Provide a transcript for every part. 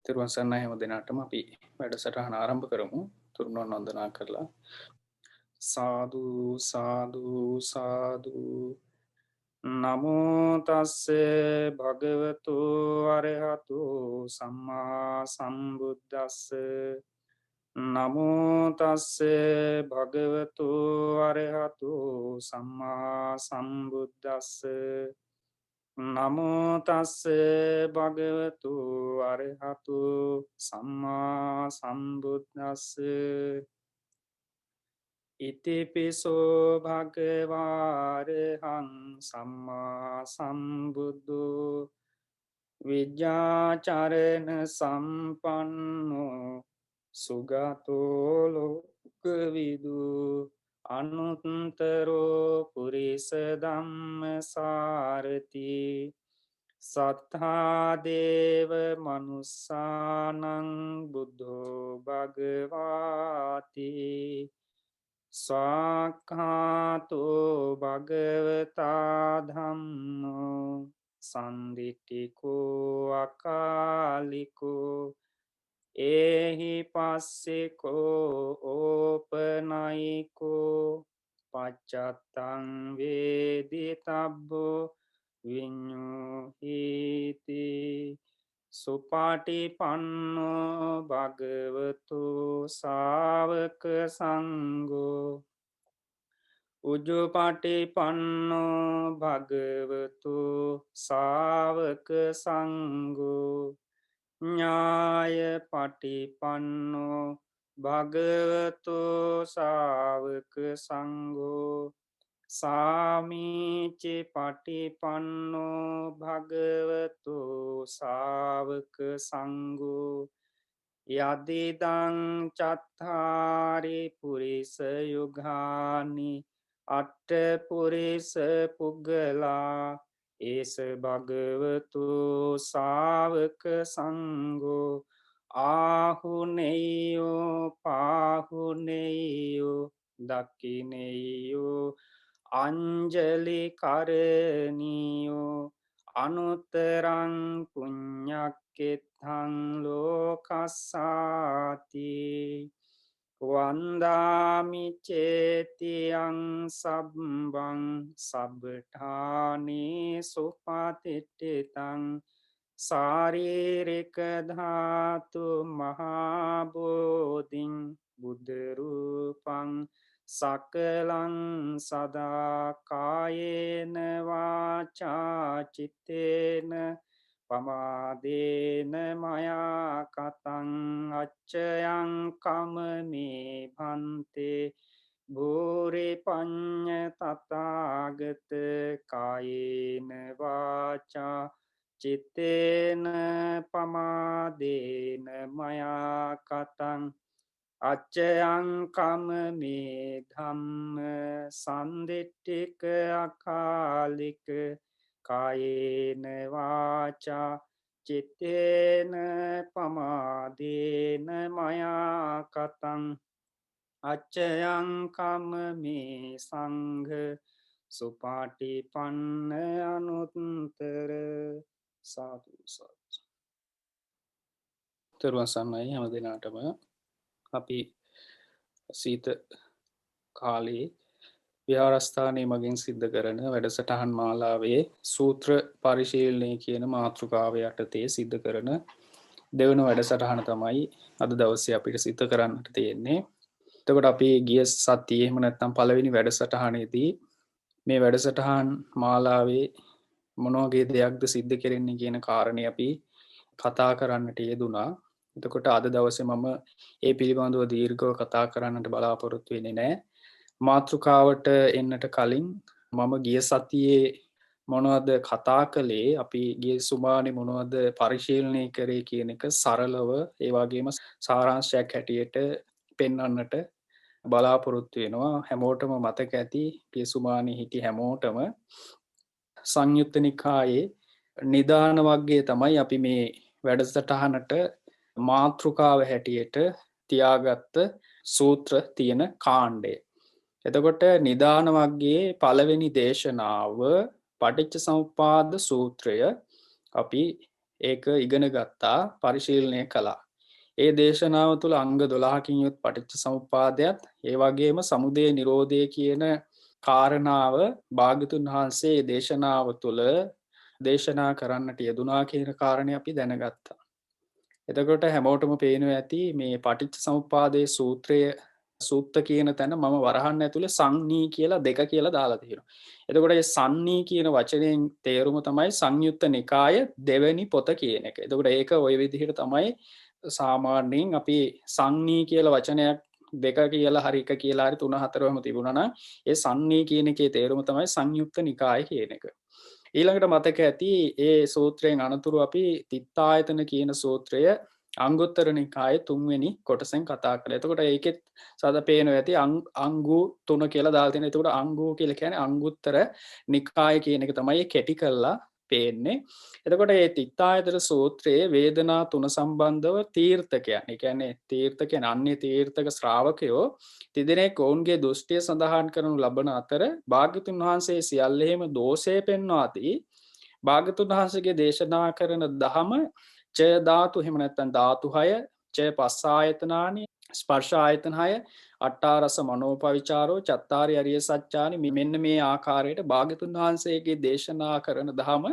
තෙරුවන් සරණයි හැම දිනටම අපි වැඩසටහන ආරම්භ කරමු. තුරුණුවන් වන්දනා කරලා සාදු සාදු සාදු නමෝ තස්සේ භගවතු අරහතු සම්මා සම්බුද්දස්ස නමෝ තස්සේ භගවතු අරහතු සම්මා සම්බුද්දස්ස නමෝ තස්සේ භගවතු අරහතු සම්මා සම්බුද්දස්ස ඉතිපිසෝ භගවාරහං සම්මා සම්බුද්ධු විජ්ජාචරණ සම්පන්නෝ සුගතෝ ලෝකවිදු අනුත්තරෝ පුරිස ධම්මසාරති සත්තාදේව මනුස්සානං බුද්ධෝ භගවාති ස්වාක්ඛාතෝ භගවතා ධම්මෝ සන්දිටිකෝ අකාලිකෝ ඒහි පස්සෙකෝ ඕපනයිකෝ පච්චත්තං වේදිතබ්බෝ විඤ්ඤුහිති සුපාටිපන්නෝ භගවතු ශාවක සංඝෝ උජුපටිපන්නෝ භගවතු ශාවක සංඝෝ ඥාය පටිපන්නෝ භගවතු ශාවක සංඝෝ සාමීචි පටිපන්නෝ භගවතු ශාවක සංඝෝ යදිදං චත්තාරි පුරිස යුගානි අට්ඨ පුරිස පුග්ගලා ඒස භගවතු ශාවක සංඝෝ ආහුනේයෝ පාහුනේයෝ දක්ඛිනේයෝ අංජලි කරණීයෝ අනුතරං පුඤ්ඤක්ඛෙත්තං ලෝකස්සාති වන්දාමි චේතියං සබ්බං සබ්බඨානේ සුපතිට්ඨිතං ශාරීරික ධාතු මහා බෝධින් බුද්ධ රූපං සකලං සදා කායේන වාචා චිත්තේන පමාදේන මයා කතං අච්චයං කමමේ භන්තේ භූරි පඤ්ඤ තථාගත කායේන වාචා චිත්තේන පමාදේන මයා කතං අච්චයං කමමේ ධම්ම සන්දිට්ඨික අකාලික කායේන වාචා චිත්තේන පමාදේන මයා කතං අච්චයං කමමේ සංඝ සුපාටිපන්න අනුත්තර සාදු සාදු. තෙරුවන් සරණයි හැම දිනටම අපි සීත කාලේ විහාරස්ථානයේ මගින් සිද්ධ කරන වැඩසටහන් මාලාවේ සූත්‍ර පරිශීලනය කියන මාතෘකාව යටතේ සිද්ධ කරන දෙවන වැඩසටහන තමයි අද දවසේ අපිට සිද්ධ කරන්නට තියෙන්නේ. එතකොට අපි ගිය සතියේ එහෙම නැත්නම් පළවෙනි වැඩසටහනේදී මේ වැඩසටහන් මාලාවේ මොන වගේ දෙයක්ද සිද්ධ කරන්නේ කියන කාරණේ අපි කතා කරන්නට යෙදුනා. එතකොට අද දවසේ මම ඒ පිළිබඳව දීර්ඝව කතා කරන්නට බලාපොරොත්තු වෙන්නේ නැහැ. මාතෘකාවට එන්නට කලින් මම ගිය සතියේ මොනවද කතා කළේ, අපි ගිය සුමානේ මොනවද පරිශීලනය කරේ කියන එක සරලව ඒ වගේම සාරාංශයක් හැටියට පෙන්වන්නට බලාපොරොත්තු වෙනවා. හැමෝටම මතක ඇති ගිය සුමානේ හිටි හැමෝටම සංයුත්ත නිකායේ නිදාන වර්ගයේ තමයි අපි මේ වැඩසටහනට මාතෘකාව හැටියට තියාගත්ත සූත්‍ර තියෙන කාණ්ඩය. එතකොට නිදාන වර්ගයේ පළවෙනි දේශනාව පටිච්චසමුප්පාද සූත්‍රය අපි ඒක ඉගෙන ගත්තා පරිශීලනය කළා. ඒ දේශනාව තුළ අංග 12කින් යුත් පටිච්ච සමුප්පාදයත් ඒ වගේම සමුදය නිරෝධය කියන කාරණාව භාග්‍යතුන් වහන්සේ දේශනාව තුළ දේශනා කරන්නට යෙදුනා කියන කාරණය අපි දැනගත්තා. එතකොට හැමෝටම පේනවා ඇති මේ පටිච්ච සමුප්පාදයේ සූත්‍රය සූත්ත කියන තැන මම වරහන් ඇතුලේ සංනී කියලා දෙක කියලා දාලා තියෙනවා. එතකොට මේ සංනී කියන වචනයෙන් තේරුම තමයි සංයුත්ත නිකාය දෙවෙනි පොත කියන එක. එතකොට ඒක ওই විදිහට තමයි සාමාන්‍යයෙන් අපි සංනී කියලා වචනයක් දෙක කියලා හරි එක කියලා හරි තුන හතරවම තිබුණා නම් ඒ සංනී කියන එකේ තේරුම තමයි සංයුක්ත නිකාය කියන එක. ඊළඟට මතක ඇති ඒ සූත්‍රයෙන් අනතුරු අපි තිත්තායතන කියන සූත්‍රය අංගුත්තර නිකායේ 3 වෙනි කොටසෙන් කතා කළා. එතකොට ඒකෙත් සද පේනවා ඇති අංගු 3 කියලා දාලා තියෙනවා. එතකොට අංගු කියලා කියන්නේ අංගුත්තර නිකාය කියන එක තමයි කෙටි කරලා පේන්නේ. එතකොට මේ තිත්තායතන සූත්‍රයේ වේදනා 3 සම්බන්ධව තීර්ථකයන්. ඒ කියන්නේ තීර්ථකයන් අන්‍ය තීර්ථක ශ්‍රාවකයෝ තිදෙනෙක් ඔවුන්ගේ දෘෂ්ටිය සඳහන් කරනු ලබන අතර භාග්‍යතුන් වහන්සේ සියල්ලෙහිම දෝෂය පෙන්වාදී භාග්‍යතුන් වහන්සේගේ දේශනා කරන දහම චය ධාතු එහෙම නැත්නම් ධාතු 6 චය පස්ස ආයතනානි ස්පර්ශ ආයතන 6 අට්ඨාරස මනෝපවිචාරෝ චත්තාරි අරිය සත්‍යානි මෙන්න මේ ආකාරයට භාග්‍යතුන් වහන්සේගේ දේශනා කරන දහම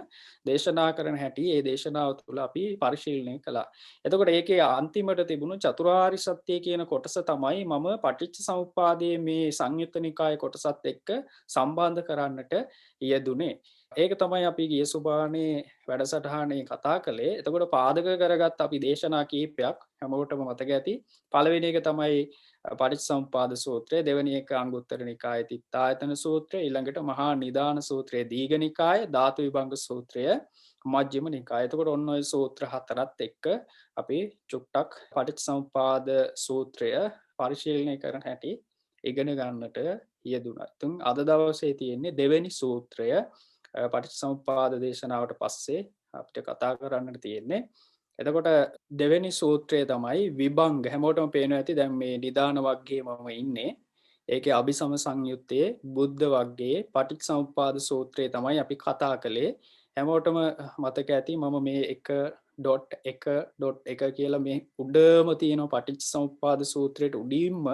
දේශනා කරන හැටි ඒ දේශනාව තුළ අපි පරිශීලනය කළා. එතකොට ඒකේ අන්තිමට තිබුණු චතුරාර්ය සත්‍ය කියන කොටස තමයි මම පටිච්ච සමුප්පාදයේ මේ සංයුත්ත නිකායේ කොටසත් එක්ක සම්බන්ධ කරන්නට යෙදුනේ. ඒක තමයි අපි ගිය සුභානේ වැඩසටහනේ කතා කළේ. එතකොට පාදක කරගත් අපි දේශනා කීපයක් හැමෝටම මතක ඇති. පළවෙනි එක තමයි පටිච්චසමුප්පාද සූත්‍රය, දෙවෙනි එක අංගුත්තර නිකායේ තිත්තායතන සූත්‍රය, ඊළඟට මහා නිදාන සූත්‍රයේ දීඝනිකාය, ධාතු විභංග සූත්‍රය මජ්ක්‍ධිම නිකාය. එතකොට ඔන්න ඔය සූත්‍ර හතරත් එක්ක අපි චුට්ටක් පටිච්චසමුප්පාද සූත්‍රය පරිශීලනය කරන හැටි ඉගෙන ගන්නට යෙදුණා. ඉතින් අද දවසේ තියෙන්නේ දෙවෙනි සූත්‍රය පටිච්චසමුප්පාද දේශනාවට පස්සේ අපිට කතා කරන්නට තියෙන්නේ. එතකොට දෙවෙනි සූත්‍රය තමයි විභංග. හැමෝටම පේනවා ඇති දැන් මේ නිදාන වග්ගයේ මම ඉන්නේ. ඒකේ අபிසම සංයුත්තේ බුද්ධ වග්ගයේ පටිච්චසමුප්පාද සූත්‍රය තමයි අපි කතා කළේ. හැමෝටම මතක ඇති මම මේ 1.1.1 කියලා මේ උඩම තියෙන පටිච්චසමුප්පාද සූත්‍රයට උඩින්ම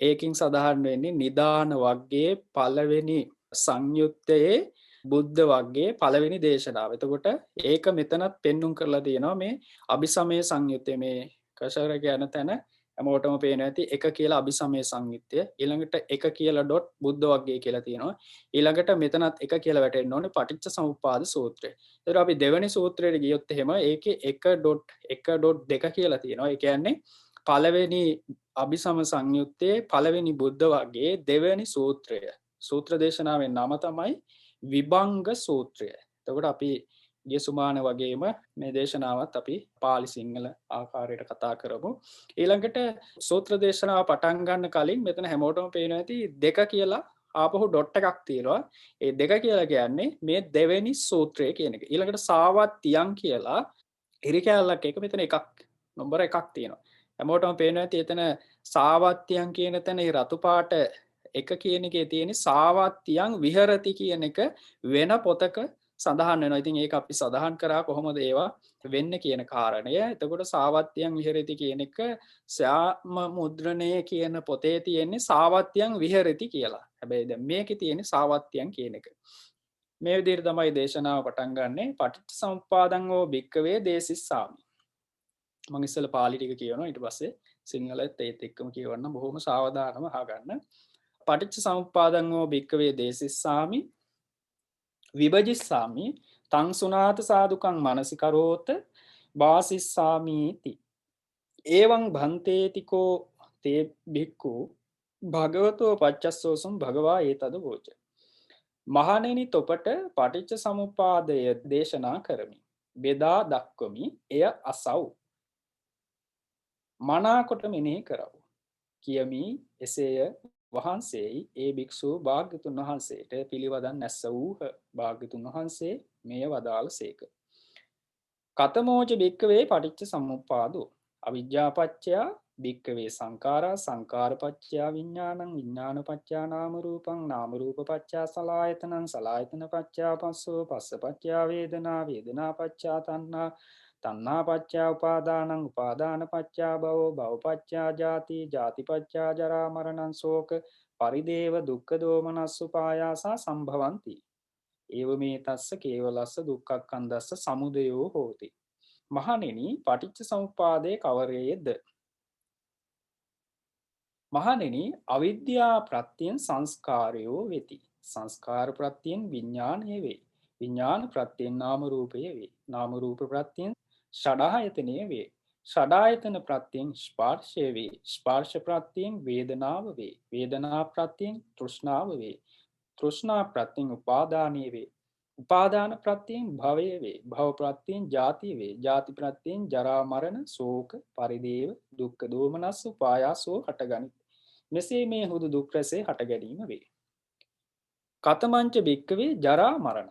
ඒකින් සඳහන් වෙන්නේ නිදාන වග්ගයේ පළවෙනි සංයුත්තයේ බුද්ධ වග්ගයේ පළවෙනි දේශනාව. එතකොට ඒක මෙතනත් පෙන්눔 කරලා තියෙනවා මේ අபிසමය සංයුත්තේ මේ කෂර කියන තැන හැමෝටම පේන ඇති එක කියලා අபிසමය සංයුත්තය. ඊළඟට එක කියලා ඩොට් බුද්ධ වග්ගය කියලා තියෙනවා. ඊළඟට මෙතනත් එක කියලා වැටෙන්න ඕනේ පටිච්ච සමුප්පාද සූත්‍රය. ඒතර අපි දෙවෙනි සූත්‍රයට ගියොත් එහෙම ඒකේ 1.1.2 කියලා තියෙනවා. ඒ කියන්නේ පළවෙනි අபிසම සංයුත්තේ පළවෙනි බුද්ධ වග්ගයේ දෙවෙනි සූත්‍රය. සූත්‍ර දේශනාවේ නම තමයි විභංග සූත්‍රය. එතකොට අපි ගිය සුමාන වගේම මේ දේශනාවත් අපි පාලි සිංහල ආකාරයට කතා කරමු. ඊළඟට සූත්‍ර දේශනාව පටන් ගන්න කලින් මෙතන හැමෝටම පේනවා ඇති දෙක කියලා ආපහු ඩොට් එකක් තියෙනවා. ඒ දෙක කියලා කියන්නේ මේ දෙවෙනි සූත්‍රය කියන එක. ඊළඟට සාවත්තියන් කියලා ඉරි කැලලක් එක මෙතන එකක් නම්බර එකක් තියෙනවා. හැමෝටම පේනවා ඇති එතන සාවත්තියන් කියන තැන ඒ රතු පාට එක කියන එකේ තියෙන සාවත්තියන් විහරති කියන එක වෙන පොතක සඳහන් වෙනවා. ඉතින් ඒක අපි සඳහන් කරා කොහොමද ඒවා වෙන්නේ කියන කාරණය. එතකොට සාවත්තියන් විහරති කියන එක ශ්‍යාම මුද්‍රණයේ කියන පොතේ තියෙන්නේ සාවත්තියන් විහරති කියලා. හැබැයි දැන් මේකේ තියෙන්නේ සාවත්තියන් කියන එක. මේ විදිහට තමයි දේශනාව පටන් ගන්නෙ. පටිච්චසමුප්පාදං වූ භික්කවේ දේසිස්සාමි. මම ඉස්සෙල්ලා පාලි ටික කියවනවා ඊට පස්සේ සිංහලෙත් ඒත් එක්කම කියවන්න බොහොම සාවධානව අහගන්න. පටිච්ච සමුප්පාදං වූ භික්කවේ දේසිස්සාමි විභජිස්සාමි තං සුනාත සාදුකං මනසිකරෝත වාසිස්සාමීති එවං භන්තේතිකෝ තේ භික්ඛු භගවතෝ පච්චස්සෝසුම් භගවා ඒතද වෝච. මහණෙනි තොපට පටිච්ච සමුප්පාදය දේශනා කරමි. බෙදා දක්වමි. එය අසව්. මනාකොට මෙනෙහි කරව. කියමි එසේය වහන්සේයි ඒ භික්ෂුව භාග්‍යතුන් වහන්සේට පිළිවදන් නැස්ස වූහ. භාග්‍යතුන් වහන්සේ මෙය වදාළ සේක. කතමෝච භික්කවේ පටිච්ච සමුප්පාදෝ අවිජ්ජාපච්චයා භික්කවේ සංඛාරා සංඛාරපච්චයා විඥානං විඥානපච්චයා නාම රූපං නාම රූපපච්චයා සලආයතනං සලආයතනපච්චයා පස්සෝ පස්සපච්චයා වේදනා වේදනාපච්චයා තණ්හා තණ්හාපච්චයා උපාදානං උපාදානපච්චයා භවෝ භවපච්චයා ජාති ජාතිපච්චයා ජරා මරණං ශෝක පරිදේව දුක්ඛ දෝමනස්ස උපායාසා සම්භවಂತಿ ඒව මේ තස්ස කේවලස්ස දුක්ඛක්ඛන්දස්ස සමුදයෝ හෝති මහණෙනි පටිච්ච සමුප්පාදේ කවරේද මහණෙනි අවිද්‍යා ප්‍රත්‍යයෙන් සංස්කාරයෝ වෙති සංස්කාර ප්‍රත්‍යයෙන් විඥානය වේ විඥාන ප්‍රත්‍යයෙන් නාම රූපය වේ නාම රූප ප්‍රත්‍යයෙන් ෂඩායතනය වේ ෂඩායතන ප්‍රත්‍යයෙන් ස්පර්ශය වේ ස්පර්ශ ප්‍රත්‍යයෙන් වේදනාව වේ වේදනා ප්‍රත්‍යයෙන් තෘෂ්ණාව වේ තෘෂ්ණා ප්‍රත්‍යයෙන් උපාදානය වේ උපාදාන ප්‍රත්‍යයෙන් භවය වේ භව ප්‍රත්‍යයෙන් ජාතිය වේ ජාති ප්‍රත්‍යයෙන් ජරා මරණ ශෝක පරිදේව දුක්ඛ දෝමනස්ස උපායාසෝ හටගනි මෙසේ මේ හුදු දුක් රැසේ හට ගැනීම වේ කතමංච භික්කවේ ජරා මරණ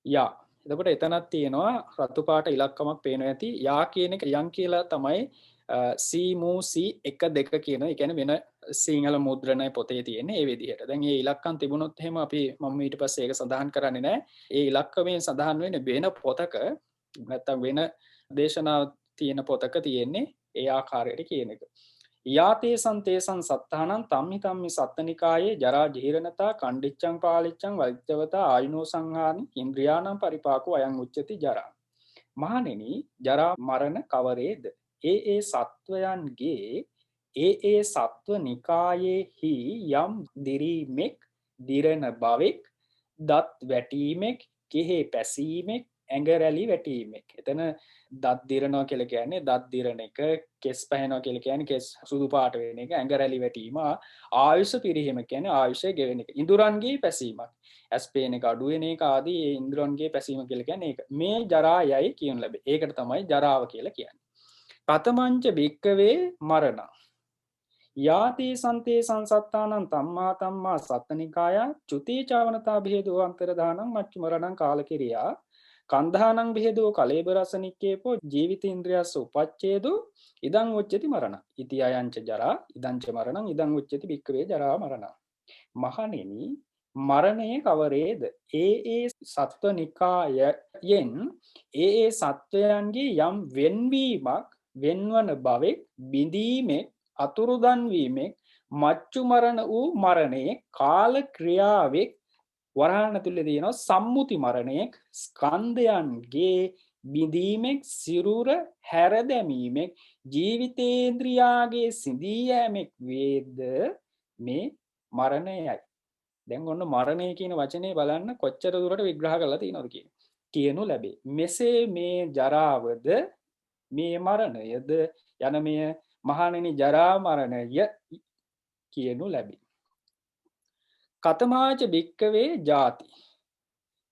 යා එතකොට එතනක් තියෙනවා රතු පාට ඉලක්කමක් පේනවා ඇති යා කියන එක යන් කියලා තමයි සී මූ සී 1 2 කියන ඒ කියන්නේ වෙන සිංහල මුද්‍රණය පොතේ තියෙන්නේ ඒ විදිහට. දැන් මේ ඉලක්කම් තිබුණොත් එහෙම අපි මම ඊට පස්සේ ඒක සඳහන් කරන්නේ නැහැ. ඒ ඉලක්කමෙන් සඳහන් වෙන්නේ වෙන පොතක නැත්තම් වෙන දේශනාව තියෙන පොතක තියෙන්නේ ඒ ආකාරයට කියන එක. යාතේ සන්තේසං සත්තානං තම්හි තම්හි සත්තනිකායේ ජරා ජීරණතා කණ්ඩිච්ඡං පාලිච්ඡං වෛද්‍යවතා ආයුනෝ සංහානි ඉන්ද්‍රියාණං පරිපාකෝ අයං උච්චති ජරා. මහණෙනි ජරා මරණ කවරේද? ඒ සත්වයන්ගේ ඒ සත්ව නිකායේහි යම් දිරීමෙක් දිරණ බවෙක් දත් වැටීමෙක් කෙහෙ පැසීමෙක් ඇඟ රැලි වැටීමෙක්. එතන දත් දිරනවා කියලා කියන්නේ දත් දිරණ එක, කෙස් පැහෙනවා කියලා කියන්නේ කෙස් සුදු පාට වෙන එක, ඇඟ රැලි වැටීම, ආයුෂ පිරිහීම කියන්නේ ආයුෂය ගෙවෙන එක. ඉඳුරන්ගේ පැසීමක්. ඇස් පේන එක අඩු වෙන එක ආදී ඒ ඉන්ද්‍රයන්ගේ පැසීම කියලා කියන්නේ ඒක. මේ ජරායයි කියනු ලැබේ. ඒකට තමයි ජරාව කියලා කියන්නේ. පතමංච භික්කවේ මරණ යාති සන්තේ සංසත්තානං තම්මා තම්මා සත්තනිකායා චුතී චවනතා බෙහෙදෝ අන්තරදානං මච්චු මරණං කාලකිරියා කන්ධානං බෙහෙදෝ කලේබරසනික්කේපෝ ජීවිත ඉන්ද්‍රියස්ස උපච්ඡේදෝ ඉදං උච්චති මරණ ඉති අයංච ජරා ඉදංච මරණං ඉදං උච්චති භික්කවේ ජරා මරණ මහණෙනි මරණය කවරේද? ඒ සත්වනිකායෙන් ඒ සත්වයන්ගේ යම් වෙන්වීමක් වෙන්වන බවෙක් බිඳීමෙක් අතුරුදන් වීමෙක් මච්චු මරණ වූ මරණයේ කාල ක්‍රියාවෙක් වරහන් ඇතුලේ තියෙනවා සම්මුති මරණයක් ස්කන්ධයන්ගේ බිඳීමෙක් සිරුර හැර දැමීමෙක් ජීවිතේන්ද්‍රියාගේ සිඳී යෑමෙක් වේද මේ මරණයයි. දැන් ඔන්න මරණය කියන වචනේ බලන්න කොච්චර දුරට විග්‍රහ කරලා තියෙනවද කියනු ලැබේ. මෙසේ මේ ජරාවද මේ මරණයද යන මේ මහණෙනි ජරා මරණය කියනු ලැබේ. කතමාච භික්කවේ ජාති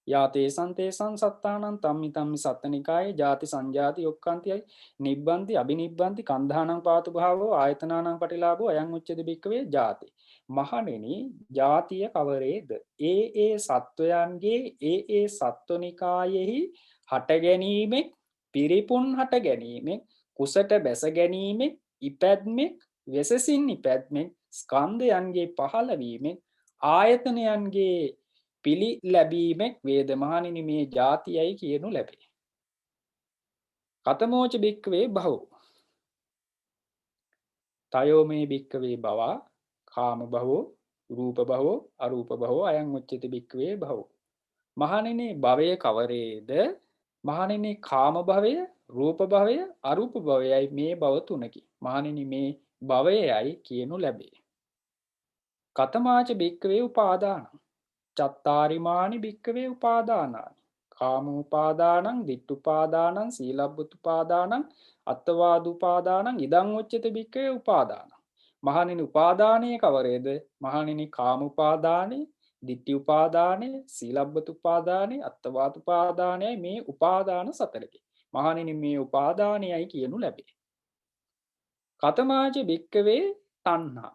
යාතේ සන්තේ සංසත්තානං තම්මි තම්මි සත්තනිකායේ ජාති සංජාති යොක්කාන්තියයි නිබ්බන්ති අබිනිබ්බන්ති කන්ධානං පාතු භාවෝ ආයතනානං පටිලාභෝ අයං උච්චති භික්කවේ ජාති. මහණෙනි ජාතිය කවරේද? ඒ සත්වයන්ගේ ඒ සත්වනිකායෙහි හට ගැනීමෙක් පිරිපුන් හට ගැනීමෙක් කුසට බැස ගැනීමෙක් ඉපැද්මෙක් වෙසසින් ඉපැද්මෙක් ස්කන්ධයන්ගේ පහළවීමෙක් ආයතනයන්ගේ පිළි ලැබීමෙක් වේද මහණෙනි මේ ජාතියයි කියනු ලැබේ. කතමෝච භික්කවේ භවෝ තයෝ මේ භික්කවේ භවා කාම භවෝ රූප භවෝ අරූප භවෝ අයං උච්චති භික්කවේ භවෝ. මහණෙනි භවය කවරේද? මහණෙනි කාම භවය රූප භවය අරූප භවයයි මේ භව තුනකි. මහණෙනි මේ භවයයි කියනු ලැබේ. කතමාච භික්කවේ උපාදාන චත්තාරිමානි භික්කවේ උපාදානානි කාමෝපාදානං ditthුපාදානං සීලබ්බුතුපාදානං අත්තවාදුපාදානං ඉදං උච්චති භික්කවේ උපාදානං. මහණෙනි උපාදානය කවරේද? මහණෙනි කාමෝපාදානේ ditthi උපාදානේ සීලබ්බතුපාදානේ අත්තවාදුපාදානයයි මේ උපාදාන සතරකි. මහණෙනි මේ උපාදානයයි කියනු ලැබේ. කතමාච භික්කවේ තණ්හා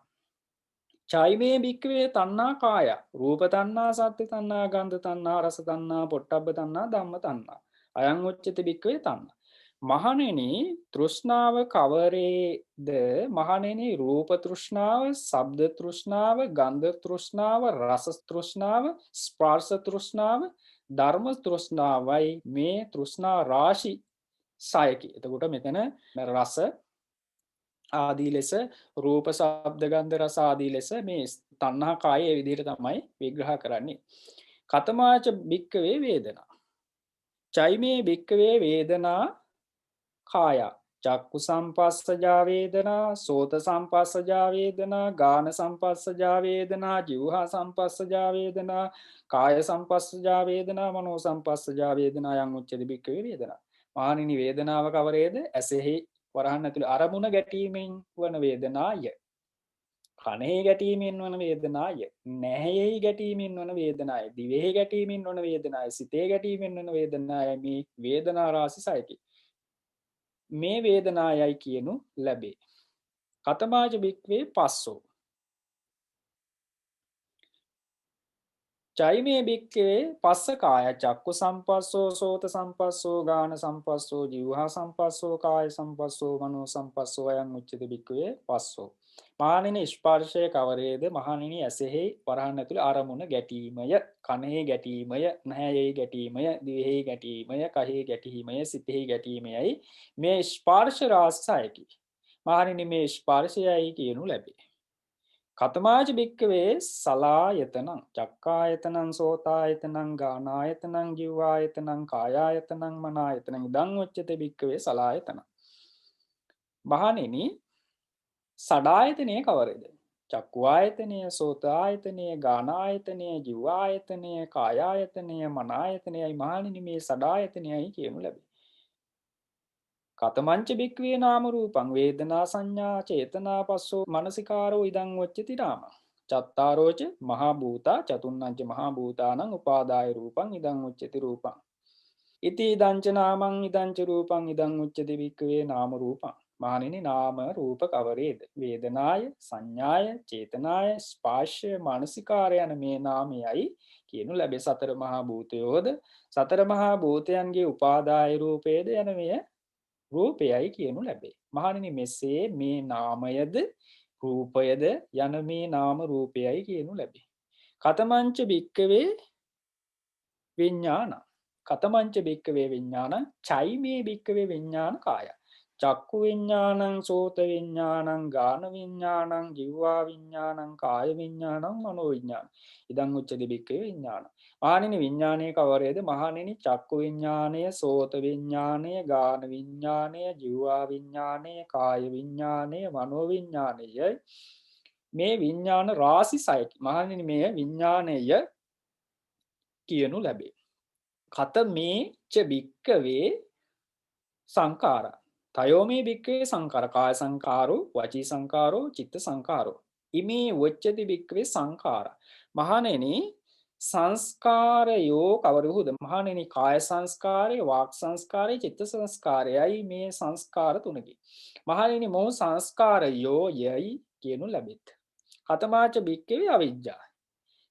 චෛමේ භික්කවේ තණ්හා කාය රූප තණ්හා සත්ත්‍ය තණ්හා ගන්ධ තණ්හා රස තණ්හා පොට්ටබ්බ තණ්හා ධම්ම තණ්හා අයං උච්චති භික්කවේ තණ්හා. මහණෙනි තෘෂ්ණාව කවරේද? මහණෙනි රූප තෘෂ්ණාව, ශබ්ද තෘෂ්ණාව, ගන්ධ තෘෂ්ණාව, රස තෘෂ්ණාව, ස්පර්ශ තෘෂ්ණාව, ධර්ම තෘෂ්ණාවයි මේ තෘෂ්ණා රාශි සයකි. එතකොට මෙතන රස ආදී ලෙස රූප ශබ්ද ගන්ධ රස ආදී ලෙස මේ තණ්හා කාය ඒ විදිහට තමයි විග්‍රහ කරන්නේ. කතමාච භික්කවේ වේදනා. චෛමේ භික්කවේ වේදනා කාය. චක්කු සම්පස්සජා වේදනා, සෝත සම්පස්සජා වේදනා, ගාන සම්පස්සජා වේදනා, જીවහා සම්පස්සජා වේදනා, කාය සම්පස්සජා වේදනා, මනෝ සම්පස්සජා වේදනා යං උච්චති භික්කවේ වේදනා. මහණෙනි වේදනාව කවරේද? ඇසෙහි වරහන් ඇතුළේ අරමුණ ගැටීමෙන් වන වේදනාය. කනෙහි ගැටීමෙන් වන වේදනාය. නැහෙහි ගැටීමෙන් වන වේදනාය. දිවෙහි ගැටීමෙන් වන වේදනාය. සිතේ ගැටීමෙන් වන වේදනාය. මේ වේදනා රාශි සයකි. මේ වේදනායයි කියනු ලැබේ. කතමාජ භික්වේ පස්සෝ. චෛමේ භික්කවේ පස්ස කාය. චක්කු සම්පස්සෝ, සෝත සම්පස්සෝ, ගාන සම්පස්සෝ, જીවහා සම්පස්සෝ, කාය සම්පස්සෝ, මනෝ සම්පස්සෝ අයං උච්චති භික්කවේ පස්සෝ. මහණෙනි ස්පර්ශය කවරේද? මහණෙනි ඇසෙහි වරහන් ඇතුළේ අරමුණ ගැටීමය, කනෙහි ගැටීමය, නැහැෙහි ගැටීමය, දිවෙහි ගැටීමය, කයෙහි ගැටීමය, සිතෙහි ගැටීමයයි මේ ස්පර්ශ රාශියකි. මහණෙනි මේ ස්පර්ශයයි කියනු ලැබේ. කතමාජ භික්කවේ සලායතනං චක්කායතනං සෝතායතනං ගානායතනං ජීවායතනං කායායතනං මනායතනං ඉදං උච්චති භික්කවේ සලායතනං. මහණෙනි සඩායතනය කවරේද? චක්කුආයතනය, සෝතායතනය, ගානායතනය, ජීවායතනය, කායායතනය, මනායතනයයි මහණෙනි මේ සඩායතනයයි කියනු ලැබේ. කතමංච භික්කවේ නාම රූපං වේදනා සංඥා චේතනා පස්සෝ මනසිකාරෝ ඉදං වච්චති නාම. චත්තාරෝච මහා භූතා චතුන්නංච මහා භූතානං උපාදාය රූපං ඉදං උච්චති රූපං. ඉති ඉදංච නාමං ඉදංච රූපං ඉදං උච්චති භික්කවේ නාම රූපං. මහණෙනි නාම රූප කවරේද? වේදනාය, සංඥාය, චේතනාය, ස්පර්ශය, මානසිකාරය යන මේ නාමයයි කියනු ලැබේ. සතර මහා භූතයෝද සතර මහා භූතයන්ගේ උපාදාය රූපේද යන මෙය රූපයයි කියනු ලැබේ. මහණෙනි මෙසේ මේ නාමයද රූපයද යන මේ නාම රූපයයි කියනු ලැබේ. කතමංච භික්කවේ විඥානං. කතමංච භික්කවේ විඥානං චෛමේ භික්කවේ විඥාන කාය. චක්කු විඥානං, සෝත විඥානං, ගාන විඥානං, જીවහා විඥානං, කාය විඥානං, මනෝ විඥානං ඉදං උච්චති භික්කවේ විඥාන. මහණෙනි විඥානය කවරේද? මහණෙනි චක්කු විඥානය, සෝත විඥානය, ගාන විඥානය, જીවහා විඥානය, කාය විඥානය, මනෝ විඥානය මේ විඥාන රාශි සයකි. මහණෙනි මේ විඥානය කියනු ලැබේ. කතමේ ච භික්කවේ සංඛාරා. තයෝමේ භික්කවේ සංඛාර. කාය සංඛාරෝ, වචී සංඛාරෝ, චිත්ත සංඛාරෝ. ඉමේ වච්චති භික්කවේ සංඛාරා. මහණෙනි සංස්කාරයෝ කවරහුද? මහණෙනි කාය සංස්කාරය, වාක් සංස්කාරය, චිත්ත සංස්කාරයයි මේ සංස්කාර තුනකි. මහණෙනි මොහු සංස්කාරයෝ යයි කියනු ලැබෙත්. කතමාච භික්කවේ අවිජ්ජා.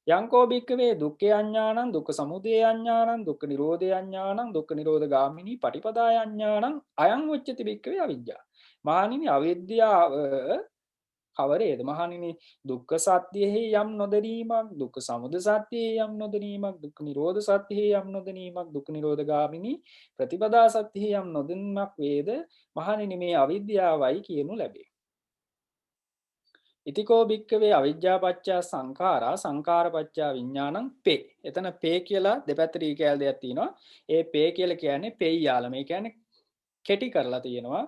යංකෝ භික්කවේ දුක්ඛේ අඥානං, දුක්ඛ සමුදය අඥානං, දුක්ඛ නිරෝධය අඥානං, දුක්ඛ නිරෝධ ගාමිනී පටිපදාය අඥානං අයං උච්චති භික්කවේ අවිජ්ජා. මහණෙනි අවිද්‍යාව කවරේද? මහණෙනි දුක්ඛ සත්‍යෙහි යම් නොදැනීමක්, දුක්ඛ සමුදය සත්‍යෙහි යම් නොදැනීමක්, දුක්ඛ නිරෝධ සත්‍යෙහි යම් නොදැනීමක්, දුක්ඛ නිරෝධ ගාමිනී ප්‍රතිපදා සත්‍යෙහි යම් නොදැනීමක් වේද? මහණෙනි මේ අවිද්‍යාවයි කියනු ලැබේ. ඉතිකෝ භික්කවේ අවිජ්ජා පච්චා සංඛාරා, සංඛාර පච්චා විඥානං පේ. එතන පේ කියලා දෙපැත්තට ඊ කැල දෙයක් තියෙනවා. ඒ පේ කියලා කියන්නේ පෙය්‍යාලම. ඒ කියන්නේ කෙටි කරලා තියෙනවා.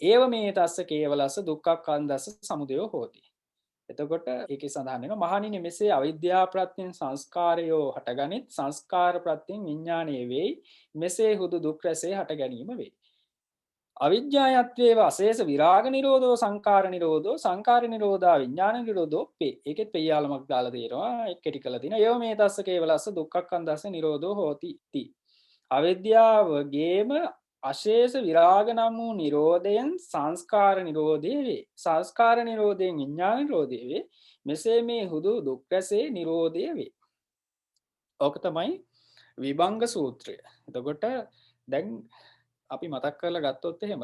ඒව මේ තස්ස කේවලස්ස දුක්ඛක්ඛන්දස්ස සමුදයෝ හෝති. එතකොට ඒකේ සඳහන් වෙනවා මහණෙනි මෙසේ අවිද්‍යා ප්‍රත්‍යයෙන් සංස්කාරයෝ හටගනිත්, සංස්කාර ප්‍රත්‍යයෙන් විඥානයේ වෙයි. මෙසේ හුදු දුක් රැසේ හට ගැනීම වෙයි. අවිද්‍යායත්වේව අශේෂ විරාග නිරෝධෝ සංකාර නිරෝධෝ, සංකාර නිරෝධා විඥාන නිරෝධෝ පේ. ඒකෙත් පෙය්‍යාලමක් දාලා තියෙනවා. ඒක කෙටි කරලා තියෙනවා. ඒව මේ තස්ස කේවලස්ස දුක්ඛක්ඛන්දස්ස නිරෝධෝ හෝති ති. අවිද්‍යාවගේම අශේෂ විරාග නම් වූ නිරෝධයෙන් සංස්කාර නිරෝධය වේ. සංස්කාර නිරෝධයෙන් විඥාන නිරෝධය වේ. මෙසේ මේ හුදු දුක් රැසේ නිරෝධය වේ. ඕක තමයි විභංග සූත්‍රය. එතකොට දැන් අපි මතක් කරලා ගත්තොත් එහෙම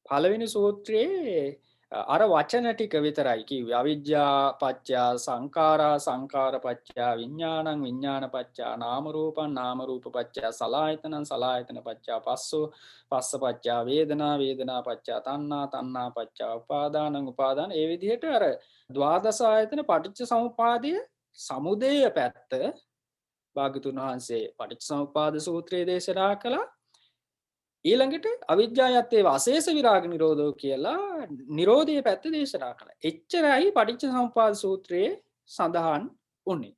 පළවෙනි සූත්‍රයේ අර වචන ටික විතරයි කිව්වේ. අවිජ්ජා පත්‍යා සංඛාරා සංඛාර පත්‍යා විඥානං විඥාන පත්‍යා නාම රූපං නාම රූප පත්‍යා සලආයතනං සලආයතන පත්‍යා පස්සෝ පස්ස පත්‍යා වේදනා වේදනා පත්‍යා තණ්හා තණ්හා පත්‍යා උපාදානං උපාදාන. ඒ විදිහට අර ද්වාදස ආයතන පටිච්ච සමුප්පාදයේ සමුදය පැත්ත භාග්‍යතුන් වහන්සේ පටිච්චසමුප්පාද සූත්‍රයේ දේශනා කළා. ඊළඟට අවිජ්ජායත්තේ අශේෂ විරාග නිරෝධෝ කියලා නිරෝධයේ පැත්ත දේශනා කළා. එච්චරයි පටිච්චසමුප්පාද සූත්‍රයේ සඳහන් වුණේ.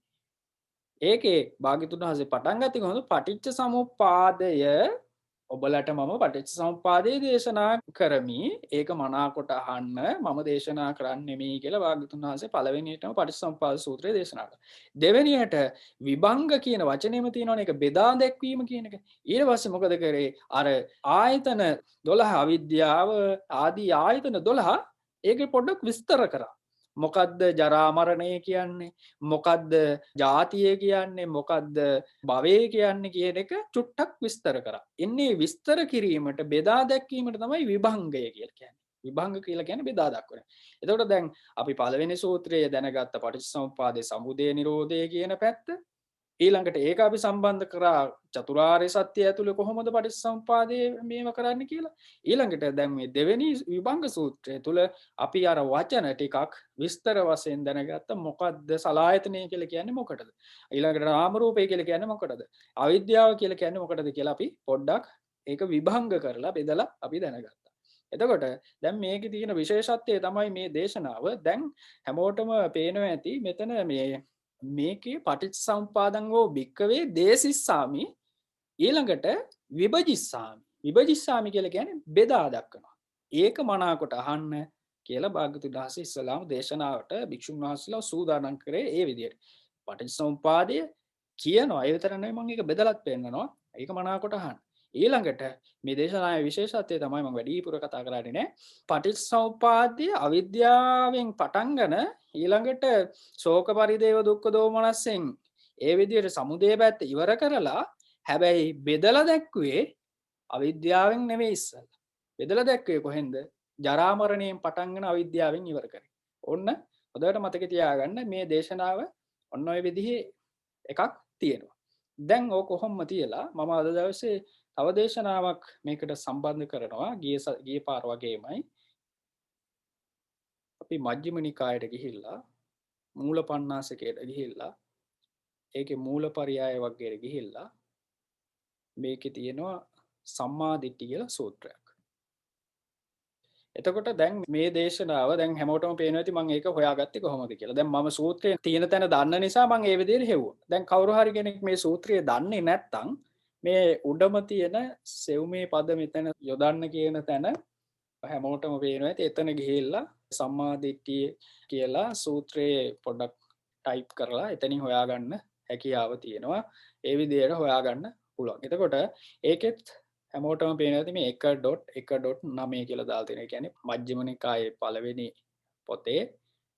ඒකේ භාග්‍යතුන් වහන්සේ පටන් ගත්තේ කොහොමද? පටිච්චසමුප්පාදය ඔබලට මම පටිච්චසමුප්පාදයේ දේශනා කරමි. ඒක මනාකොට අහන්න මම දේශනා කරන්නේ නෙමෙයි කියලා භාග්‍යතුන් වහන්සේ පළවෙනියටම පටිච්චසමුප්පාද සූත්‍රය දේශනා කළා. දෙවෙනියට විභංග කියන වචනේම තියෙනවනේ ඒක බෙදා දැක්වීම කියන එක. ඊට පස්සේ මොකද කරේ? අර ආයතන 12 අවිද්‍යාව ආදී ආයතන 12 ඒකේ පොඩ්ඩක් විස්තර කරා. මොකද්ද ජරා මරණය කියන්නේ? මොකද්ද ජාතිය කියන්නේ? මොකද්ද භවය කියන්නේ කියන එක චුට්ටක් විස්තර කරා. එන්නේ විස්තර කිරීමට බෙදා දැක්වීමට තමයි විභංගය කියලා කියන්නේ. විභංග කියලා කියන්නේ බෙදා දක්වන. එතකොට දැන් අපි පළවෙනි සූත්‍රයේ දැනගත්ත පටිච්චසමුප්පාදේ සමුදය නිරෝධය කියන පැත්ත. ඊළඟට ඒක අපි සම්බන්ධ කරා චතුරාර්ය සත්‍ය ඇතුළේ කොහොමද පටිච්චසමුපාදයේ මේව කරන්න කියලා. ඊළඟට දැන් මේ දෙවෙනි විභංග සූත්‍රය තුල අපි අර වචන ටිකක් විස්තර වශයෙන් දැනගත්ත මොකද්ද සලආයතනය කියලා කියන්නේ මොකටද? ඊළඟට නාම රූපය කියලා කියන්නේ මොකටද? අවිද්‍යාව කියලා කියන්නේ මොකටද කියලා අපි පොඩ්ඩක් ඒක විභංග කරලා බෙදලා අපි දැනගත්තා. එතකොට දැන් මේකේ තියෙන විශේෂත්වය තමයි මේ දේශනාව දැන් හැමෝටම පේනවා ඇති මෙතන මේකේ පටිච්චසමුපාදං වූ භික්කවේ දේසිස්සාමි ඊළඟට විභජිස්සාමි. විභජිස්සාමි කියලා කියන්නේ බෙදා දක්වනවා. ඒක මනාකොට අහන්න කියලා භාග්‍යවතුන් වහන්සේ ඉස්ලාම් දේශනාවට භික්ෂුන් වහන්සේලා සූදානම් කරේ ඒ විදිහට. පටිච්චසමුපාදය කියනවා ඒ විතර නෙවෙයි මම ඒක බෙදලත් පෙන්නනවා. ඒක මනාකොට අහන්න. ඊළඟට මේ දේශනාවේ විශේෂත්වය තමයි මම වැඩිපුර කතා කරන්නේ නේ. පටිච්චසමුපාදය අවිද්‍යාවෙන් පටන්ගෙන ඊළඟට ශෝක පරිදේව දුක්ඛ දෝමනස්යෙන් ඒ විදිහට සමුදය පැත්ත ඉවර කරලා හැබැයි බෙදලා දැක්ුවේ අවිද්‍යාවෙන් නෙවෙයි ඉස්සෙල්ලා. බෙදලා දැක්ුවේ කොහෙන්ද? ජරා මරණයෙන් පටන්ගෙන අවිද්‍යාවෙන් ඉවර කරේ. ඔන්න හොඳට මතක තියාගන්න මේ දේශනාව ඔන්න ඔය විදිහේ එකක් තියෙනවා. දැන් ඕක කොහොමද තියලා මම අද දවසේ තව දේශනාවක් මේකට සම්බන්ධ කරනවා. ගිය පාර වගේමයි අපි මජ්ක්‍ධිම නිකායට ගිහිල්ලා මූල පණ්ණාසකයට ගිහිල්ලා ඒකේ මූලපරියාය වර්ගයට ගිහිල්ලා මේකේ තියෙනවා සම්මා දිට්ඨිය කියලා සූත්‍රයක්. එතකොට දැන් මේ දේශනාව දැන් හැමෝටම පේනවා ඇති මම ඒක හොයාගත්තේ කොහොමද කියලා. දැන් මම සූත්‍රයේ තියෙන තැන දන්න නිසා මම ඒ විදිහට හෙව්වා. දැන් කවුරු හරි කෙනෙක් මේ සූත්‍රය දන්නේ නැත්නම් මේ උඩම තියෙන සෙව්මේ පද මෙතන යොදන්න කියන තැන හැමෝටම පේනවා ඇති. එතන ගිහිල්ලා සම්මා දිට්ඨිය කියලා සූත්‍රයේ පොඩ්ඩක් ටයිප් කරලා එතනින් හොයාගන්න හැකියාව තියෙනවා. ඒ විදිහට හොයාගන්න පුළුවන්. එතකොට ඒකෙත් හැමෝටම පේනවා ඇති මේ 1.1.9 කියලා දාලා තියෙනවා. ඒ කියන්නේ මජ්ක්‍ධිම නිකායේ පළවෙනි පොතේ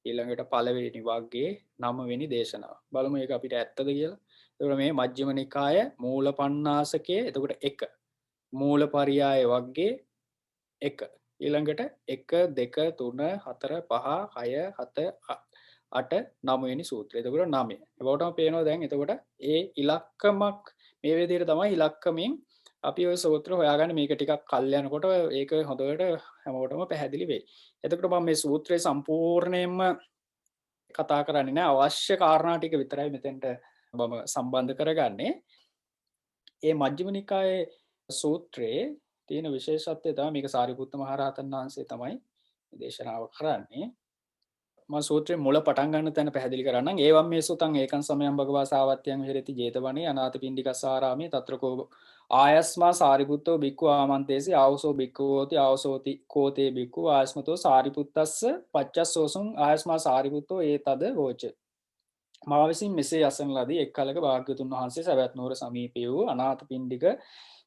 ඊළඟට පළවෙනි වග්ගයේ 9 වෙනි දේශනාව. බලමු ඒක අපිට ඇත්තද කියලා. එතකොට මේ මජ්ක්‍ධිම නිකාය මූල පණ්ණාසකයේ එතකොට 1 මූලපරියාය වග්ගයේ 1 ඊළඟට 1 2 3 4 5 6 7 8 9 වෙනි සූත්‍රය. එතකොට 9. ඒවටම පේනවා දැන් එතකොට ඒ ඉලක්කමක් මේ විදිහට තමයි ඉලක්කමින් අපි ওই සූත්‍ර හොයාගන්න. මේක ටිකක් කල් යනකොට ඒක හොඳට හැමෝටම පැහැදිලි වෙයි. එතකොට මම මේ සූත්‍රය සම්පූර්ණයෙන්ම කතා කරන්නේ නැහැ. අවශ්‍ය කාරණා ටික විතරයි මෙතෙන්ට මම සම්බන්ධ කරගන්නේ. මේ මජ්ක්‍ධිම නිකායේ සූත්‍රයේ තියෙන විශේෂත්වය තමයි මේක සාරිපුත්ත මහ රහතන් වහන්සේ තමයි දේශනාව කරන්නේ. මම සූත්‍රයේ මුල පටන් ගන්න තැන පැහැදිලි කරන්නම්. ඒවම් මේ සුතං ඒකං සමයං භගවා සාවත්‍යං විහෙරති 제තවනේ අනාථපිණ්ඩිකස්සාරාමේ తත්‍රකෝ ආයස්මා සාරිපුත්තෝ බික්ඛු ආමන්තේසි ආවසෝ බික්ඛුෝති ආවසෝති කෝතේ බික්ඛු ආයස්මතෝ සාරිපුත්තස්ස පච්චස්සෝසුං ආයස්මා සාරිපුත්තෝ ඒතද වෝච. මා විසින් මෙසේ අසන ලදී එක් කලක භාග්‍යවතුන් වහන්සේ සවැත් නුවර සමීපයේ වූ අනාථපිණ්ඩික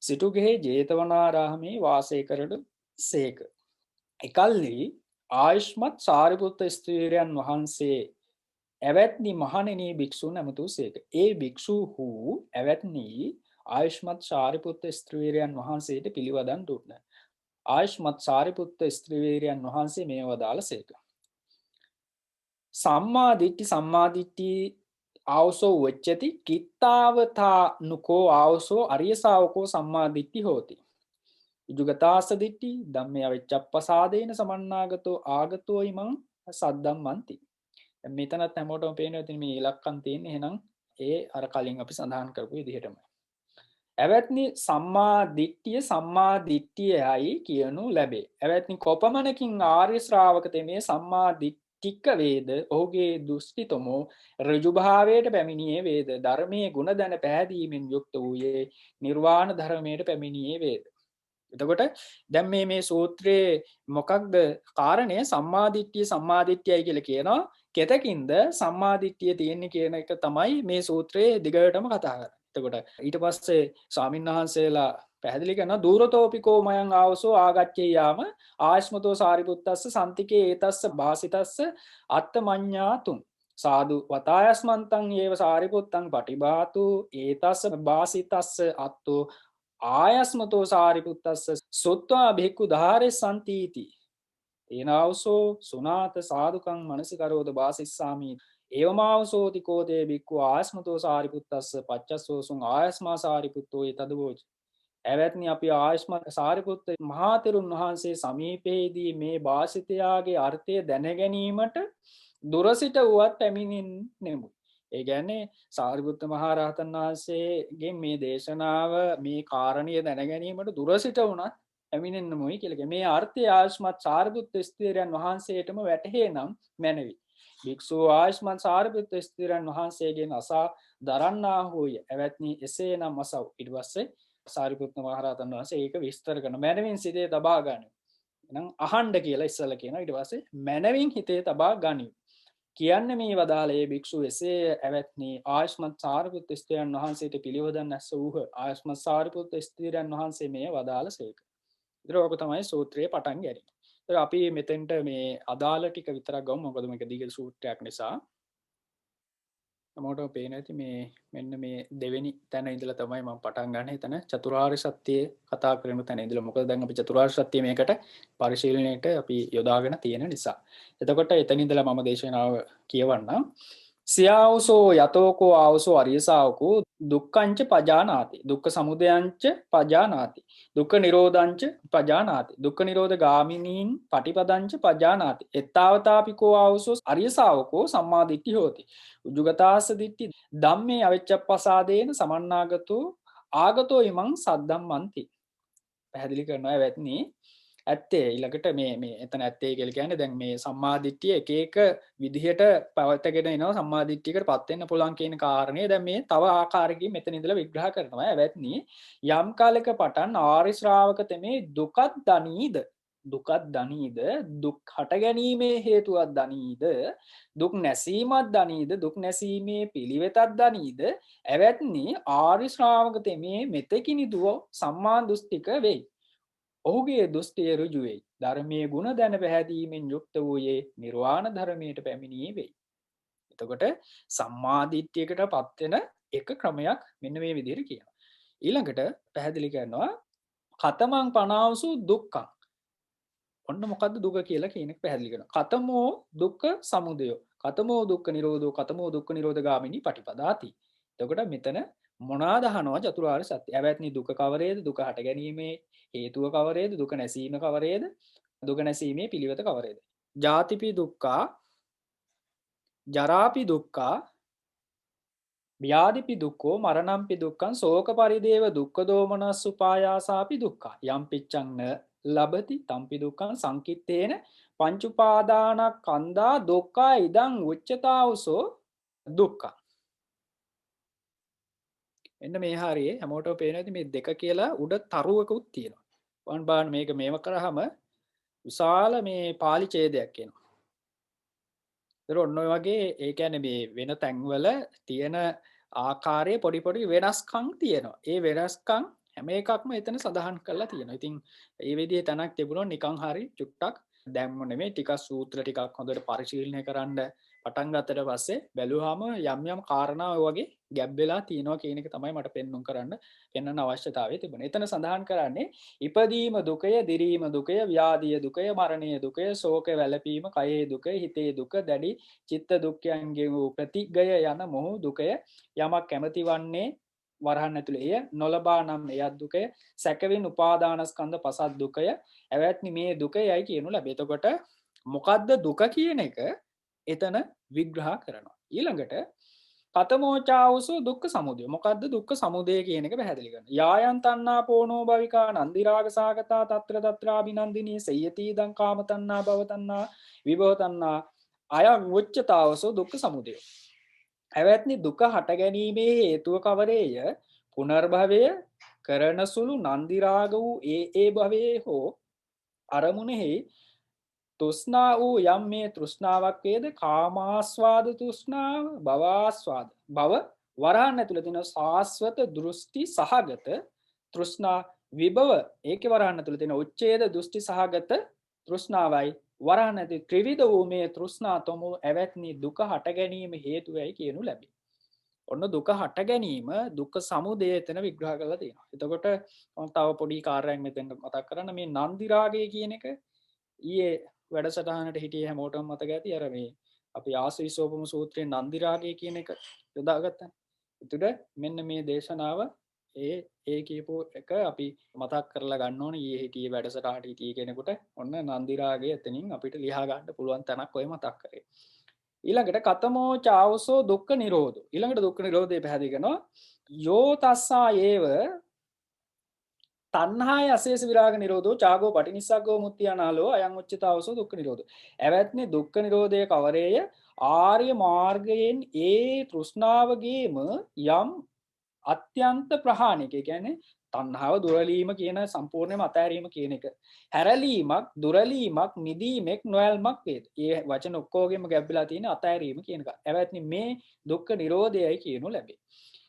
සිටුගෙහි 제තවනාරාමේ වාසය කරන සේක. එකල්හි ආයුෂ්මත් සාරිපුත්ත ස්ත්‍රීයන් වහන්සේ ඇවැත්නි මහණෙනි භික්ෂූන් ඇමතූ සේක. ඒ භික්ෂූහු ඇවැත්නි ආයුෂ්මත් සාරිපුත්ත ස්ත්‍රීවරයන් වහන්සේට පිළිවදන් දුන්න. ආයුෂ්මත් සාරිපුත්ත ස්ත්‍රීවරයන් වහන්සේ මේ වදාළසේක. සම්මාදිට්ඨි ආවසෝ වච්චති කිත්තාවතා නුකෝ ආවසෝ අරිය ශාවකෝ සම්මාදිට්ඨි හෝති. යුගතාස දිට්ඨි ධම්මේ අවිච්ඡප්පසාදේන සමන්නාගතෝ ආගතෝ ඉමං සද්දම් මන්ති. දැන් මෙතනත් හැමෝටම පේනවා ඉතින් මේ ඉලක්කම් තියෙන්නේ එහෙනම් ඒ අර කලින් අපි සඳහන් කරපු විදිහටම. ඇවැත්නි සම්මා දිට්ඨියයි කියනු ලැබේ. ඇවැත්නි කොපමණකින් ආර්ය ශ්‍රාවක තෙමේ සම්මා දිට්ඨික වේද ඔහුගේ දෘෂ්ටිතමෝ ඍජු භාවයට පැමිණියේ වේද ධර්මයේ ගුණ දැන පැහැදීමෙන් යුක්ත වූයේ නිර්වාණ ධර්මයට පැමිණියේ වේද. එතකොට දැන් මේ සූත්‍රයේ මොකක්ද කාරණය? සම්මාදිට්ඨියයි කියලා කියනවා. කෙතකින්ද සම්මාදිට්ඨිය තියෙන්නේ කියන එක තමයි මේ සූත්‍රයේ දිගටම කතා කරන්නේ. එතකොට ඊට පස්සේ ස්වාමීන් වහන්සේලා පැහැදිලි කරනවා දූරතෝපිකෝ මයං ආවසෝ ආගච්ඡේ යාම ආයස්මතෝ සාරිපුත්තස්ස සම්තිකේ ඒතස්ස භාසිතස්ස අත්තමඤ්ඤාතුං සාදු වතායස්මන්තං ඒව සාරිපුත්තං පටිභාතු ඒතස්ස භාසිතස්ස අත්තෝ ආයස්මතෝ සාරිපුත්තස්ස සොත්වා භික්ඛු ධාරේ සම්තිති තේනාවසෝ සුනාත සාදුකං මනසිකරෝද වාසිස්සාමි ඒවමාවසෝති කෝතේ භික්ඛු ආයස්මතෝ සාරිපුත්තස්ස පච්චස්සෝසුං ආයස්මා සාරිපුත්තෝ ඊතදවෝච. එවත්නි අපි ආයස්මත් සාරිපුත්ත මහා තෙරුන් වහන්සේ සමීපයේදී මේ වාසිතයාගේ අර්ථය දැන ගැනීමට දුරසිට වුවත් පැමිණෙන්නෙමු. ඒ කියන්නේ සාරිපුත්ත මහා රහතන් වහන්සේගේ මේ දේශනාව මේ කාරණිය දැන ගැනීමට දුරසිට වුණත් පැමිණෙන්නමුයි කියලා. මේ අර්ථය ආයස්මත් සාරිපුත්ත ස්ථීරයන් වහන්සේටම වැටහේ නම් මැනවි. භික්ෂුව ආයස්මත් සාරිපුත්ත ස්ථීරයන් වහන්සේගෙන් අසා දරන්නාහුය. එවත්නි එසේ නම් අසව්. ඊට පස්සේ සාරිපුත්ත මහ රහතන් වහන්සේ ඒක විස්තර කරන මැනවින් සිතේ තබා ගන්න. එහෙනම් අහන්න කියලා ඉස්සලා කියනවා. ඊට පස්සේ මැනවින් හිතේ තබා ගනිමු. කියන්නේ මේ වදාළේ භික්ෂුව එසේ එවත්නි ආයස්මත් සාරිපුත්ත ස්ථීරයන් වහන්සේට පිළිවදන් ඇස්ස වූහ. ආයස්මත් සාරිපුත්ත ස්ථීරයන් වහන්සේ මේ වදාළසේක. ඉතින් ඔක තමයි සූත්‍රයේ පටන් ගන්නේ. ඉතින් අපි මෙතෙන්ට මේ අදාළ ටික විතරක් ගමු. මොකද මේක දීර්ඝ සූත්‍රයක් නිසා. මොකටද පේන්නේ නැති මේ මෙන්න මේ දෙවෙනි තැන ඉඳලා තමයි මම පටන් ගන්න. එතන චතුරාර්ය සත්‍යය කතා කරන තැන ඉඳලා. මොකද දැන් අපි චතුරාර්ය සත්‍ය මේකට පරිශීලනයේට අපි යොදාගෙන තියෙන නිසා. එතකොට එතන ඉඳලා මම දේශනාව කියවන්නම්. සියාවසෝ යතෝකෝ ආවසෝ අරිය ශාවකෝ දුක්ඛංච පජානාති දුක්ඛ සමුදයංච පජානාති දුක්ඛ නිරෝධංච පජානාති දුක්ඛ නිරෝධ ගාමිනීන් පටිපදංච පජානාති එත්තාවතාපිකෝ ආවසෝ අරිය ශාවකෝ සම්මා දිට්ඨි හෝති උජුගතාස දිට්ඨි ධම්මේ අවිච්ඡප්පසාදේන සමන්නාගතෝ ආගතෝ ඉමං සද්දම් මන්ති. පැහැදිලි කරනවා වැත්නි ඇත්තේ ඊළඟට මේ එතන ඇත්තේ කියලා කියන්නේ දැන් මේ සම්මාදිට්ඨිය එක එක විදිහට පවත්වාගෙන එනවා සම්මාදිට්ඨියකට පත් වෙන්න පුළුවන් කියන කාරණේ දැන් මේ තව ආකාරයකින් මෙතන ඉඳලා විග්‍රහ කරනවා. එවත්නි යම් කාලයක පටන් ආර්ය ශ්‍රාවක තෙමේ දුක් දනීද දුක් හට ගැනීමේ හේතුවක් දනීද දුක් නැසීමක් දනීද දුක් නැසීමේ පිළිවෙතක් දනීද එවත්නි ආර්ය ශ්‍රාවක තෙමේ මෙතකිනි දුව සම්මා දෘෂ්ටික වෙයි. ඔහුගේ දෘෂ්ටිය ඍජු වෙයි. ධර්මයේ ගුණ දැන පැහැදීමෙන් යුක්ත වූයේ නිර්වාණ ධර්මයට පැමිණියේ වෙයි. එතකොට සම්මාදිට්ඨියකට පත් වෙන එක ක්‍රමයක් මෙන්න මේ විදිහට කියනවා. ඊළඟට පැහැදිලි කරනවා කතමං පනාවසු දුක්ඛං. ඔන්න මොකද්ද දුක කියලා කියන එක පැහැදිලි කරනවා. කතමෝ දුක්ඛ සමුදයෝ. කතමෝ දුක්ඛ නිරෝධෝ කතමෝ දුක්ඛ නිරෝධ ගාමිනී පටිපදාති. එතකොට මෙතන මොනවාද අහනවා චතුරාර්ය සත්‍ය. එවැත්නි දුක කවරේද? දුක හට ගැනීමේ හේතුව කවරේද? දුක නැසීම කවරේද? දුක නැසීමේ පිළිවෙත කවරේද? ජාතිපි දුක්ඛා, ජරාපි දුක්ඛා, ව්‍යාධිපි දුක්ඛෝ, මරණම්පි දුක්ඛං, ශෝක පරිදේව දුක්ඛ දෝමනස් උපායාසාපි දුක්ඛා. යම් පිච්ඡං න ලබති තම්පි දුක්ඛං සංකිට්ඨේන පංච උපාදානස්කන්ධා දුක්ඛා ඉදං උච්චතාවසෝ දුක්ඛං. එන්න මේ හරියේ හැමෝටම පේන ඇති මේ දෙක කියලා උඩ තරුවකුත් තියෙනවා. වන් බාන මේක මේව කරාම විශාල මේ පාලි ඡේදයක් එනවා. ඒතර ඔන්න ඔය වගේ ඒ කියන්නේ මේ වෙන තැන්වල තියෙන ආකාරයේ පොඩි පොඩි වෙනස්කම් තියෙනවා. ඒ වෙනස්කම් හැම එකක්ම එතන සඳහන් කරලා තියෙනවා. ඉතින් මේ විදිහේ තැනක් තිබුණොත් නිකන් හරි චුට්ටක් දැම්ම නෙමෙයි ටිකක් සූත්‍ර ටිකක් හොඳට පරිශීලනය කරන්න පටන් ගත්තට පස්සේ බැලුවාම යම් යම් කාරණා ඔය වගේ ගැබ් වෙලා තියෙනවා කියන එක තමයි මට පෙන්වන්න අවශ්‍යතාවය තිබුණේ. එතන සඳහන් කරන්නේ ඉපදීම දුකය, දිරීම දුකය, ව්‍යාධිය දුකය, මරණය දුකය, ශෝක වැළපීම, කයේ දුකය, හිතේ දුක, දැඩි චිත්ත දුක්ඛයන්ගේ වූ ප්‍රතිගය යන මොහු දුකය. යමක් කැමති වන්නේ වරහන් ඇතුළේ එය නොලබා නම් එයත් දුකය. සැකවින් උපාදානස්කන්ධ පසත් දුකය. ඇවැත්නි මේ දුකයයි කියනු ලැබේ. එතකොට මොකද්ද දුක කියන එක එතන විග්‍රහ කරනවා. ඊළඟට පතමෝචාවසෝ දුක්ඛ සමුදය. මොකද්ද දුක්ඛ සමුදය කියන එක පැහැදිලි කරනවා. යායන් තණ්හා පෝනෝ භවිකා නන්දි රාග සාගතා తත්‍ර తත්‍රාබිනන්දිනී සයති දං කාම තණ්හා භව තණ්හා විභව තණ්හා අයං උච්චතාවසෝ දුක්ඛ සමුදය. ඇවැත්නි දුක හට ගැනීමේ හේතුව කවරේය? පුනර්භවය කරන සුළු නන්දි රාග වූ ඒ භවයේ හෝ අරමුණෙහි තෘෂ්ණා වූ යම් මේ තෘෂ්ණාවක් වේද කාමාස්වාද තෘෂ්ණාව, භවආස්වාද භව වරහන් ඇතුළේ තියෙන සාස්වත දෘෂ්ටි සහගත තෘෂ්ණා, විභව ඒකේ වරහන් ඇතුළේ තියෙන උච්ඡේද දෘෂ්ටි සහගත තෘෂ්ණාවයි වරහන් ඇතුළේ ත්‍රිවිධ වූ මේ තෘෂ්ණා තම ඇවැත්නි දුක හට ගැනීම හේතුවයි කියනු ලැබේ. ඔන්න දුක හට ගැනීම දුක්ඛ සමුදය එතන විග්‍රහ කරලා තියෙනවා. එතකොට තව පොඩි කාර්යයක් මෙතෙන් මතක් කරන්න. මේ නන්දි රාගය කියන එක ඊයේ වැඩසටහනට හිටියේ හැමෝටම මතක ඇති. අර මේ අපි ආසවිසෝපම සූත්‍රයේ නන්දි රාගය කියන එක යොදාගත්තා. ඒතර මෙන්න මේ දේශනාව ඒ කියපු එක අපි මතක් කරලා ගන්න ඕනේ. ඊයේ හිටියේ වැඩසටහනට හිටියේ කෙනෙකුට ඔන්න නන්දි රාගය එතනින් අපිට ලියා ගන්න පුළුවන් තැනක් ඔය මතක් කරේ. ඊළඟට කතමෝ චාවසෝ දුක්ඛ නිරෝධෝ. ඊළඟට දුක්ඛ නිරෝධය පැහැදිලි කරනවා. යෝ තස්සා ඒව තණ්හාය අශේෂ විරාග නිරෝධෝ චාගෝ පටිනිස්සග්ගෝ මුත්‍යානාලෝ අයං උච්චතාවසෝ දුක්ඛ නිරෝධෝ. එවැත්නි දුක්ඛ නිරෝධය කවරේය? ආර්ය මාර්ගයෙන් ඒ තෘෂ්ණාවගේම යම් අත්‍යන්ත ප්‍රහාණයක. ඒ කියන්නේ තණ්හාව දුරලීම කියන සම්පූර්ණයෙන්ම අතහැරීම කියන එක. හැරලීමක්, දුරලීමක්, නිදීමක්, නොයල්මක් වේද. මේ වචන ඔක්කොගෙම ගැබ්බලා තියෙන අතහැරීම කියන එක. එවැත්නි මේ දුක්ඛ නිරෝධයයි කියනු ලැබේ.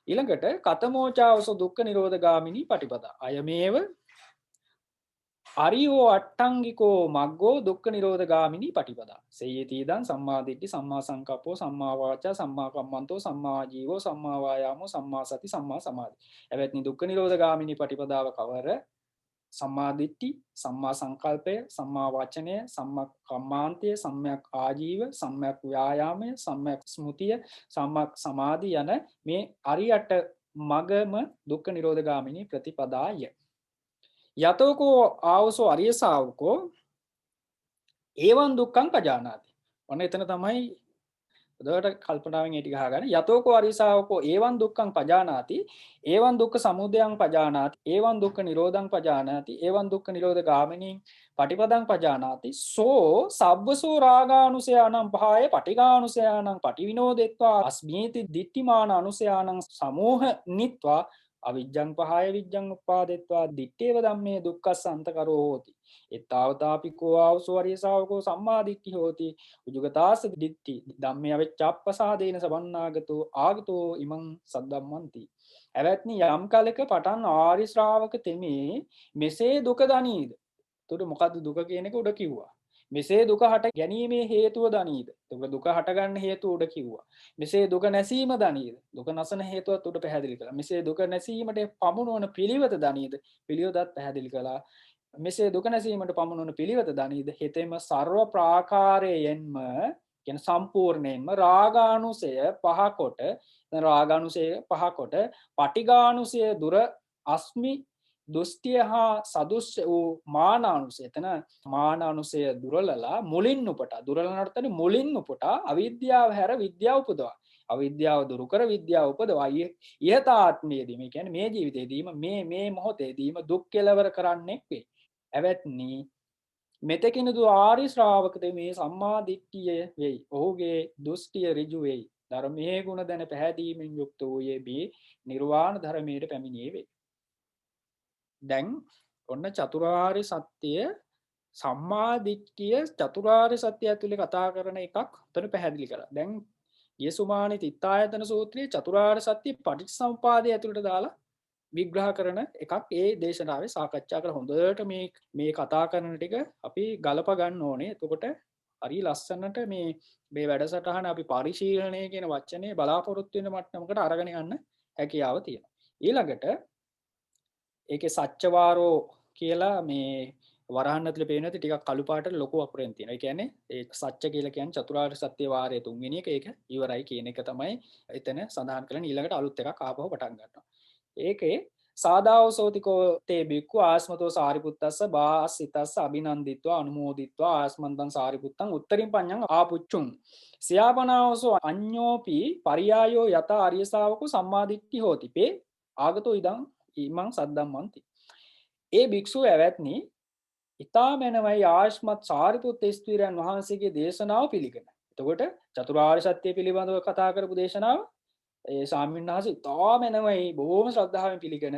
ඊළඟට කතමෝචාවස දුක්ඛ නිරෝධ ගාමිනී පටිපදා. අයමේව අරියෝ අට්ඨංගිකෝ මග්ගෝ දුක්ඛ නිරෝධ ගාමිනී පටිපදා. සේයති දං සම්මා දිට්ඨි, සම්මා සංකප්පෝ, සම්මා වාචා, සම්මා කම්මන්තෝ, සම්මා ජීවෝ, සම්මා වායාමෝ, සම්මා සති, සම්මා සමාධි. එවැත්නි දුක්ඛ නිරෝධ ගාමිනී පටිපදාව කවර? සම්මා දිට්ඨි, සම්මා සංකල්පය, සම්මා වචනය, සම්මා කම්මාන්තය, සම්‍යක් ආජීව, සම්‍යක් ව්‍යායාමය, සම්‍යක් ස්මෘතිය, සම්‍යක් සමාධි යන මේ අරියට මගම දුක්ඛ නිරෝධ ගාමිනී ප්‍රතිපදාය. යතෝකෝ ආවසෝ අරිය ශාවකෝ ඒවං දුක්ඛං පජානාති. ඔන්න එතන තමයි උදේට කල්පනාවෙන් ඒ ටික අහගන්න. යතෝකෝ අරිය ශාවකෝ ඒවං දුක්ඛං පජානාති, ඒවං දුක්ඛ සමුදයං පජානාති, ඒවං දුක්ඛ නිරෝධං පජානාති, ඒවං දුක්ඛ නිරෝධ ගාමිනී පටිපදං පජානාති. සෝ සබ්බසෝ රාගානුසයානං පහය පටිඝානුසයානං පටිවිනෝදෙත්වා අස්මීති දිට්ඨිමාන අනුසයානං සමෝහ නිත්වා අවිජ්ජං පහය විජ්ජං උපාදෙත්වා දිත්තේව ධම්මේ දුක්ඛස්සන්ත කරෝ හෝති. එතාවතාපිකෝ ආවසෝ අරිය ශාවකෝ සම්මා දිට්ඨි හෝති. උජුගතාස දිට්ඨි ධම්මේ අවිච්ඡප්පසාදේන සබන්නාගතෝ ආගතෝ ඉමං සද්දම්මන්ති. එවත්නි යම් කලක පටන් ආරි ශ්‍රාවක තෙමේ මෙසේ දුක දනීද. එතකොට මොකද්ද දුක කියන එක උඩ කිව්වා. මෙසේ දුක හට ගැනීමේ හේතුව දනීද. එතකොට දුක හටගන්න හේතුව උඩ කිව්වා. මෙසේ දුක නැසීම දනීද. දුක නැසන හේතුවත් උඩ පැහැදිලි කළා. මෙසේ දුක නැසීමට පමුණුවන පිළිවෙත දනීද. පිළිවෙතත් පැහැදිලි කළා. මෙසේ දුක නැසීමට පමුණුවන පිළිවෙත දනීද. හිතෙම ਸਰව ප්‍රාකාරයෙන්ම කියන සම්පූර්ණයෙන්ම රාගානුසය පහකොට රාගානුසය පහකොට පටිඝානුසය දුර අස්මි දුෂ්ටිය හා සදුෂ්‍ය වූ මානානුසය. එතන මානානුසය දුරලලා මුලින් උපට දුරලනටතන මුලින් උපට අවිද්‍යාව හැර විද්‍යාව උපදවා. අවිද්‍යාව දුරු කර විද්‍යාව උපදවා. ඉහත ආත්මයේදී මේ කියන්නේ මේ ජීවිතේදීම මේ මොහොතේදීම දුක් කෙලවර කරන්නෙක් වේ. එවත්නි මෙතකිනදු ආරි ශ්‍රාවකද මේ සම්මා දිට්ඨිය වෙයි. ඔහුගේ දෘෂ්ටිය ඍජු වෙයි. ධර්මයේ ගුණ දැන පැහැදීමෙන් යුක්ත වූයේ බී නිර්වාණ ධර්මයට පැමිණියේ වේ. දැන් ඔන්න චතුරාර්ය සත්‍ය සම්මා දිට්ඨිය චතුරාර්ය සත්‍ය ඇතුලේ කතා කරන එකක් උතන පැහැදිලි කරා. දැන් යසුමානි තිත්තායතන සූත්‍රයේ චතුරාර්ය සත්‍ය පටිච්චසමුපාදය ඇතුළට දාලා විග්‍රහ කරන එකක් ඒ දේශනාවේ සාකච්ඡා කරලා හොඳට මේ කතා කරන ටික අපි ගලප ගන්න ඕනේ. එතකොට හරි ලස්සනට මේ වැඩසටහන අපි පරිශීලනය කියන වචනේ බලාපොරොත්තු වෙන මට්ටමකට අරගෙන යන්න හැකියාව තියෙනවා. ඊළඟට ඒකේ සච්චවාරෝ කියලා මේ වරහන් ඇතුලේ පේන ඇති ටිකක් කළු පාටට ලොකු අකුරෙන් තියෙනවා. ඒ කියන්නේ ඒ සත්‍ය කියලා කියන්නේ චතුරාර්ය සත්‍ය වාරයේ තුන්වෙනි එක. ඒක ඉවරයි කියන එක තමයි එතන සඳහන් කරන්නේ. ඊළඟට අලුත් එකක් ආපහු පටන් ගන්නවා. ඒකේ සාදාවසෝතිකෝ තේ බික්කු ආස්මතෝ සාරිපුත්තස්ස බාස්සිතස්ස අභිනන්දිත්වා අනුමෝදිත්වා ආස්මන්තං සාරිපුත්තං උත්තරින් පඤ්ඤං ආපුච්චුං සියාපනාවසෝ අඤ්ඤෝපි පරියායෝ යත ආර්ය ශාවකෝ සම්මාදිට්ඨි හෝති පේ ආගතෝ ඉදං ඊමං සද්දම්මන්ති. ඒ භික්ෂුව ඇවැත්නි ඉතා මැනවයි ආශ්මත් සාරිපුත්ත ස්ත්‍රීයන් වහන්සේගේ දේශනාව පිළිගෙන. එතකොට චතුරාර්ය සත්‍ය පිළිබඳව කතා කරපු දේශනාව ඒ ස්වාමීන් වහන්සේ ඉතා මැනවයි බොහොම ශ්‍රද්ධාවෙන් පිළිගෙන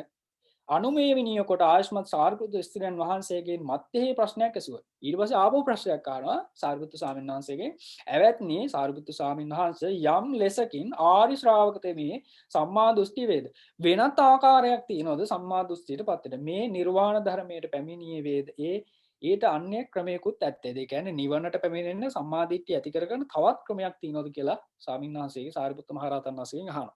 අනුමේවිනිය කොට ආශ්මත් සාරිපුත්ත ස්ත්‍රීයන් වහන්සේගෙන් මත්තේ ප්‍රශ්නයක් ඇසුවා. ඊට පස්සේ ආපහු ප්‍රශ්නයක් අහනවා සාරිපුත්ත ස්වාමීන් වහන්සේගෙන්. ඇවැත්නි සාරිපුත්ත ස්වාමීන් වහන්සේ යම් ලෙසකින් ආරි ශ්‍රාවක තෙමේ සම්මා දෘෂ්ටි වේද වෙනත් ආකාරයක් තියනොද සම්මා දෘෂ්ටියට පත් වෙන මේ නිර්වාණ ධර්මයට පැමිණියේ වේද ඊට අන්‍ය ක්‍රමයකුත් ඇත්තේ. ඒ කියන්නේ නිවනට පැමිණෙන්න සම්මාදිට්ඨිය ඇති කරගන්න තවත් ක්‍රමයක් තියනොද කියලා ස්වාමීන් වහන්සේගේ සාරිපුත්ත මහ රහතන් වහන්සේගෙන් අහනවා.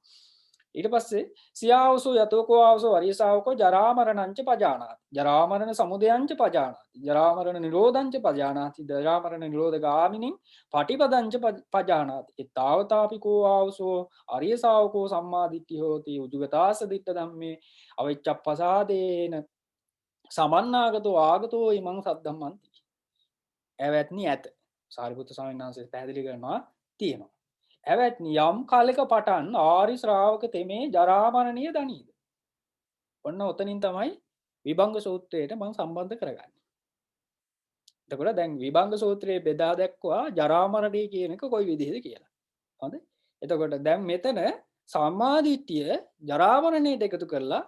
ඊට පස්සේ සියාවසෝ යතෝකෝ ආවසෝ අරිය ශාවකෝ ජරා මරණංච පජානාති. ජරා මරණ සමුදයංච පජානාති. ජරා මරණ නිරෝධංච පජානාති. ජරා මරණ නිරෝධ ගාමිනී පටිපදංච පජානාති. ඊතාවතාපිකෝ ආවසෝ අරිය ශාවකෝ සම්මාදිට්ඨි හෝති උජුගතාස දිට්ඨ ධම්මේ අවිච්ඡප්පසාදේන සමන්නාගතෝ ආගතෝ ඉමං සද්ධම්මන්ති. ඇවැත්නි ඇත. සාරිපුත්‍ර ස්වාමීන් වහන්සේ පැහැදිලි කරනවා තියෙනවා. ඇවැත්නි යම් කාලයක පටන් ආරි ශ්‍රාවක තෙමේ ජරා මරණීය දනීද. ඔන්න ඔතනින් තමයි විභංග සූත්‍රයට මම සම්බන්ධ කරගන්නේ. එතකොට දැන් විභංග සූත්‍රයේ බෙදා දැක්වුවා ජරා මරණය කියන එක කොයි විදිහද කියලා. හරිද? එතකොට දැන් මෙතන සම්මාදිට්ඨිය ජරා මරණයට එකතු කරලා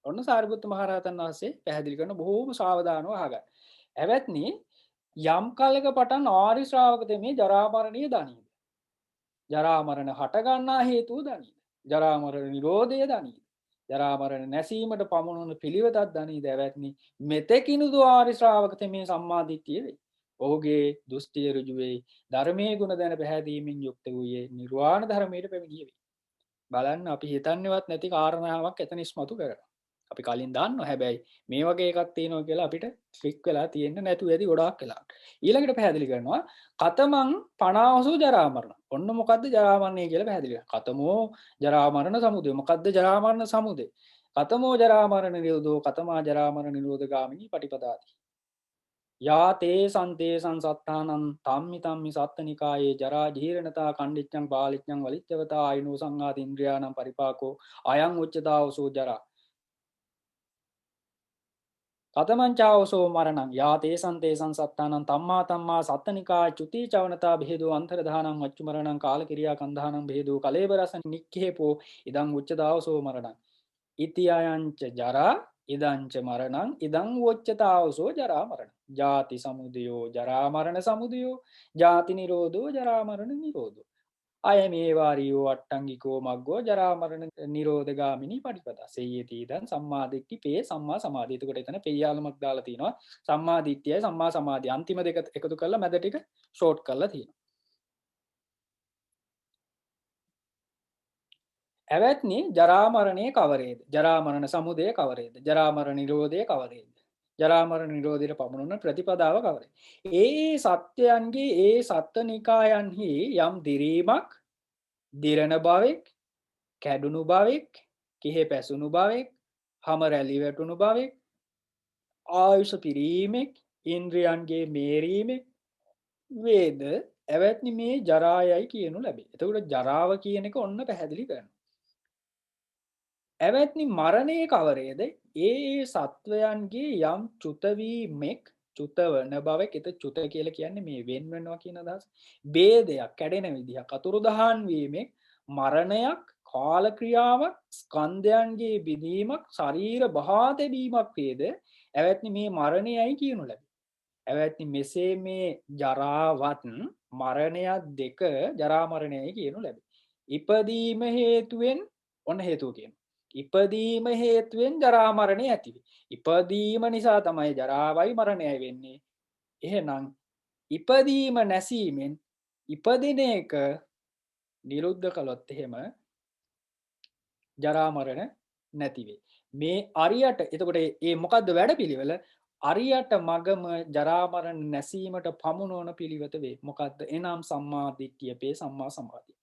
ඔන්න සාරිපුත්ත මහ රහතන් වහන්සේ පැහැදිලි කරන බොහෝම සාවධානව අහගන්න. ඇවැත්නි යම් කාලයක පටන් ආරි ශ්‍රාවක තෙමේ ජරා මරණීය දනීද. ජරා මරණ හට ගන්නා හේතුව දනීද. ජරා මරණ නිරෝධය දනීද. ජරා මරණ නැසීමට පමුණුවන පිළිවෙතක් දනීද. ඇවැත්නි මෙතෙකිනුදු ආරි ශ්‍රාවක තෙමේ සම්මාදිට්ඨිය වේ. ඔහුගේ දෘෂ්ටිය ඍජු වේ. ධර්මයේ ගුණ දැන පැහැදීමෙන් යුක්ත වූයේ නිර්වාණ ධර්මයට පැමිණියේ වේ. බලන්න අපි හිතන්නේවත් නැති කාරණාවක් එතන ඉස්මතු කරනවා. අපි කලින් දන්නවා හැබැයි මේ වගේ එකක් තියෙනවා කියලා අපිට ක්ලික් වෙලා තියෙන්න නැතුව ඇති ගොඩාක් වෙලාවට. ඊළඟට පැහැදිලි කරනවා කතමං පනාවසු ජරා මරණ. ඔන්න මොකද්ද ජරා මරණය කියලා පැහැදිලි කරනවා. කතමෝ ජරා මරණ සමුදය. මොකද්ද ජරා මරණ සමුදය? කතමෝ ජරා මරණ නිරෝධෝ කතමා ජරා මරණ නිරෝධ ගාමිනී පටිපදාති. යා තේ සන්තේ සංසත්තානං තම්මි තම්මි සත්තනිකායේ ජරා ජීරණතා කණ්ඩිච්ඡං බාලිච්ඡං වලිච්ඡවතා ආයනෝ සංඝාත ඉන්ද්‍රියානම් පරිපාකෝ අයං උච්චතාවසෝ ජරා කතමංචාවසෝ මරණං යා තේසං තේසං සත්තානං තම්මා තම්මා සත්තනිකා චුති චවනතා බෙහෙදෝ අන්තරදානං වච්චු මරණං කාල කිරියා කන්දානං බෙහෙදෝ කලේබරස නික්ඛේපෝ ඉදං උච්චතාවසෝ මරණං ඉතියයන්ච ජරා ඉදංච මරණං ඉදං වොච්චතාවසෝ ජරා මරණ ජාති සමුදයෝ ජරා මරණ සමුදයෝ ජාති නිරෝධෝ ජරා මරණ නිරෝධෝ අය මේ වාරියෝ අට්ටංගිකෝ මග්ගෝ ජරා මරණ නිරෝධ ගාමිනී පටිපදා සේයති දන් සම්මා දිට්ඨි පේ සම්මා සමාධි. එතකොට එතන පේයාලමක් දාලා තිනවා සම්මා දිට්ඨියයි සම්මා සමාධිය අන්තිම දෙක එකතු කරලා මැද ටික ෂෝට් කරලා තියෙනවා. ඇවැත්නි ජරා මරණය කවරේද? ජරා මරණ සමුදය කවරේද? ජරා මරණ නිරෝධය කවරේද? ජරා මරණ නිරෝධයට පමුණුන ප්‍රතිපදාව කවරේද? ඒ සත්‍යයන්ගේ ඒ සත්ත්වනිකායන්හි යම් දිරීමක් දිරණ භවෙක් කැඩුණු භවෙක් කිහෙ පැසුණු භවෙක් හම රැලි වැටුණු භවෙක් ආයුෂ පිරීමෙක් ඉන්ද්‍රියන්ගේ මේරීමෙක් වේද ඇවැත්නි මේ ජරායයි කියනු ලැබේ. එතකොට ජරාව කියන එක ඔන්න පැහැදිලි කරනවා. ඇවැත්නි මරණය කවරේද? ඒ සත්වයන්ගේ යම් චුතවීමෙක් චුතවන භවෙක්. එත චුත කියලා කියන්නේ මේ වෙන් වෙනවා කියන අදහස. ભેදයක් කැඩෙන විදිහක් අතුරුදහන් වීමෙක් මරණයක් කාලක්‍රියාවක් ස්කන්ධයන්ගේ බිඳීමක් ශරීර බහා තැබීමක් වේද ඇවැත්නි මේ මරණයයි කියනු ලැබේ. ඇවැත්නි මෙසේ මේ ජරාවත් මරණයත් දෙක ජරා මරණයයි කියනු ලැබේ. ඉපදීම හේතුවෙන් ඔන්න හේතුව කියන. ඉපදීම හේතුවෙන් ජරා මරණය ඇතිවේ. ඉපදීම නිසා තමයි ජරාවයි මරණයයි වෙන්නේ. එහෙනම් ඉපදීම නැසීමෙන් ඉපදින එක නිරුද්ධ කළොත් එහෙම ජරා මරණ නැති වෙයි. මේ අරියට එතකොට මේ මොකද්ද වැඩපිළිවෙල? අරියට මගම ජරා මරණ නැසීමට පමුණවන පිළිවෙත වේ. මොකද්ද? එනම් සම්මා දිට්ඨියපේ සම්මා සමාධිය.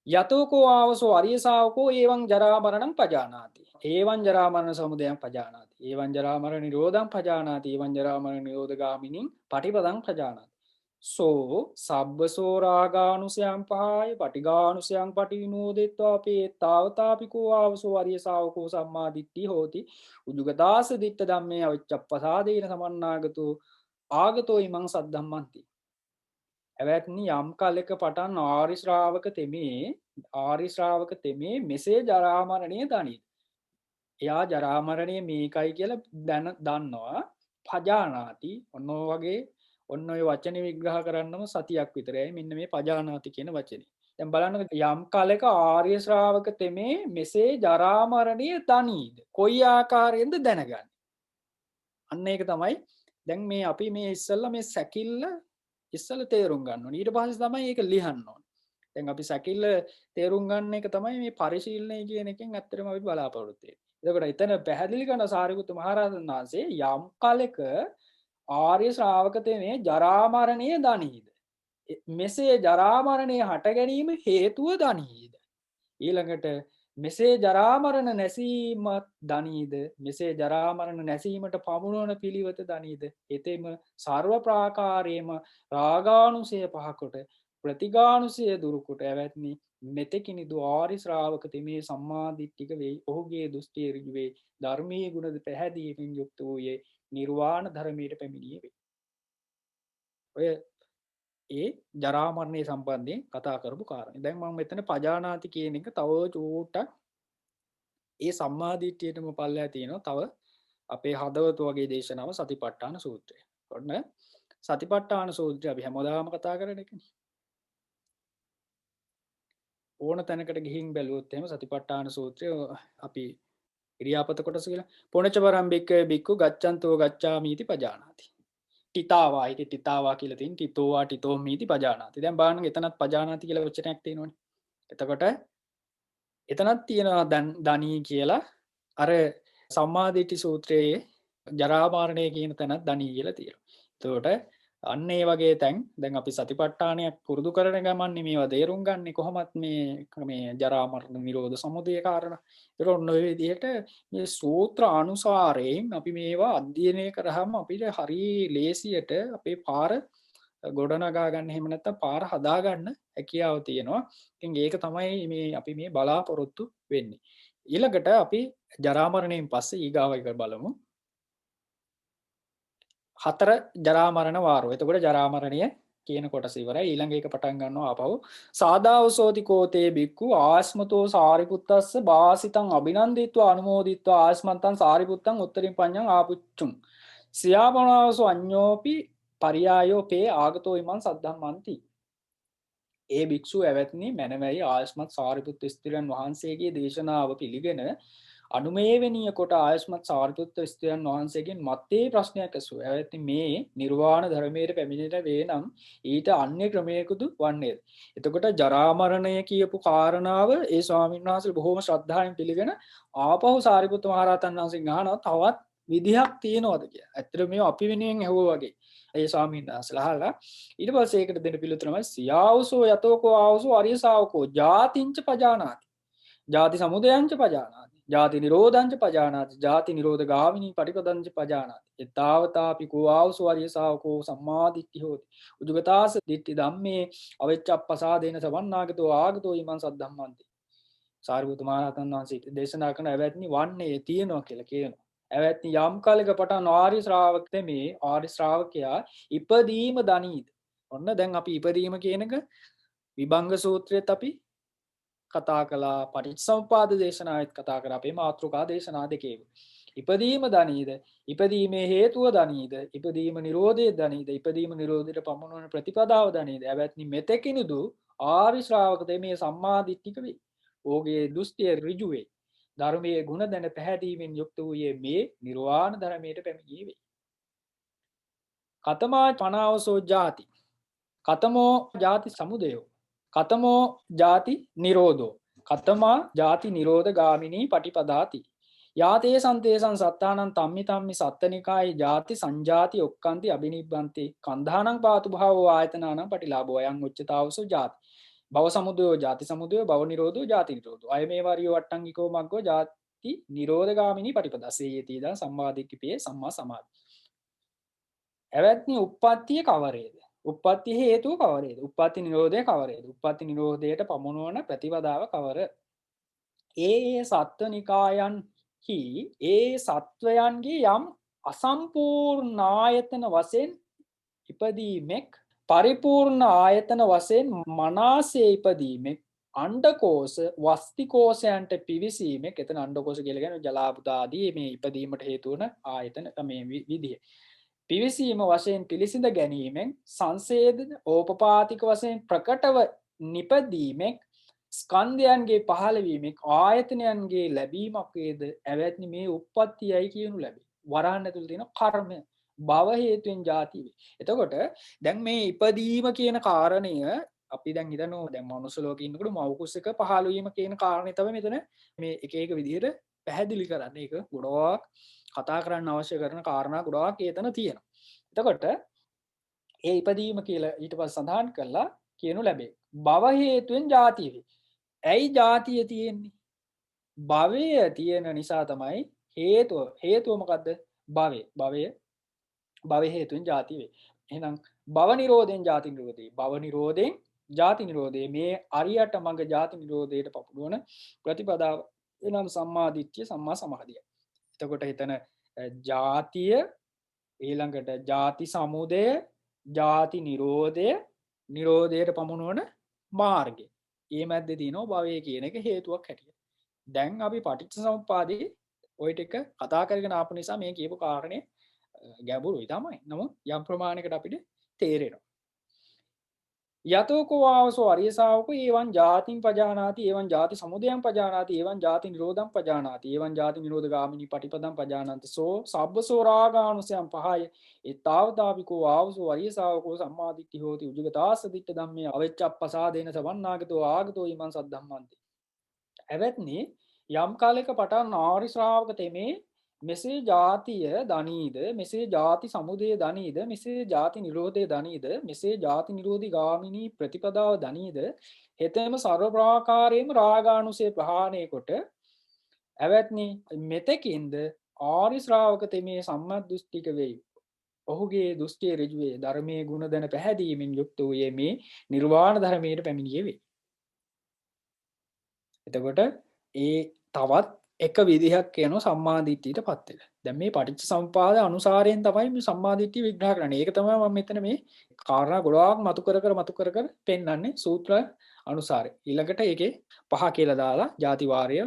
යතෝකෝ ආවසෝ අරිය ශාවකෝ එවං ජරා මරණං පජානාති. එවං ජරා මරණ සමුදයං පජානාති. එවං ජරා මරණ නිරෝධං පජානාති. එවං ජරා මරණ නිරෝධගාමිනී පටිපදං පජානාති. සෝ සබ්බසෝ රාගානුසයං පහය පටිඝානුසයං පටිවිනෝදෙත්වා අපේ තාවතාපිකෝ ආවසෝ අරිය ශාවකෝ සම්මා දිට්ඨි හෝති. උජුගදාස දිට්ඨ ධම්මේ අවිච්ඡප්පසාදේන සමන්නාගතෝ ආගතෝ ඉමං සද්ධම්මන්ති. එවැත්නි යම් කලක පටන් ආරි ශ්‍රාවක තෙමේ මෙසේ ජරා මරණය දනී. එයා ජරා මරණය මේකයි කියලා දන්නවා. පජානාති ඔන්න වගේ ඔන්න ඔය වචන විග්‍රහ කරන්නම සතියක් විතරයි මෙන්න මේ පජානාති කියන වචනේ. දැන් බලන්න යම් කලක ආර්ය ශ්‍රාවක තෙමේ මෙසේ ජරා මරණය දනීද? කොයි ආකාරයෙන්ද දැනගන්නේ? අන්න ඒක තමයි දැන් මේ අපි මේ ඉස්සෙල්ලා මේ සැකිල්ල ඉස්සෙල්ලා තේරුම් ගන්න ඕනේ. ඊට පස්සේ තමයි ඒක ලියන්න ඕනේ. දැන් අපි සැකිල්ල තේරුම් ගන්න එක තමයි මේ පරිශීලනය කියන එකෙන් ඇත්තටම අපි බලාපොරොත්තු වෙන්නේ. එතකොට එතන පැහැදිලි කරන සාරිපුත්ත මහ රහතන් වහන්සේ යම් කලක ආර්ය ශ්‍රාවක තෙමේ ජරා මරණය දනීද? මෙසේ ජරා මරණය හට ගැනීම හේතුව දනීද? ඊළඟට මෙසේ ජරා මරණ නැසීමත් දනීද? මෙසේ ජරා මරණ නැසීමට පමුණවන පිළිවෙත දනීද? එතෙම සර්ව ප්‍රාකාරයේම රාගානුසය පහකොට ප්‍රතිගානුසය දුරුකොට ඇවැත්නි මෙතෙකිනිදු ආරි ශ්‍රාවක තෙමේ සම්මා දිට්ඨික වෙයි. ඔහුගේ දෘෂ්ටිය ඍජු වේ. ධර්මයේ ගුණ පැහැදීමෙන් යුක්ත වූයේ නිර්වාණ ධර්මයට පැමිණියේ වේ. ඔය ඒ ජරා මරණය සම්බන්ධයෙන් කතා කරපු කාරණේ. දැන් මම මෙතන පජානාති කියන එක තව චූට්ටක් ඒ සම්මා දිට්ඨියටම පල්ලෙහා තියෙනවා. තව අපේ හදවත වගේ දේශනාව සතිපට්ඨාන සූත්‍රය. ඔන්න සතිපට්ඨාන සූත්‍රය අපි හැමදාම කතා කරන එකනේ. ඕන තැනකට ගිහින් බැලුවොත් එහෙම සතිපට්ඨාන සූත්‍රය අපි ඉරියාපත කොටස කියලා පොණච වරම්බික්ක බික්කු ගච්ඡන්තෝ ගච්ඡාමීති පජානාති. ටිතාවා හිතේ ටිතාවා කියලා තියෙන ටිතෝවා ටිතෝ මීති පජානාති. දැන් බලන්න එතනත් පජානාති කියලා වචනයක් තියෙනවනේ. එතකොට එතනත් තියෙනවා දනී කියලා අර සම්මාදිට්ඨි සූත්‍රයේ ජරා මරණය කියන තැනත් දනී කියලා තියෙනවා. එතකොට අන්න ඒ වගේ තැන් දැන් අපි සතිපට්ඨානයක් පුරුදු කරන ගමන් මේවා තේරුම් ගන්න කොහොමත් මේ ජරා මරණ නිරෝධ සමුදය කාරණා. ඒක ඔන්න ඔය විදිහට මේ සූත්‍ර අනුසාරයෙන් අපි මේවා අධ්‍යයනය කරාම අපිට හරි ලේසියට අපේ පාර ගොඩනගා ගන්න එහෙම නැත්නම් පාර හදා ගන්න හැකියාව තියෙනවා. ඉතින් ඒක තමයි මේ අපි මේ බලාපොරොත්තු වෙන්නේ. ඊළඟට අපි ජරා මරණයෙන් පස්සේ ඊගාව එක බලමු. 4 ජරා මරණ වාරෝ. එතකොට ජරා මරණය කියන කොටස ඉවරයි. ඊළඟ එක පටන් ගන්නවා ආපහු. සාදාවසෝති කෝතේ බික්කු ආස්මතෝ සාරිපුත්තස්ස බාසිතං අභිනන්දිත්වා අනුමෝදිත්වා ආස්මන්තං සාරිපුත්තං උත්තරින් පඤ්ඤං ආපුච්චුං. සියාපනාවසෝ අඤ්ඤෝපි පරියායෝ පේ ආගතෝ ඉමං සද්ධම්මන්ති. ඒ භික්ෂුව ඇවැත්නි මැනවැයි ආයස්මත් සාරිපුත්ත ස්ත්‍රියන් වහන්සේගේ දේශනාව පිළිගෙන අනුමේවනීය කොට ආයස්මත් සාරිපුත්ත ස්ත්‍රියන් වහන්සේගෙන් මත්තේ ප්‍රශ්නයක් ඇසුවා. ඇවැත්නි මේ නිර්වාණ ධර්මයට පැමිණෙට වේ නම් ඊට අන්‍ය ක්‍රමයකුදු වන්නේද? එතකොට ජරා මරණය කියපු කාරණාව ඒ ස්වාමීන් වහන්සේ බොහොම ශ්‍රද්ධාවෙන් පිළිගෙන ආපහු සාරිපුත්ත මහ රහතන් වහන්සේගෙන් අහනවා තවත් විදිහක් තියෙනවද කියලා. ඇත්තට මේ අපි වෙනුවෙන් ඇහුවා වගේ. ඒ ස්වාමීන් වහන්සේලා අහලා ඊට පස්සේ ඒකට දෙන්න පිළිතුර තමයි සියාවසෝ යතෝකෝ ආවසෝ අරිය ශාවකෝ ජාතිංච පජානාති. ජාති සමුදයංච පජානාති. ජාති නිරෝධංච පජානාති. ජාති නිරෝධ ගාමිනී පටිපදංච පජානාති. එතාවතාපි කෝ ආවසෝ අරිය ශාවකෝ සම්මා දිට්ඨි හෝති. උජුගතාස දිට්ඨි ධම්මේ අවිච්ඡප්පසාදේන සවන්නාගතෝ ආගතෝ ඊමන් සද්ධම්මන්ති. සාරිපුත්ත මහ රහතන් වහන්සේ දේශනා කරන ඇවැත්නි වන්නේ තියෙනවා කියලා කියනවා. ඇවැත්නි යම් කාලයක පටන් ආර්ය ශ්‍රාවක තෙමේ ආර්ය ශ්‍රාවකයා ඉපදීම දනීද? ඔන්න දැන් අපි ඉපදීම කියන එක විභංග සූත්‍රයේත් අපි කතා කළා, පටිච්චසමුපාද දේශනාවෙත් කතා කරා, අපේ මාතෘකා දේශනා දෙකේම. ඉපදීම දනීද? ඉපදීමේ හේතුව දනීද? ඉපදීම නිරෝධය දනීද? ඉපදීම නිරෝධයට පමුණවන ප්‍රතිපදාව දනීද? ඇවැත්නි මෙතෙකිනුදු ආර්ය ශ්‍රාවක තෙමේ සම්මා දිට්ඨික වේ. ඕගේ දෘෂ්ටිය ඍජු වේ. ධර්මයේ ගුණ දැන පැහැදීමෙන් යුක්ත වූයේ මේ නිර්වාණ ධර්මයට පැමිණියේ වේ. කතමා පනාවසෝ ජාති. කතමෝ ජාති සමුදයෝ. කතමෝ ජාති නිරෝධෝ. කතමා ජාති නිරෝධ ගාමිනී පටිපදාති. යාතේ සන්තේසං සත්තානං තම්මි තම්මි සත්තනිකායි ජාති සංජාති ඔක්කාන්ති අබිනිබ්බන්ති කන්ධානං පාතු භාවෝ ආයතනානං පටිලාභෝ අයං උච්චතාවසෝ ජාති. භව සමුදයෝ ජාති සමුදයෝ භව නිරෝධෝ ජාති නිරෝධෝ. අය මේ වරියෝ වට්ටංගිකෝ මග්ගෝ ජාති නිරෝධ ගාමිනී පටිපදා. සේයති දා සම්මාදිට්ඨිපේ සම්මා සමාධි. එවත්නි උප්පත්තිය කවරේද? උප්පත්ති හේතුව කවරේද? උප්පත්ති නිරෝධය කවරේද? උප්පත්ති නිරෝධයට පමුණුවන ප්‍රතිපදාව කවර? ඒ සත්වනිකායන්හි ඒ සත්වයන්ගේ යම් අසම්පූර්ණ ආයතන වශයෙන් ඉපදීමෙක් පරිපූර්ණ ආයතන වශයෙන් මනාසේ ඉපදීමෙක් අණ්ඩකෝෂ වස්තිකෝෂයන්ට පිවිසීමෙක් එතන අණ්ඩකෝෂ කියලා කියන්නේ ජලාබුත ආදී මේ ඉපදීමට හේතු වන ආයතන මේ විදිය. පිවිසීම වශයෙන් පිළිසිඳ ගැනීමෙන් සංසේදන ඕපපාතික වශයෙන් ප්‍රකටව නිපදීමෙක් ස්කන්ධයන්ගේ පහළවීමෙක් ආයතනයන්ගේ ලැබීමක් වේද ඇවැත්නි මේ උප්පත්තියයි කියනු ලැබේ. වරහන් ඇතුළේ තියෙන කර්මය භව හේතුවෙන් ජාති වේ. එතකොට දැන් මේ ඉපදීම කියන කාරණය අපි දැන් හිතනවා දැන් මනුස්ස ලෝකේ ඉන්නකොට මව් කුසක පහළ වීම කියන කාරණේ තමයි මෙතන මේ එක එක විදිහට පැහැදිලි කරන්නේ. ඒක ගොඩක් කතා කරන්න අවශ්‍ය කරන කාරණා ගොඩාක් එතන තියෙනවා. එතකොට ඒ ඉපදීම කියලා ඊට පස්සේ සඳහන් කළා කියනු ලැබේ. භව හේතුවෙන් ජාති වේ. ඇයි ජාතිය තියෙන්නේ? භවය තියෙන නිසා තමයි හේතුව මොකද්ද? භවය හේතුවෙන් ජාති වේ. එහෙනම් භව නිරෝධයෙන් ජාති නිරෝධේ. භව නිරෝධයෙන් ජාති නිරෝධේ මේ අරියට මඟ ජාති නිරෝධයට පපුවන ප්‍රතිපදාව එනම් සම්මා දිට්ඨිය සම්මා සමාධිය. එතකොට හිතන ජාතිය ඊළඟට ජාති සමුදය ජාති නිරෝධය නිරෝධයට පමුණුවන මාර්ගය. ඒ මැද්දේ තියෙනවා භවය කියන එක හේතුවක් හැටියට. දැන් අපි පටිච්චසමුප්පාදේ ওই ටික කතා කරගෙන ආපු නිසා මේ කියපු කාරණේ ගැඹුරුයි තමයි. නමුත් යම් ප්‍රමාණයකට අපිට තේරෙනවා. යතෝකෝ ආවසෝ අරිය ශාවකෝ එවං ජාතින් පජානාති එවං ජාති සමුදයං පජානාති එවං ජාති නිරෝධං පජානාති එවං ජාති නිරෝධ ගාමිනී පටිපදං පජානාති සෝ සබ්බසෝ රාගානුසයං පහය ඒතාවතාපිකෝ ආවසෝ අරිය ශාවකෝ සම්මාදිට්ඨි හෝති උජ්ජගතාස්ස දිට්ඨ ධම්මේ අවෙච්ඡප්පසාදේන සවන්නාගතෝ ආගතෝ ීමං සද්ධම්මන්ති. එවත්නි යම් කාලයක පටන් ආරි ශ්‍රාවක තෙමේ මෙසේ ජාතිය දනීද මෙසේ ජාති සමුදය දනීද මෙසේ ජාති නිරෝධය දනීද මෙසේ ජාති නිරෝධි ගාමිනී ප්‍රතිපදාව දනීද හෙතෙම සර්ව ප්‍රාකාරයෙන්ම රාගානුසය ප්‍රහාණය කොට ඇවැත්නි මෙතෙකින්ද ආරි ශ්‍රාවක තෙමේ සම්මත් දෘෂ්ටික වෙයි. ඔහුගේ දෘෂ්ටිය ඍජු වේ. ධර්මයේ ගුණ දැන පැහැදීමෙන් යුක්ත වූයේ මේ නිර්වාණ ධර්මයට පැමිණියේ වේ. එතකොට ඒ තවත් එක විදිහක් කියනවා සම්මාදිට්ඨියට පත් වෙන. දැන් මේ පටිච්චසමුපාද අනුසාරයෙන් තමයි මේ සම්මාදිට්ඨිය විග්‍රහ කරන්නේ. ඒක තමයි මම මෙතන මේ කාරණා ගොඩාක් මතු කර කර පෙන්වන්නේ සූත්‍ර අනුසාරයෙන්. ඊළඟට ඒකේ පහ කියලා දාලා ಜಾති වාරය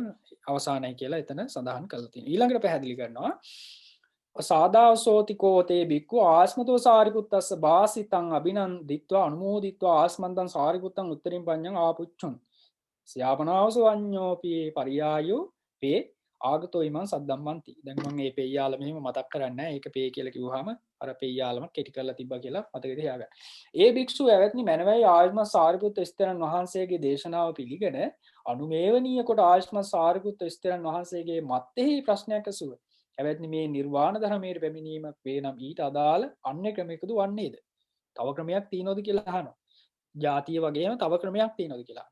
අවසానයි කියලා එතන සඳහන් කරලා තියෙනවා. ඊළඟට පැහැදිලි කරනවා සාදාසෝතිකෝතේ බික්කු ආස්මතෝ සාරිපුත්තස්ස බාසිතං අභිනන්දිත්වා අනුමෝදිත්වා ආස්මන්තං සාරිපුත්තං උත්තරින් පඤ්ඤං ආපුච්චුන් සියාපනාවසෝ අඤ්ඤෝපි පරියායෝ පේ ආගතෝ ීමං සද්දම්මන්ති. දැන් මම මේ පෙය්‍යාල මෙහෙම මතක් කරන්නේ නැහැ. ඒක පේ කියලා කිව්වහම අර පෙය්‍යාලම කෙටි කරලා තිබ්බා කියලා මතකද තියාගන්න. ඒ භික්ෂුව ඇවැත්නි මැනවයි ආයුෂ්මත් සාරිපුත්ත ස්ථිරන් වහන්සේගේ දේශනාව පිළිගෙන අනුමේවනීය කොට ආයුෂ්මත් සාරිපුත්ත ස්ථිරන් වහන්සේගේ මත්තෙහි ප්‍රශ්නයක් ඇසුවා. ඇවැත්නි මේ නිර්වාණ ධර්මයේ පැමිණීමක් වේ නම් ඊට අදාළ අන්‍ය ක්‍රමයකද වන්නේද? තව ක්‍රමයක් තියෙනවද කියලා අහනවා. ජාතිය වගේම තව ක්‍රමයක් තියෙනවද කියලා.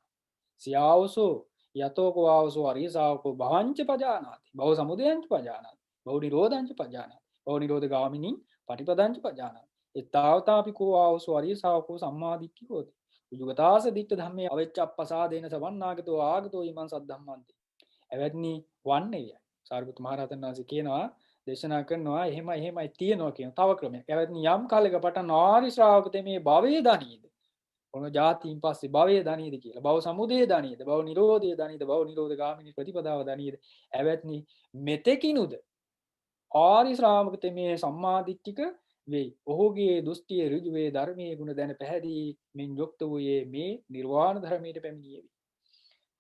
සියාවසෝ යතෝකෝ ආවසෝ අරිය ශාවකෝ භවංච පජානාති භව සමුදයංච පජානාති භව නිරෝධංච පජානාති භව නිරෝධ ගාමිනී පටිපදංච පජානාති එතාවතාපිකෝ ආවසෝ අරිය ශාවකෝ සම්මාදිට්ඨි හෝති උජුගතාස දිට්ඨ ධම්මේ අවෙච්ඡප්පසාදේන සවන්නාගතෝ ආගතෝ ීමං සද්ධම්මන්ති. එවැත්නි වන්නේ සාරිපුත් මහ රහතන් වහන්සේ කියනවා දේශනා කරනවා එහෙමයි තියෙනවා කියන තව ක්‍රමයක්. එවැත්නි යම් කාලයක පටන් ආරි ශ්‍රාවකතේ මේ භවයේ දනීද ඔන ජාතීන් පස්සේ භවය දනීද කියලා. භව සමුදය දනීද, භව නිරෝධය දනීද, භව නිරෝධ ගාමිනී ප්‍රතිපදාව දනීද. ඇවැත්නි මෙතෙකිනුද ආරි ශ්‍රාවක තෙමේ සම්මාදිට්ඨික වෙයි. ඔහුගේ දෘෂ්ටිය ඍජු වේ. ධර්මයේ ගුණ දැන පැහැදීමෙන් යුක්ත වූයේ මේ නිර්වාණ ධර්මයට පැමිණියේ.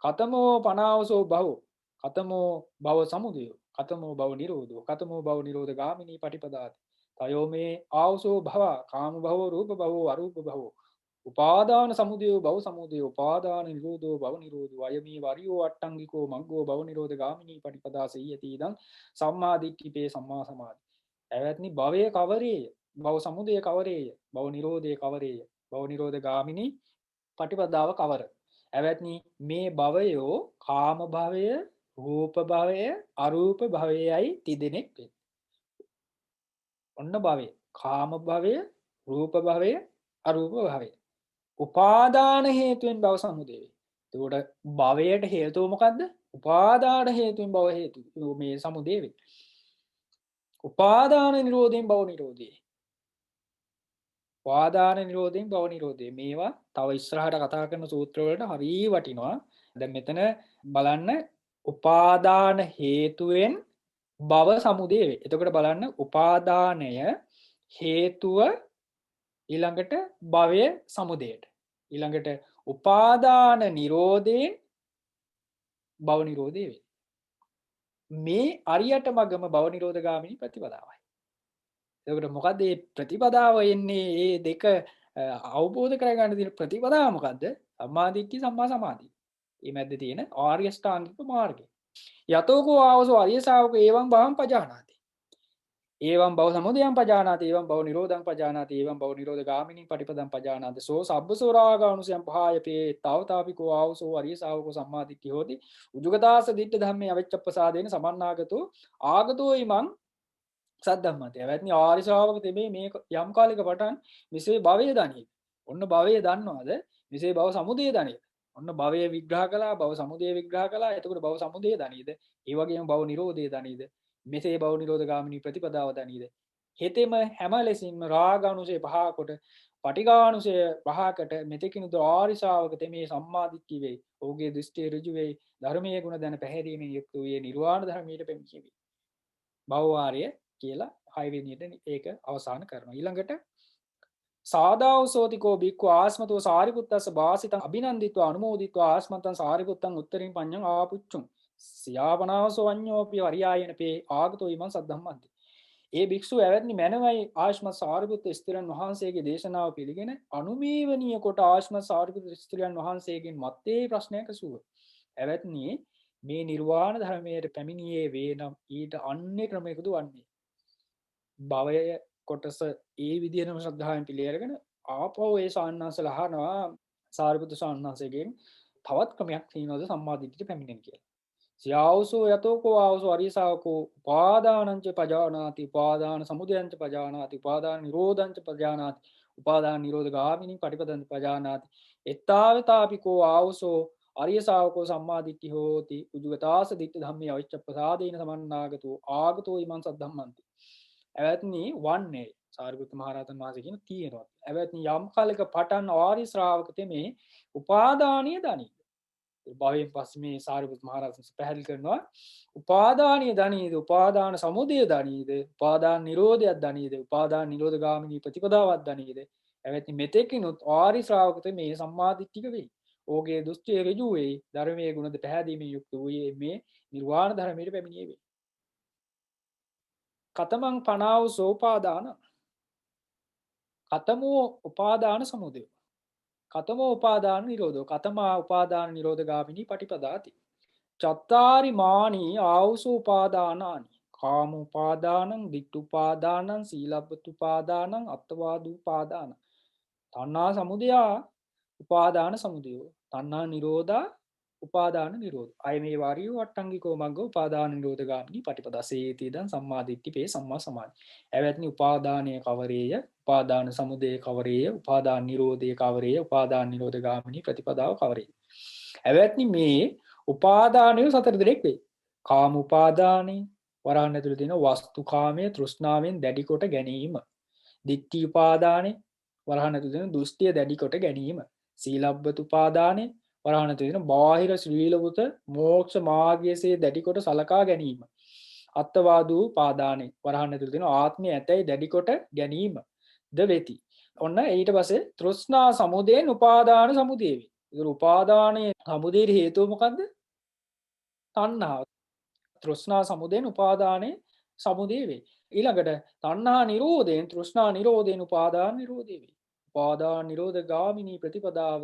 කතමෝ පනාවසෝ භවෝ, කතමෝ භව සමුදයෝ, කතමෝ භව නිරෝධෝ, කතමෝ භව නිරෝධ ගාමිනී පටිපදාති. තයෝ මේ ආවසෝ භව කාම භවෝ රූප භවෝ අරූප භවෝ උපාදාන සමුදයෝ භව සමුදයෝ උපාදාන නිරෝධෝ භව නිරෝධෝ අයමී වරියෝ අට්ටංගිකෝ මග්ගෝ භව නිරෝධ ගාමිනී පටිපදා සීයති ඉදං සම්මා දිට්ඨිපේ සම්මා සමාධි. එවත්නි භවයේ කවරේය? භව සමුදය කවරේය? භව නිරෝධය කවරේය? භව නිරෝධ ගාමිනී පටිපදාව කවර? එවත්නි මේ භවයෝ කාම භවය, රූප භවය, අරූප භවයයි තිදෙනෙක් වේ. ඔන්න භවය. කාම භවය, රූප භවය, අරූප භවය. උපාදාන හේතුවෙන් භව සමුදය වේ. එතකොට භවයට හේතුව මොකද්ද? උපාදාන හේතුවෙන් භව හේතු මේ සමුදය වේ. උපාදාන නිරෝධයෙන් භව නිරෝධය. උපාදාන නිරෝධයෙන් භව නිරෝධය. මේවා තව ඉස්සරහට කතා කරන සූත්‍ර වලට හරිය වටිනවා. දැන් මෙතන බලන්න උපාදාන හේතුවෙන් භව සමුදය වේ. එතකොට බලන්න උපාදානය හේතුව ඊළඟට භවය සමුදයට. ඊළඟට උපාදාන නිරෝධයෙන් භව නිරෝධය වේ. මේ අරියට මගම භව නිරෝධ ගාමිනී ප්‍රතිපදාවයි. එතකොට මොකද්ද මේ ප්‍රතිපදාව එන්නේ? මේ දෙක අවබෝධ කරගන්න තියෙන ප්‍රතිපදාව මොකද්ද? සම්මා දිට්ඨි සම්මා සමාධි. මේ මැද්දේ තියෙන ආර්ය ශ්‍රාංගික මාර්ගය. යතෝකෝ ආවසෝ අරිය ශාවකෝ එවං භවං පජානාති. එවං භව සමුදයං පජානාති එවං භව නිරෝධං පජානාති එවං භව නිරෝධ ගාමිනී පටිපදං පජානාති සෝ සබ්බසෝ රාගානුසයං පහායපේ තාවතාපිකෝ ආවසෝ අරිය ශාවකෝ සම්මා දිට්ඨි හෝති උජුගදාස දිට්ඨ ධම්මේ අවිච්ඡප්පසාදේන සමන්නාගතෝ ආගතෝ ඉමං සද්ධම්මතය. එවත්නි ආර්ය ශ්‍රාවක තෙමේ මේ යම් කාලයක පටන් මෙසේ භවය දනීද. ඔන්න භවය දන්නවද? මෙසේ භව සමුදය දනීද. ඔන්න භවය විග්‍රහ කළා, භව සමුදය විග්‍රහ කළා. එතකොට භව සමුදය දනීද? ඒ වගේම භව නිරෝධය දනීද? මෙසේ භව නිරෝධ ගාමිනී ප්‍රතිපදාව දනීද? හෙතෙම හැම ලෙසින්ම රාගානුසය පහ කොට පටිඝානුසය පහකට මෙතෙකිනුද ආර්ය ශ්‍රාවක තෙමේ සම්මා දිට්ඨිය වේ. ඔහුගේ දෘෂ්ටිය ඍජු වේ. ධර්මයේ ගුණ දැන පැහැදීමෙන් යුක්ත වූයේ නිර්වාණ ධර්මයට පැමිණෙවි. භවවාරය කියලා 6 වෙනියට ඒක අවසන් කරනවා. ඊළඟට සාදාවසෝතිකෝ බික්ඛු ආස්මතෝ සාරිපුත්තස්ස වාසිතං අභිනන්දිත්වා අනුමෝදිත්වා ආස්මතං සාරිපුත්තං උත්තරින් පඤ්ඤං ආපුච්චුං සියාපනාවසෝ අඤ්ඤෝපි වරියායන පේ ආගතෝ ීමං සද්ධම්මන්ති. ඒ භික්ෂුව ඇවැත්නි මැනවයි ආශ්මත් සාරිපුත්ත ස්ත්‍රීන් වහන්සේගේ දේශනාව පිළිගෙන අනුමේවනීය කොට ආශ්මත් සාරිපුත්ත ස්ත්‍රීන් වහන්සේගෙන් මත්තේ ප්‍රශ්නයක් අසුව. ඇවැත්නි මේ නිර්වාණ ධර්මයට පැමිණියේ වේ නම් ඊට අන්‍ය ක්‍රමයකද වන්නේ. භවය කොටස ඒ විදිහටම ශ්‍රද්ධාවෙන් පිළිඅරගෙන ආපහු ඒ සාන්නාසල අහනවා සාරිපුත්‍ර සාන්නාසයෙන් තවත් ක්‍රමයක් තියෙනවද සම්මා දිට්ඨියට පැමිණෙන්න කියලා. සියාවසෝ යතෝකෝ ආවසෝ අරිය ශාවකෝ උපාදානංච පජානාති උපාදාන සමුදයංච පජානාති උපාදාන නිරෝධංච පජානාති උපාදාන නිරෝධ ගාමිනී පටිපදං පජානාති එත්තාවතාපිකෝ ආවසෝ අරිය ශාවකෝ සම්මා දිට්ඨි හෝති උජුගතාස දිට්ඨ ධම්මේ අවිච්ඡප්පසාදේන සමන්නාගතෝ ආගතෝ ීමං සද්ධම්මන්ති. ඇවැත්නි වන්නේ සාරිපුත්ත මහරහතන් වහන්සේ කියන තියෙනවා. ඇවැත්නි යම් කාලයක පටන් ආර්ය ශ්‍රාවක තෙමේ උපාදානීය දනීද. භවයෙන් පස්සේ මේ සාරිපුත්ත මහරහතන් පැහැදිලි කරනවා උපාදානීය දනීද, උපාදාන සමුදය දනීද, උපාදාන නිරෝධයක් දනීද, උපාදාන නිරෝධ ගාමිනී ප්‍රතිපදාවක් දනීද. ඇවැත්නි මෙතෙකිනුත් ආර්ය ශ්‍රාවක තෙමේ සම්මා දිට්ඨික වෙයි. ඕගේ දෘෂ්ටිය ඍජු වෙයි. ධර්මයේ ගුණද පැහැදීමෙන් යුක්ත වූයේ මේ නිර්වාණ ධර්මයට පැමිණියේ වේ. කතමං පනාව සෝපාදාන කතමෝ උපාදාන සමුදය කතමෝ උපාදාන නිරෝධෝ කතමා උපාදාන නිරෝධ ගාමිනී පටිපදාති චත්තාරි මානී ආවුසෝ උපාදානානි කාම උපාදානං ditth උපාදානං සීලබ්බත උපාදානං අත්තවාද උපාදානං තණ්හා සමුදයා උපාදාන සමුදයෝ තණ්හා නිරෝධා උපාදාන නිරෝධ අය මේ වාරියෝ අට්ටංගිකෝ මග්ගෝ උපාදාන නිරෝධ ගාමිනී පටිපදා සේති දන් සම්මා දිට්ඨිපේ සම්මා සමාධි. එවැත්නි උපාදානය කවරේය, උපාදාන සමුදය කවරේය, උපාදාන නිරෝධය කවරේය, උපාදාන නිරෝධ ගාමිනී ප්‍රතිපදාව කවරේය. එවැත්නි මේ උපාදානය සතර දෙනෙක් වේ. කාම උපාදානය වරහන් ඇතුළේ තියෙන වස්තුකාමයේ තෘෂ්ණාවෙන් දැඩි කොට ගැනීම. ditthi උපාදානය වරහන් ඇතුළේ තියෙන දෘෂ්ටිය දැඩි කොට ගැනීම. සීලබ්බත උපාදානය වරහන තියෙන බාහිර ශ්‍රීලවුත මෝක්ෂ මාර්ගයේසේ දැඩි කොට සලකා ගැනීම. අත්වාදූ පාදානේ වරහන් ඇතුළේ තියෙන ආත්මය ඇතැයි දැඩි කොට ගැනීම ද වෙති. ඔන්න ඊට පස්සේ තෘෂ්ණා සමුදයෙන් උපාදාන සමුදය වේ. ඒක උපාදානයේ සමුදයට හේතුව මොකද්ද? තණ්හාව. තෘෂ්ණා සමුදයෙන් උපාදානයේ සමුදය වේ. ඊළඟට තණ්හා නිරෝධයෙන් තෘෂ්ණා නිරෝධයෙන් උපාදාන නිරෝධය වේ. උපාදාන නිරෝධ ගාමිනී ප්‍රතිපදාව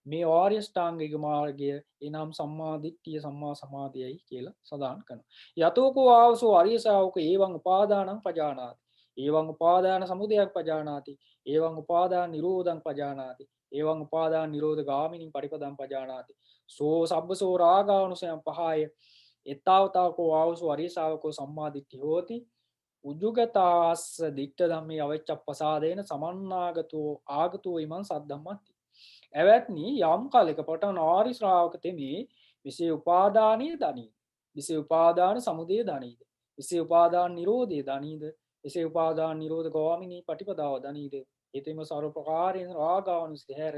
මේ ආර්ය ශ්‍රාංගික මාර්ගය එනම් සම්මා දිට්ඨිය සම්මා සමාධියයි කියලා සඳහන් කරනවා. යතෝකෝ ආවසෝ අරිය ශාවක ඒවං උපාදානං පජානාති. ඒවං උපාදාන සමුදයං පජානාති. ඒවං උපාදාන නිරෝධං පජානාති. ඒවං උපාදාන නිරෝධ ගාමිනී පටිපදං පජානාති. සෝ සබ්බසෝ රාගානුසයං පහය එත්තාවතාවකෝ ආවසෝ අරිය ශාවකෝ සම්මා දිට්ඨි හෝති. උජුගතාස්ස දිට්ඨ ධම්මේ අවච්ඡප්පසාදේන සමන්නාගතෝ ආගතෝ ඉමං සද්ධම්මති. එවත්නි යම් කාලයක පටන් ආරි ශ්‍රාවක තෙමේ විසේ උපාදානීය දනීද. විසේ උපාදාන සමුදය දනීද. විසේ උපාදාන නිරෝධය දනීද. විසේ උපාදාන නිරෝධ ගාමිනී පටිපදාව දනීද. ඒතෙම සර්ව ප්‍රකාරයෙන් රාගානුසය හැර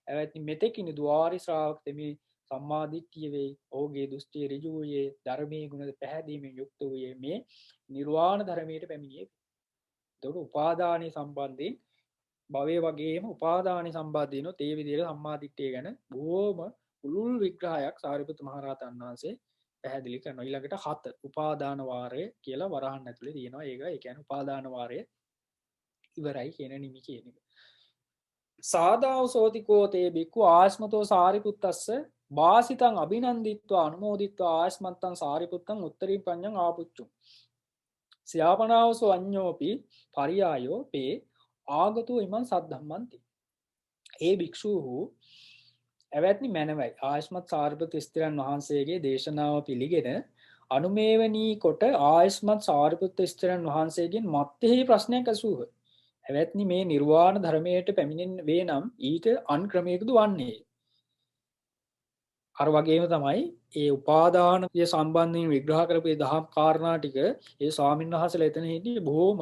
එවත්නි මෙතෙකිනි දුආරි ශ්‍රාවක තෙමේ සම්මා දිට්ඨිය වේ. ඔහුගේ දෘෂ්ටිය ඍජු වූයේ ධර්මයේ ගුණ පැහැදීමෙන් යුක්ත වූයේ මේ නිර්වාණ ධර්මයට පැමිණියේ. එතකොට උපාදානයේ සම්බන්ධයෙන් භවයේ වගේම උපාදානයේ සම්බන්ධිනොත් ඒ විදිහට සම්මා දිට්ඨිය ගැන බොහොම පුළුල් විග්‍රහයක් සාරිපුත්ත මහ රහතන් වහන්සේ පැහැදිලි කරනවා. ඊළඟට 7 උපාදාන වාරය කියලා වරහන් ඇතුලේ තියෙනවා. ඒක ඒ කියන්නේ උපාදාන වාරය ඉවරයි කියන නිමි කියන එක. සාදාව සෝතිකෝ තේ බික්ඛු ආස්මතෝ සාරිපුත්තස්ස වාසිතං අභිනන්දිත්වා අනුමෝදිත්වා ආස්මත්තං සාරිපුත්තං උත්තරීන් පඤ්ඤං ආපුච්චු සියාපනාවසෝ අඤ්ඤෝපි පරියායෝ පේ ආගතෝ ඉමං සද්ධම්මන්ති. ඒ භික්ෂූහු එවැත්නි මැනවයි ආයස්මත් සාරිපුත් ස්ත්‍රයන් වහන්සේගේ දේශනාව පිළිගෙන අනුමේවනී කොට ආයස්මත් සාරිපුත් ස්ත්‍රයන් වහන්සේගෙන් මත්තෙහි ප්‍රශ්නයක් ඇසූහ. එවැත්නි මේ නිර්වාණ ධර්මයට පැමිණෙන වේ නම් ඊට අන් ක්‍රමයකද වන්නේ. අර වගේම තමයි ඒ උපාදානය සම්බන්ධයෙන් විග්‍රහ කරපු ඒ දහම් කාරණා ටික ඒ ස්වාමීන් වහන්සේලා එතන හිටියේ බොහොම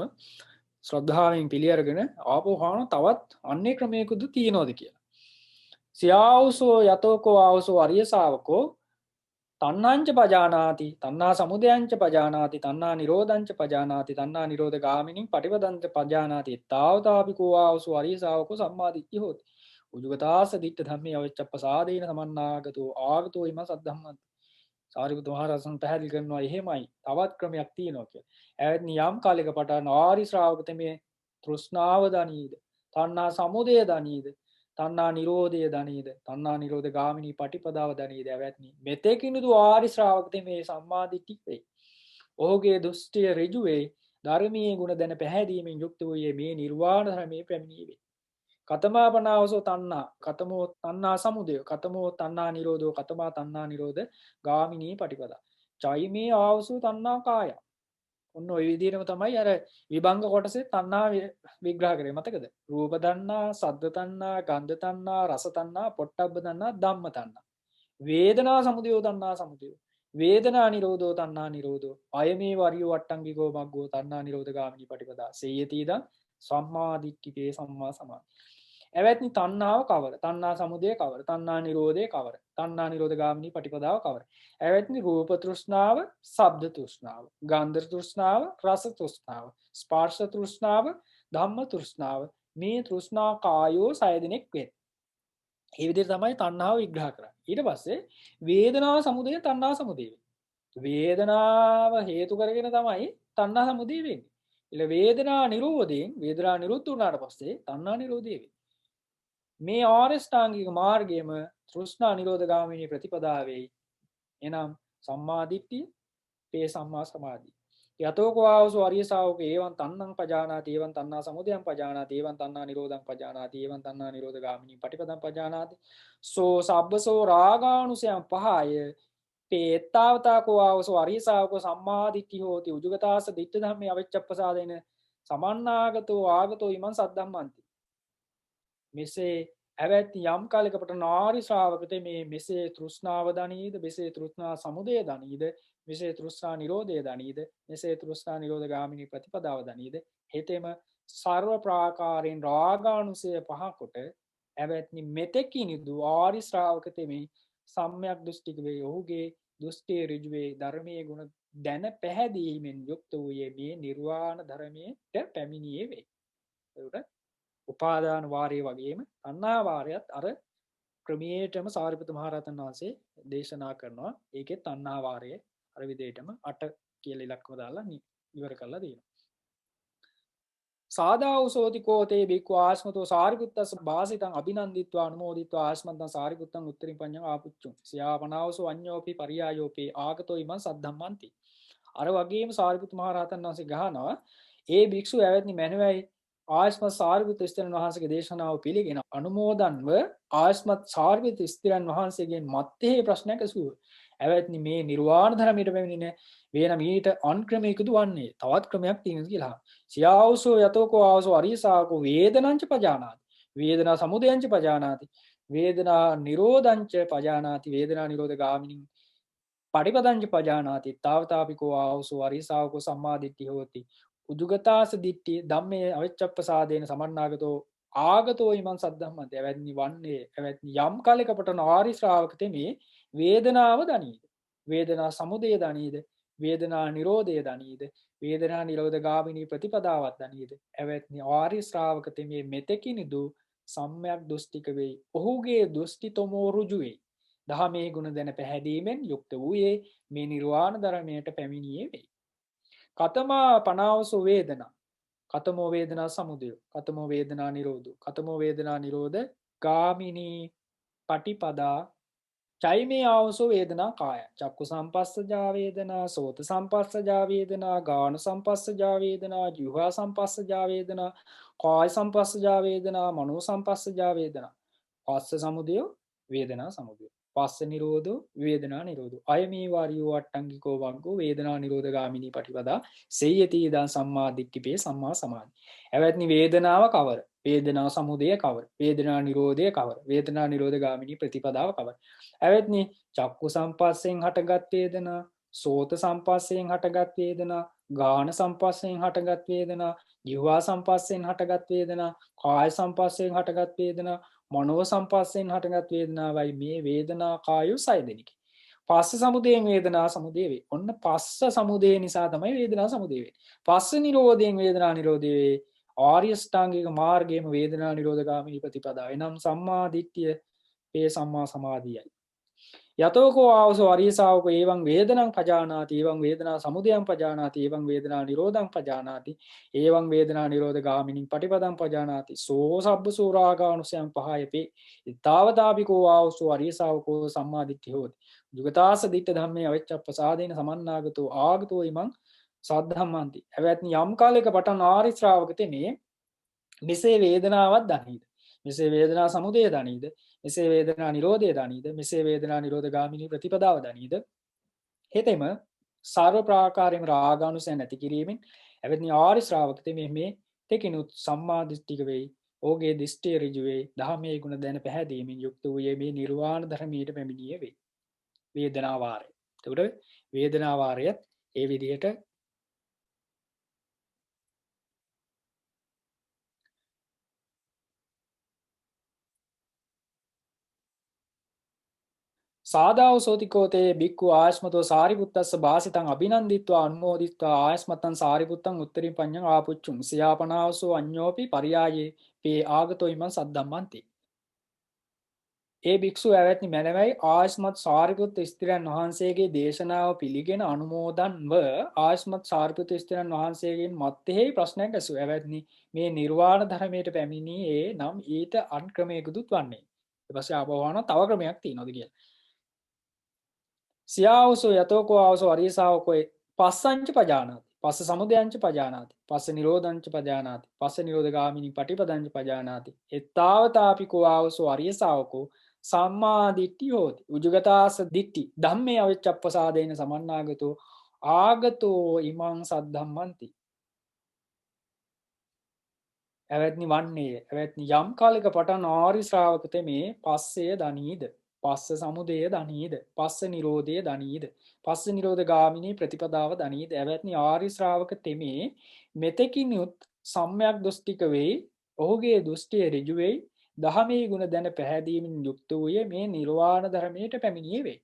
ශ්‍රද්ධාවෙන් පිළිඅරගෙන ආපහු හාන තවත් අන්නේ ක්‍රමයකද තියනවාද කියලා. සියාවසෝ යතෝකෝ ආවසෝ අරිය ශාවකෝ තණ්හංච පජානාති තණ්හා සමුදයංච පජානාති තණ්හා නිරෝධංච පජානාති තණ්හා නිරෝධ ගාමිනී පටිපදංච පජානාති තාවතාපිකෝ ආවසෝ අරිය ශාවකෝ සම්මා දිට්ඨිය හෝති. උජුගතාස දිට්ඨ ධම්මේ අවච්ඡප්පසාදේන සමන්නාගතෝ ආගතෝ ඉම සද්ධම්මන්ති. සාරිපුත් මහ රහතන් පැහැදිලි කරනවා එහෙමයි තවත් ක්‍රමයක් තියෙනවා කියලා. එවැනි යම් කාලයක පටන් ආරි ශ්‍රාවක තෙමේ තෘෂ්ණාව දනීද, තණ්හා සමුදය දනීද, තණ්හා නිරෝධය දනීද, තණ්හා නිරෝධ ගාමිනී පටිපදාව දනීද එවැනි මෙතෙකිනුදු ආරි ශ්‍රාවක තෙමේ සම්මා දිට්ඨි වේ. ඔහුගේ දෘෂ්ටිය ඍජු වේ. ධර්මීය ගුණ දැන පැහැදීමෙන් යුක්ත වූයේ මේ නිර්වාණ ධර්මයේ පැමිණී වේ. කතමාපනාවසෝ තණ්හා කතමෝ තණ්හා සමුදය කතමෝ තණ්හා නිරෝධෝ කතමා තණ්හා නිරෝධ ගාමිනී පටිපදා චෛමේ ආවසෝ තණ්හා කාය. ඔන්න ඔය විදිහටම තමයි අර විභංග කොටසේ තණ්හා විග්‍රහ කරේ මතකද? රූප තණ්හා, සද්ද තණ්හා, ගන්ධ තණ්හා, රස තණ්හා, පොට්ටබ්බ තණ්හා, ධම්ම තණ්හා. වේදනා සමුදයෝ තණ්හා සමුදයෝ. වේදනා නිරෝධෝ තණ්හා නිරෝධෝ. අයමේ වරියෝ වට්ටංගිකෝ මග්ගෝ තණ්හා නිරෝධ ගාමිනී පටිපදා. සේයතිදං සම්මා දිට්ඨිකේ සම්මා සමාධි. එවැත්නි තණ්හාව කවර? තණ්හා සමුදය කවර? තණ්හා නිරෝධය කවර? තණ්හා නිරෝධ ගාමිනී පටිපදාව කවර? එවැත්නි රූප තෘෂ්ණාව, ශබ්ද තෘෂ්ණාව, ගන්ධ තෘෂ්ණාව, රස තෘෂ්ණාව, ස්පර්ශ තෘෂ්ණාව, ධම්ම තෘෂ්ණාව. මේ තෘෂ්ණා කායෝ 6 දෙනෙක් වේ. මේ විදිහට තමයි තණ්හාව විග්‍රහ කරන්නේ. ඊට පස්සේ වේදනා සමුදය තණ්හා සමුදය වේ. වේදනාව හේතු කරගෙන තමයි තණ්හා සමුදය වෙන්නේ. ඊළ වේදනා නිරෝධයෙන් වේදනා නිරුද්ධ වුණාට පස්සේ තණ්හා නිරෝධය වේ. මේ ආරෂ්ඨාංගික මාර්ගයේම තෘෂ්ණා නිරෝධ ගාමිනී ප්‍රතිපදාවේ එනම් සම්මා දිට්ඨිය, පේ සම්මා සමාධි. යතෝකෝ ආවසෝ අරිය ශාවක ඒවං තණ්හං පජානාති ඒවං තණ්හා සමුදයං පජානාති ඒවං තණ්හා නිරෝධං පජානාති ඒවං තණ්හා නිරෝධ ගාමිනී පටිපදං පජානාති සෝ සබ්බසෝ රාගානුසයං පහය පේත්තාවතාකෝ ආවසෝ අරිය ශාවකෝ සම්මා දිට්ඨි හෝති උජුගතාස දිට්ඨ ධම්මේ අවච්ඡප්පසාදේන සමන්නාගතෝ ආගතෝ ඉමං සද්ධම්මන්ති. මෙසේ ඇවැත්ති යම් කාලයකට නාරි ශ්‍රාවකත මේ මෙසේ තෘෂ්ණාව දනීද, මෙසේ තෘෂ්ණා සමුදය දනීද, මෙසේ තෘෂ්ණා නිරෝධය දනීද, මෙසේ තෘෂ්ණා නිරෝධ ගාමිනී ප්‍රතිපදාව දනීද, හෙතෙම සර්ව ප්‍රාකාරයෙන් රාගානුසය පහ කොට ඇවැත්නි මෙතෙකිනිදු ආරි ශ්‍රාවකත මේ සම්‍යක් දෘෂ්ටික වේ. ඔහුගේ දෘෂ්ටිය ඍජු වේ. ධර්මයේ ගුණ දැන පැහැදීමෙන් යුක්ත වූයේ මේ නිර්වාණ ධර්මයට පැමිණියේ වේ. ඒකට උපාදාන වාරයේ වගේම තණ්හා වාරයත් අර ක්‍රමයේටම සාරිපුත්ත මහ රහතන් වහන්සේ දේශනා කරනවා. ඒකේ තණ්හා වාරයේ අර විදිහටම 8 කියලා ඉලක්කම දාලා ඉවර කරලා දෙනවා. සාදාවසෝති කෝතේ බික්ඛු ආස්මතෝ සාරිපුත්තස්ස භාසිතං අභිනන්දිත්වා අනුමෝදිත්වා ආස්මන්තං සාරිපුත්තං උත්තරින් පඤ්ඤං ආපුච්චුං සියාපනාවසෝ අඤ්ඤෝපි පරියායෝපි ආගතෝ ඉමං සද්ධම්මන්ති. අර වගේම සාරිපුත් මහ රහතන් වහන්සේ ගහනවා ඒ භික්ෂුව ඇවැත්නි මැනවයි ආයස්මත් සාරිපුත් ස්ථිරන් වහන්සේගේ දේශනාව පිළිගෙන අනුමෝදන්ව ආයස්මත් සාරිපුත් ස්ථිරන් වහන්සේගෙන් මත්තේ ප්‍රශ්නයක් ඇසුවා. ඇවැත්නි මේ නිර්වාණ ධර්මයට පැමිණෙන වෙන මීට අන්ක්‍රමයකද වන්නේ තවත් ක්‍රමයක් තියෙනවා කියලා. සියාවසෝ යතෝකෝ ආවසෝ අරියසාවකෝ වේදනංච පජානාති. වේදනා සමුදයංච පජානාති. වේදනා නිරෝධංච පජානාති. වේදනා නිරෝධ ගාමිනී පටිපදංච පජානාති. තාවතාපිකෝ ආවසෝ අරියසාවකෝ සම්මාදිට්ඨි හෝති. උදුගතාස දිට්ඨි ධම්මේ අවිච්ඡප්පසාදේන සමන්නාගතෝ ආගතෝ ඉමං සද්ධම්මන්තය. ඇවැත්නි වන්නේ ඇවැත්නි යම් කාලයකට ආරි ශ්‍රාවක තෙමේ වේදනාව දනීද. වේදනා සමුදය දනීද. වේදනා නිරෝධය දනීද. වේදනා නිරෝධ ගාමිනී ප්‍රතිපදාවත් දනීද. ඇවැත්නි ආරි ශ්‍රාවක තෙමේ මෙතෙකිනිදු සම්‍යක් දෘෂ්ටික වෙයි. ඔහුගේ දෘෂ්ටි තොමෝ ඍජු වෙයි. දහමේ ගුණ දැන පැහැදීමෙන් යුක්ත වූයේ මේ නිර්වාණ ධර්මයට පැමිණියේ වෙයි. කතමා පනාවසු වේදනා කතමෝ වේදනා සමුදය කතමෝ වේදනා නිරෝධ කතමෝ වේදනා නිරෝධ ගාමිනී පටිපදා චෛමේ ආවසෝ වේදනා කාය චක්කු සම්පස්සජා වේදනා සෝත සම්පස්සජා වේදනා ගාන සම්පස්සජා වේදනා ජීවහා සම්පස්සජා වේදනා කාය සම්පස්සජා වේදනා මනෝ සම්පස්සජා වේදනා පස්ස සමුදය වේදනා සමුදය පස්ස නිරෝධෝ වේදනා නිරෝධෝ අයමේ වාරියෝ අට්ටංගිකෝ වග්ගෝ වේදනා නිරෝධ ගාමිනී පටිපදා සේයති ඉදං සම්මා දිට්ඨිපේ සම්මා සමාධි. එවැත්නි වේදනාව කවර වේදනා සමුදය කවර වේදනා නිරෝධය කවර වේදනා නිරෝධ ගාමිනී ප්‍රතිපදාව කවර. එවැත්නි චක්කු සම්පස්සෙන් හටගත් වේදනා සෝත සම්පස්සයෙන් හටගත් වේදනා ගාන සම්පස්සයෙන් හටගත් වේදනා ජීවහා සම්පස්සයෙන් හටගත් වේදනා කාය සම්පස්සයෙන් හටගත් වේදනා මනෝ සම්පස්සයෙන් හටගත් වේදනාවයි මේ වේදනා කායු 6 දෙනෙකි. පස්ස සමුදයෙන් වේදනා සමුදය වේ. ඔන්න පස්ස සමුදය නිසා තමයි වේදනා සමුදය වෙන්නේ. පස්ස නිරෝධයෙන් වේදනා නිරෝධය වේ. ආර්ය ශ්‍රාංගික මාර්ගයේම වේදනා නිරෝධ ගාමිනී ප්‍රතිපදාව. එනම් සම්මා දිට්ඨිය ඒ සම්මා සමාධියයි. යතෝකෝ ආවසෝ අරියසාවකෝ එවං වේදනං පජානාති එවං වේදනා සමුදයං පජානාති එවං වේදනා නිරෝධං පජානාති එවං වේදනා නිරෝධ ගාමිනී පටිපදං පජානාති සෝ සබ්බසෝ රාගානුසයං පහයපේ ඊතාවතාපිකෝ ආවසෝ අරියසාවකෝ සම්මාදිට්ඨි හෝති යුගතාස දිට්ඨ ධම්මේ අවිච්ඡප්පසාදේන සමන්නාගතෝ ආගතෝ ඉමං සද්ධම්මන්ති. එවැත්නි යම් කාලයක පටන් ආරි ශ්‍රාවක තෙමේ මෙසේ වේදනාවක් දනීද. මෙසේ වේදනා සමුදය දනීද. මෙසේ වේදනා නිරෝධය දනීද. මෙසේ වේදනා නිරෝධ ගාමිනී ප්‍රතිපදාව දනීද. හෙතෙම සර්ව ප්‍රාකාරයෙන් රාගානුසය නැති කිරීමෙන් එවැනි ආර්ය ශ්‍රාවක තෙමේ මේ තෙකිනුත් සම්මා දිට්ඨික වෙයි. ඔහුගේ දිෂ්ඨිය ඍජු වෙයි. ධම්මයේ ගුණ දැන පැහැදීමෙන් යුක්ත වූයේ මේ නිර්වාණ ධර්මයට පැමිණියේ වෙයි. වේදනා වාරය. එතකොට වේදනා වාරයත් ඒ විදිහට සාදාව සෝතිකෝතේ බික්කු ආයස්මතෝ සාරිපුත්තස්ස භාසිතං අභිනන්දිත්වා අනුමෝදිත්වා ආයස්මතං සාරිපුත්තං උත්තරින් පඤ්ඤං ආපුච්චුං සියාපනාවසෝ අඤ්ඤෝපි පරියායේ පේ ආගතෝ ඉමං සද්දම්මන්ති. ඒ භික්ෂුව ඇවැත්නි මැනවයි ආයස්මත් සාරිපුත්ත ස්ථිරයන් වහන්සේගේ දේශනාව පිළිගෙන අනුමෝදන්ව ආයස්මත් සාරිපුත්ත ස්ථිරයන් වහන්සේගෙන් මත්තෙහි ප්‍රශ්නයක් ඇසුවා. ඇවැත්නි මේ නිර්වාණ ධර්මයට පැමිණියේ නම් ඊට අන් ක්‍රමයකදුත් වන්නේ. ඊට පස්සේ ආපහුවන තව ක්‍රමයක් තියෙනවද කියලා. සියාවසෝ යතෝකෝ ආවසෝ අරියසාවකෝ පස්සංච පජානාති පස්ස සමුදයංච පජානාති පස්ස නිරෝධංච පජානාති පස්ස නිරෝධ ගාමිනී පටිපදංච පජානාති එත්තාවතාපිකෝ ආවසෝ අරියසාවකෝ සම්මා දිට්ඨි හෝති උජුගතාස දිට්ඨි ධම්මේ අවිච්ඡප්පසාදේන සමන්නාගතෝ ආගතෝ ඉමං සද්ධම්මන්ති. ඇවැත්නි වන්නේ ඇවැත්නි යම් කාලයක පටන් ආරි ශ්‍රාවක තෙමේ පස්සේ දනීද පස්ස සමුදය දනීද පස්ස නිරෝධය දනීද පස්ස නිරෝධ ගාමිනී ප්‍රතිපදාව දනීද. ඇවැත්නි ආරි ශ්‍රාවක තෙමේ මෙතෙකිනුත් සම්‍යක් දෘෂ්ටික වෙයි. ඔහුගේ දෘෂ්ටිය ඍජු වෙයි. දහමේ ගුණ දැන පැහැදීමෙන් යුක්ත වූයේ මේ නිර්වාණ ධර්මයට පැමිණියේ වෙයි.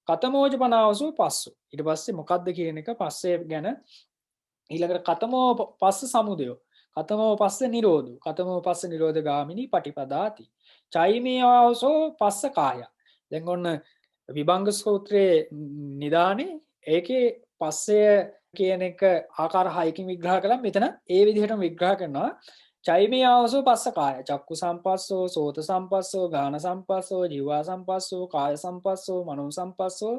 කතමෝජ පනාවසෝ පස්සෝ. ඊට පස්සේ මොකද්ද කියන එක පස්සේ ගැන ඊළඟට කතමෝ පස්ස සමුදය කතමෝ පස්ස නිරෝධ කතමෝ පස්ස නිරෝධ ගාමිනී පටිපදාති චෛමේ ආවසෝ පස්ස කාය. දැන් ඔන්න විභංග සූත්‍රයේ නිදානේ ඒකේ පස්සේ කියන එක ආකාර 6කින් විග්‍රහ කළා. මෙතන ඒ විදිහටම විග්‍රහ කරනවා. චෛමේ ආවසෝ පස්ස කාය. චක්කු සම්පස්සෝ, සෝත සම්පස්සෝ, ගාන සම්පස්සෝ, ජීවා සම්පස්සෝ, කාය සම්පස්සෝ, මනෝ සම්පස්සෝ,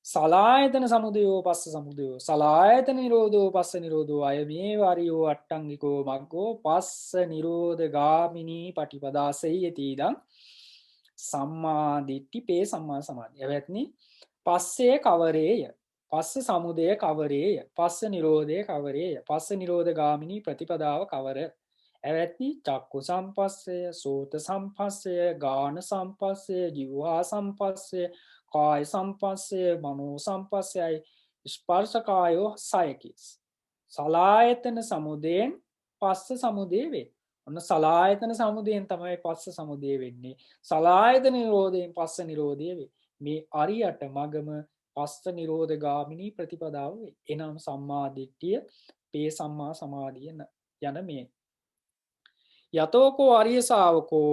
සලායතන සමුදයෝ පස්ස සමුදයෝ, සලායතන නිරෝධෝ පස්ස නිරෝධෝ, අය මේ වරියෝ අට්ටංගිකෝ මග්ගෝ පස්ස නිරෝධ ගාමිනී පටිපදාසෙය්‍යති ඉදං සම්මා දිට්ඨි පේ සම්මා සමාධි. එවත්නි පස්සේ කවරේය? පස්ස සමුදය කවරේය? පස්ස නිරෝධය කවරේය? පස්ස නිරෝධ ගාමිනී ප්‍රතිපදාව කවර? එවත්නි චක්කු සම්පස්සය, සෝත සම්පස්සය, ගාන සම්පස්සය, ජීවා සම්පස්සය, කාය සම්පස්සය, මනෝ සම්පස්සයයි ස්පර්ශකායෝ සයකි. සලායතන සමුදයෙන් පස්ස සමුදය වේ. ඔන්න සලායතන සමුදයෙන් තමයි පස්ස සමුදය වෙන්නේ. සලායතන නිරෝධයෙන් පස්ස නිරෝධය වේ. මේ අරියට මගම පස්ස නිරෝධ ගාමිනී ප්‍රතිපදාව වේ. එනම් සම්මා දිට්ඨිය, පේ සම්මා සමාධිය යන මේ. යතෝකෝ අරිය ශාවකෝ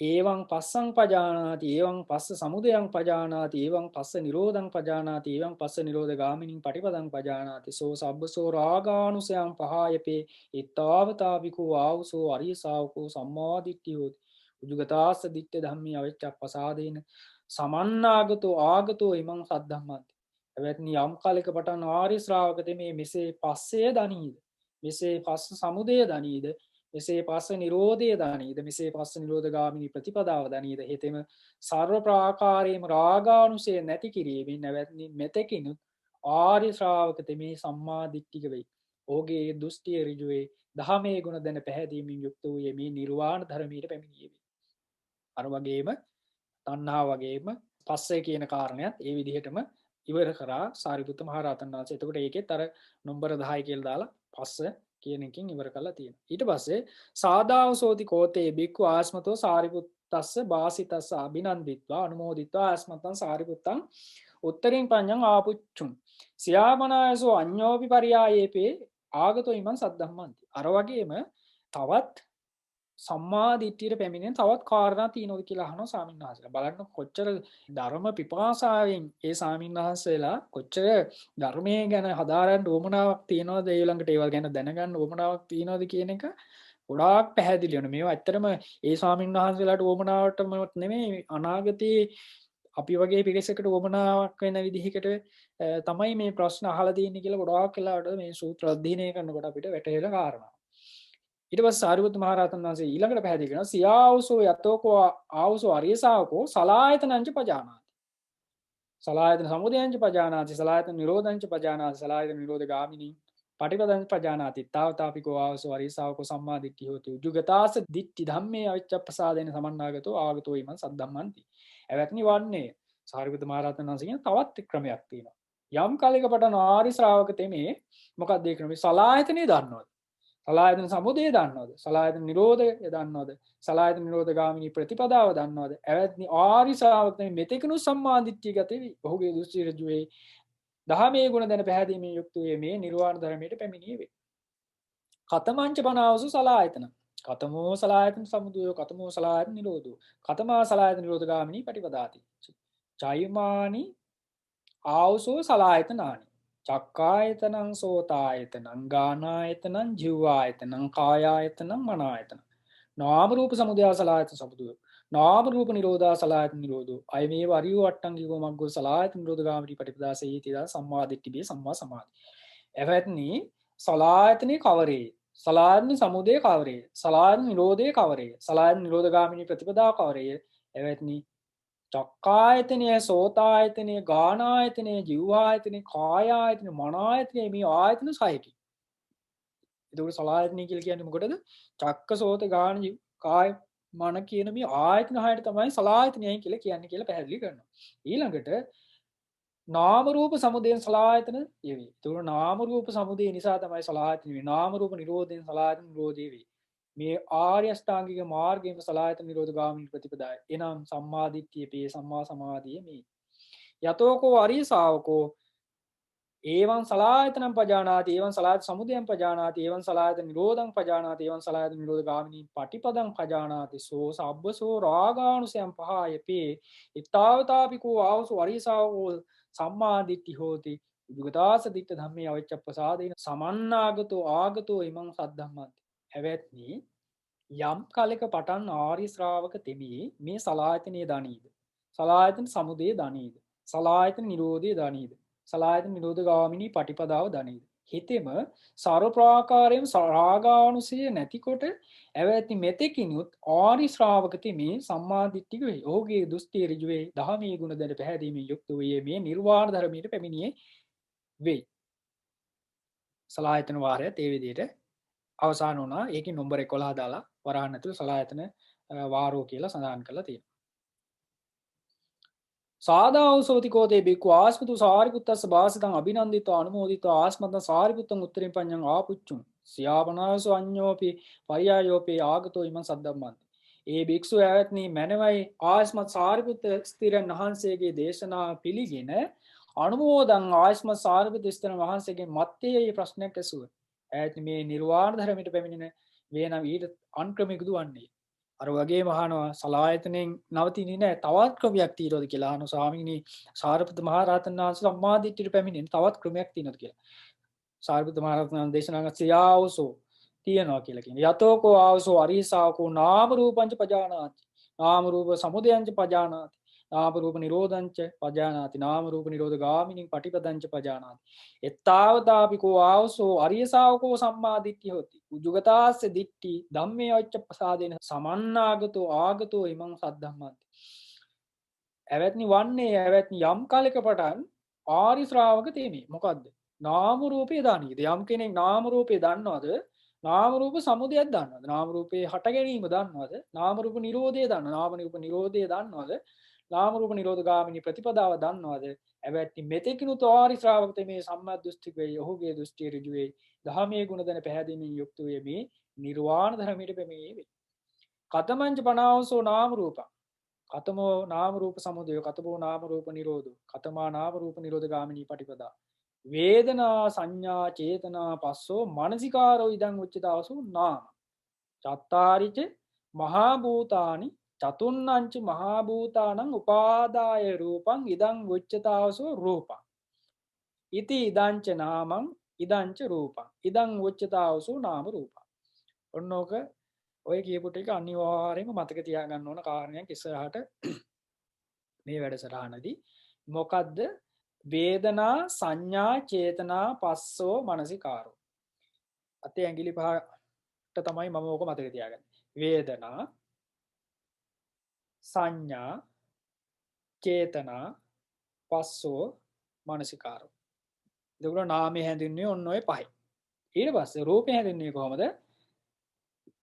ඒවං පස්සං පජානාති, ඒවං පස්ස සමුදයං පජානාති, ඒවං පස්ස නිරෝධං පජානාති, ඒවං පස්ස නිරෝධ ගාමිනී පටිපදං පජානාති, සෝ සබ්බසෝ රාගානුසයං පහායපේ ඊතාවතාවිකෝ ආවුසෝ අරිය ශාවකෝ සම්මා දිට්ඨිය හෝති. උජුගතාස්ස දිට්ඨ ධම්මේ අවිච්ඡප්පසාදේන සමන්නාගතෝ ආගතෝ ඉමං සද්ධම්මන්ති. එවත්නි යම් කාලයක පටන් ආර්ය ශ්‍රාවක තෙමේ මෙසේ පස්සේ දනීද, මෙසේ පස්ස සමුදය දනීද, මෙසේ පස්ස නිරෝධය දනීද, මෙසේ පස්ස නිරෝධ ගාමිනී ප්‍රතිපදාව දනීද, හෙතෙම සර්ව ප්‍රාකාරයේම රාගානුසය නැති කිරීමෙන් නැවැත්නි මෙතෙකිනුත් ආර්ය ශ්‍රාවක තෙමේ සම්මා දිට්ඨික වෙයි. ඔහුගේ දෘෂ්ටිය ඍජු වේ. දහමේ ගුණ දැන පැහැදීමෙන් යුක්ත වූ මේ නිර්වාණ ධර්මයට පැමිණියේ වේ. අර වගේම තණ්හා වගේම පස්සේ කියන කාරණයත් ඒ විදිහටම ඉවර කරා සාරිපුත්ත මහ රහතන් වහන්සේ. එතකොට ඒකෙත් අර නම්බර 10 කියලා දාලා පස්ස කියන එකකින් ඉවර කරලා තියෙනවා. ඊට පස්සේ සාදාවසෝති කෝතේ බික්ඛු ආස්මතෝ සාරිපුත්තස්ස වාසිතස්ස අභිනන්දිත්වා අනුමෝදිත්වා ආස්මතං සාරිපුත්තං උත්තරින් පඤ්ඤං ආපුච්චුන් සියාමනායසෝ අඤ්ඤෝපි පරියායේපේ ආගතෝ ඉමං සද්ධම්මන්ති. අර වගේම තවත් සම්මා දිට්ඨියට පැමිණෙන තවත් කාරණා තියෙනවද කියලා අහනවා ස්වාමීන් වහන්සේලා. බලන්න කොච්චර ධර්ම පිපාසාවෙන් ඒ ස්වාමීන් වහන්සේලා කොච්චර ධර්මයේ ගැන හදාරන්න උවමනාවක් තියනවද, ඒ ළඟට ඒවා ගැන දැනගන්න උවමනාවක් තියනවද කියන එක ගොඩාක් පැහැදිලි වෙනවා. මේවා ඇත්තටම ඒ ස්වාමීන් වහන්සේලාට උවමනාවටම නෙමෙයි, අනාගතයේ අපි වගේ පිරිසකට උවමනාවක් වෙන විදිහකට තමයි මේ ප්‍රශ්න අහලා තියෙන්නේ කියලා ගොඩාක් වෙලාවට මේ සූත්‍ර අධ්‍යයනය කරනකොට අපිට වැටහෙන කාරණා. ඊට පස්සේ සාරිපුත්ත මහ රහතන් වහන්සේ ඊළඟට පැහැදිලි කරනවා සියාවසෝ යතෝකෝ ආවසෝ අරිය ශාවකෝ සලායතනංච පජානාති. සලායතන සමුදයංච පජානාති, සලායතන නිරෝධංච පජානාති, සලායතන නිරෝධ ගාමිනී පටිපදංච පජානාති. තාවතාපිකෝ ආවසෝ අරිය ශාවකෝ සම්මා දිට්ඨිය හෝති. උජුගතාස දිට්ඨි ධම්මේ අවිච්ඡප්පසාදේන සමන්නාගතෝ ආගතෝ ීමං සද්ධම්මන්ති. එවත්නි වන්නේ සාරිපුත්ත මහ රහතන් වහන්සේ කියන තවත් ක්‍රමයක් තියෙනවා. යම් කාලයක පටන් ආර්ය ශ්‍රාවක තෙමේ මොකක්ද ඒ ක්‍රමය? සලායතනේ දන්නවද? සලායතන සමුදය දන්නවද? සලායතන නිරෝධය දන්නවද? සලායතන නිරෝධ ගාමිනී ප්‍රතිපදාව දන්නවද? එවත්නි ආර්ය ශ්‍රාවක තෙමේ මෙතෙකුණු සම්මා දිට්ඨිය ගත වේ. ඔහුගේ දෘෂ්ටි ඍජු වේ. දහමේ ගුණ දැන පැහැදීමෙන් යුක්ත වේ. මේ නිර්වාණ ධර්මයට පැමිණියේ වේ. කතමංච බනාවසු සලායතන. කතමෝ සලායතන සමුදයෝ, කතමෝ සලායතන නිරෝධෝ, කතමා සලායතන නිරෝධ ගාමිනී පටිපදාති. චෛමානි ආවසෝ සලායතනානි. චක්කායතනං සෝතායතනං ගානායතනං ජීවායතනං කායායතනං මනායතනං. නාම රූප සමුදය සලායතන සමුදයෝ, නාම රූප නිරෝධා සලායතන නිරෝධෝ, අය මේ වරියෝ අට්ටංගිකෝ මග්ගෝ සලායතන නිරෝධ ගාමිනී පටිපදාසෙය්‍යති දා සම්මා දිට්ඨිය සම්මා සමාධි. එවත්නි සලායතනේ කවරේ? සලායතන සමුදය කවරේ? සලායතන නිරෝධය කවරේ? සලායතන නිරෝධ ගාමිනී ප්‍රතිපදාව කවරේ? එවත්නි චක්කායතනය, සෝතායතනය, ගානායතනය, ජීවායතනය, කායායතනය, මනායතනය, මේ ආයතන 6කි. එතකොට සලායතනය කියලා කියන්නේ මොකටද? චක්ක, සෝත, ගාන, කාය, මන කියන මේ ආයතන 6ට තමයි සලායතනයයි කියලා කියන්නේ කියලා පැහැදිලි කරනවා. ඊළඟට නාම රූප සමුදයෙන් සලායතන යෙවි. එතකොට නාම රූප සමුදය නිසා තමයි සලායතන වෙන්නේ. නාම රූප නිරෝධයෙන් සලායතන නිරෝධය වේ. මේ ආර්ය අෂ්ටාංගික මාර්ගයේම සලායතන නිරෝධ ගාමිනී ප්‍රතිපදාය. එනම් සම්මා දිට්ඨිය, පේ සම්මා සමාධිය මේ. යතෝකෝ අරිය ශාවකෝ ඒවං සලායතනං පජානාති, ඒවං සලායතන සමුදයං පජානාති, ඒවං සලායතන නිරෝධං පජානාති, ඒවං සලායතන නිරෝධ ගාමිනී පටිපදං පජානාති. සෝ සබ්බසෝ රාගානුසයං පහායපේ ඊතාවතාපිකෝ ආවසෝ අරිය ශාවකෝ සම්මා දිට්ඨි හෝති. උජුගතාස දිට්ඨ ධම්මේ අවච්චප්පසාදේන සමන්නාගතෝ ආගතෝ ඉමං සද්ධම්මන්ති. එවැත්නි යම් කාලයක පටන් ආර්ය ශ්‍රාවක තෙමි මේ සලායතනයේ දනීද. සලායතන සමුදය දනීද. සලායතන නිරෝධය දනීද. සලායතන නිරෝධ ගාමිනී පටිපදාව දනීද. හිතෙම සර්ව ප්‍රාකාරයෙන් රාගානුසය නැතිකොට ඇවැති මෙතෙකිනුත් ආරි ශ්‍රාවක තෙමි සම්මා දිට්ඨික වේ. ඔහුගේ දෘෂ්ටි ඍජු වේ. දහමේ ගුණ දැන පැහැදීමෙන් යුක්ත වූයේ මේ නිර්වාණ ධර්මයට පැමිණියේ වෙයි. සලායතන වාරයත් ඒ විදිහට අවසාන වුණා. ඒකේ නම්බර 11 දාලා වරහන් ඇතුළේ සලායතන වාරෝ කියලා සඳහන් කරලා තියෙනවා. සාදාවසෝතිකෝතේ බික්ඛු ආස්මතු සාරිපුත්තස්ස භාසිතං අභිනන්දිතෝ අනුමෝදිතෝ ආස්මතං සාරිපුත්තං උත්තරින් පඤ්ඤං ආපුච්චුං සියාපනාසෝ අඤ්ඤෝපි පරියායෝපි ආගතෝ ඉමං සද්දම්මන්ති. ඒ භික්ෂුව ඇවැත්නි මැනවයි ආස්මත් සාරිපුත්ත ස්ථිරන් වහන්සේගේ දේශනා පිළිගෙන අනුමෝදන් ආස්මත් සාරිපුත්ත ස්ථිරන් වහන්සේගේ මත්තේ මේ ප්‍රශ්නයක් ඇසුවා. ඇවැත්නි මේ නිර්වාණ ධර්මයට පැමිණෙන වේනම් ඊට අන්ක්‍රමිකදු වන්නේ. අර වගේ මහනවා සලායතනෙන් නවතින්නේ නැහැ තවත් ක්‍රමයක් තියෙනවද කියලා අහන ස්වාමීනි සාරිපුත්ත මහ රහතන් වහන්සේ සම්මාදිට්ඨියට පැමිණෙන තවත් ක්‍රමයක් තියෙනවද කියලා. සාරිපුත්ත මහ රහතන් වහන්සේ දේශනා කළ සියාවසෝ තියෙනවා කියලා කියනවා. යතෝකෝ ආවසෝ අරිසාවකෝ නාම රූපංච පජානාති. නාම රූප සමුදයංච පජානාති. නාම රූප නිරෝධංච පජානාති. නාම රූප නිරෝධ ගාමිනී පටිපදංච පජානාති. එත්තාවතාපිකෝ ආවසෝ අරියසාවකෝ සම්මාදිට්ඨිය හොති. උජුගතාස්ස දිට්ඨි ධම්මේ අච්චප්පසාදේන සමන්නාගතෝ ආගතෝ ඉමං සද්ධම්මන්ති. ඇවැත්නි වන්නේ ඇවැත්නි යම් කාලයක පටන් ආරි ශ්‍රාවක තෙමි. මොකද්ද? නාම රූපේ දනීද? යම් කෙනෙක් නාම රූපේ දන්නවද? නාම රූප සමුදයක් දන්නවද? නාම රූපේ හට ගැනීම දන්නවද? නාම රූප නිරෝධය දන්නවද? නාම රූප නිරෝධය දන්නවද? නාම රූප නිරෝධ ගාමිනී ප්‍රතිපදාව දන්නවද? ඇවැත්නි මෙතෙකිනුත් ආරි ශ්‍රාවක තෙමේ සම්මා දෘෂ්ටික වේ. ඔහුගේ දෘෂ්ටි ඍජු වේ. දහමේ ගුණ දැන පැහැදීමෙන් යුක්ත වේ. මේ නිර්වාණ ධර්මයට පැමිණේ වේ. කතමංච පනාවසෝ නාම රූපං කතමෝ නාම රූප සමුදය කතමෝ නාම රූප නිරෝධෝ කතමා නාම රූප නිරෝධ ගාමිනී පටිපදා වේදනා සංඥා චේතනා පස්සෝ මනසිකාරෝ ඉදං උච්චතාවසු නාම චත්තාරිච මහා භූතානි චතුන්නංච මහා භූතානං උපාදාය රූපං ඉදං උච්චතාවසු රූපං ඉති ඉදංච නාමං ඉදංච රූපං ඉදං උච්චතාවසු නාම රූපං. ඔන්නෝක ඔය කියපු ටික අනිවාර්යයෙන්ම මතක තියාගන්න ඕන කාරණයක් ඉස්සරහට මේ වැඩසටහනදී. මොකද්ද? වේදනා සංඥා චේතනා පස්සෝ මනසිකාරෝ. අතේ ඇඟිලි පහට තමයි මම ඕක මතක තියාගන්නේ. වේදනා සංඥා චේතනා පස්සෝ මනසිකාරෝ. ඒගොල්ලෝ නාමය හැඳින්වන්නේ ඔන්න ඔය පහයි. ඊට පස්සේ රූපය හැඳින්වන්නේ කොහමද?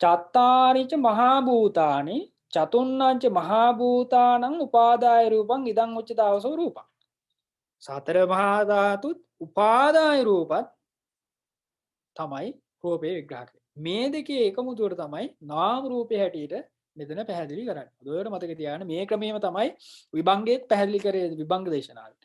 චත්තාරිච මහා භූතානි චතුන්නංච මහා භූතානං උපාදාය රූපං ඉදං උච්චතාවසෝ රූපං. සතර මහා ධාතුත් උපාදාය රූපත් තමයි රූපේ විග්‍රහ කරන්නේ. මේ දෙකේ එකමුතුවට තමයි නාම රූපේ හැටියට මෙතන පැහැදිලි කරන්නේ. ඔයාලට මතක තියාගන්න මේ ක්‍රමයේම තමයි විභංගයේත් පැහැදිලි කරේ විභංග දේශනාවේ.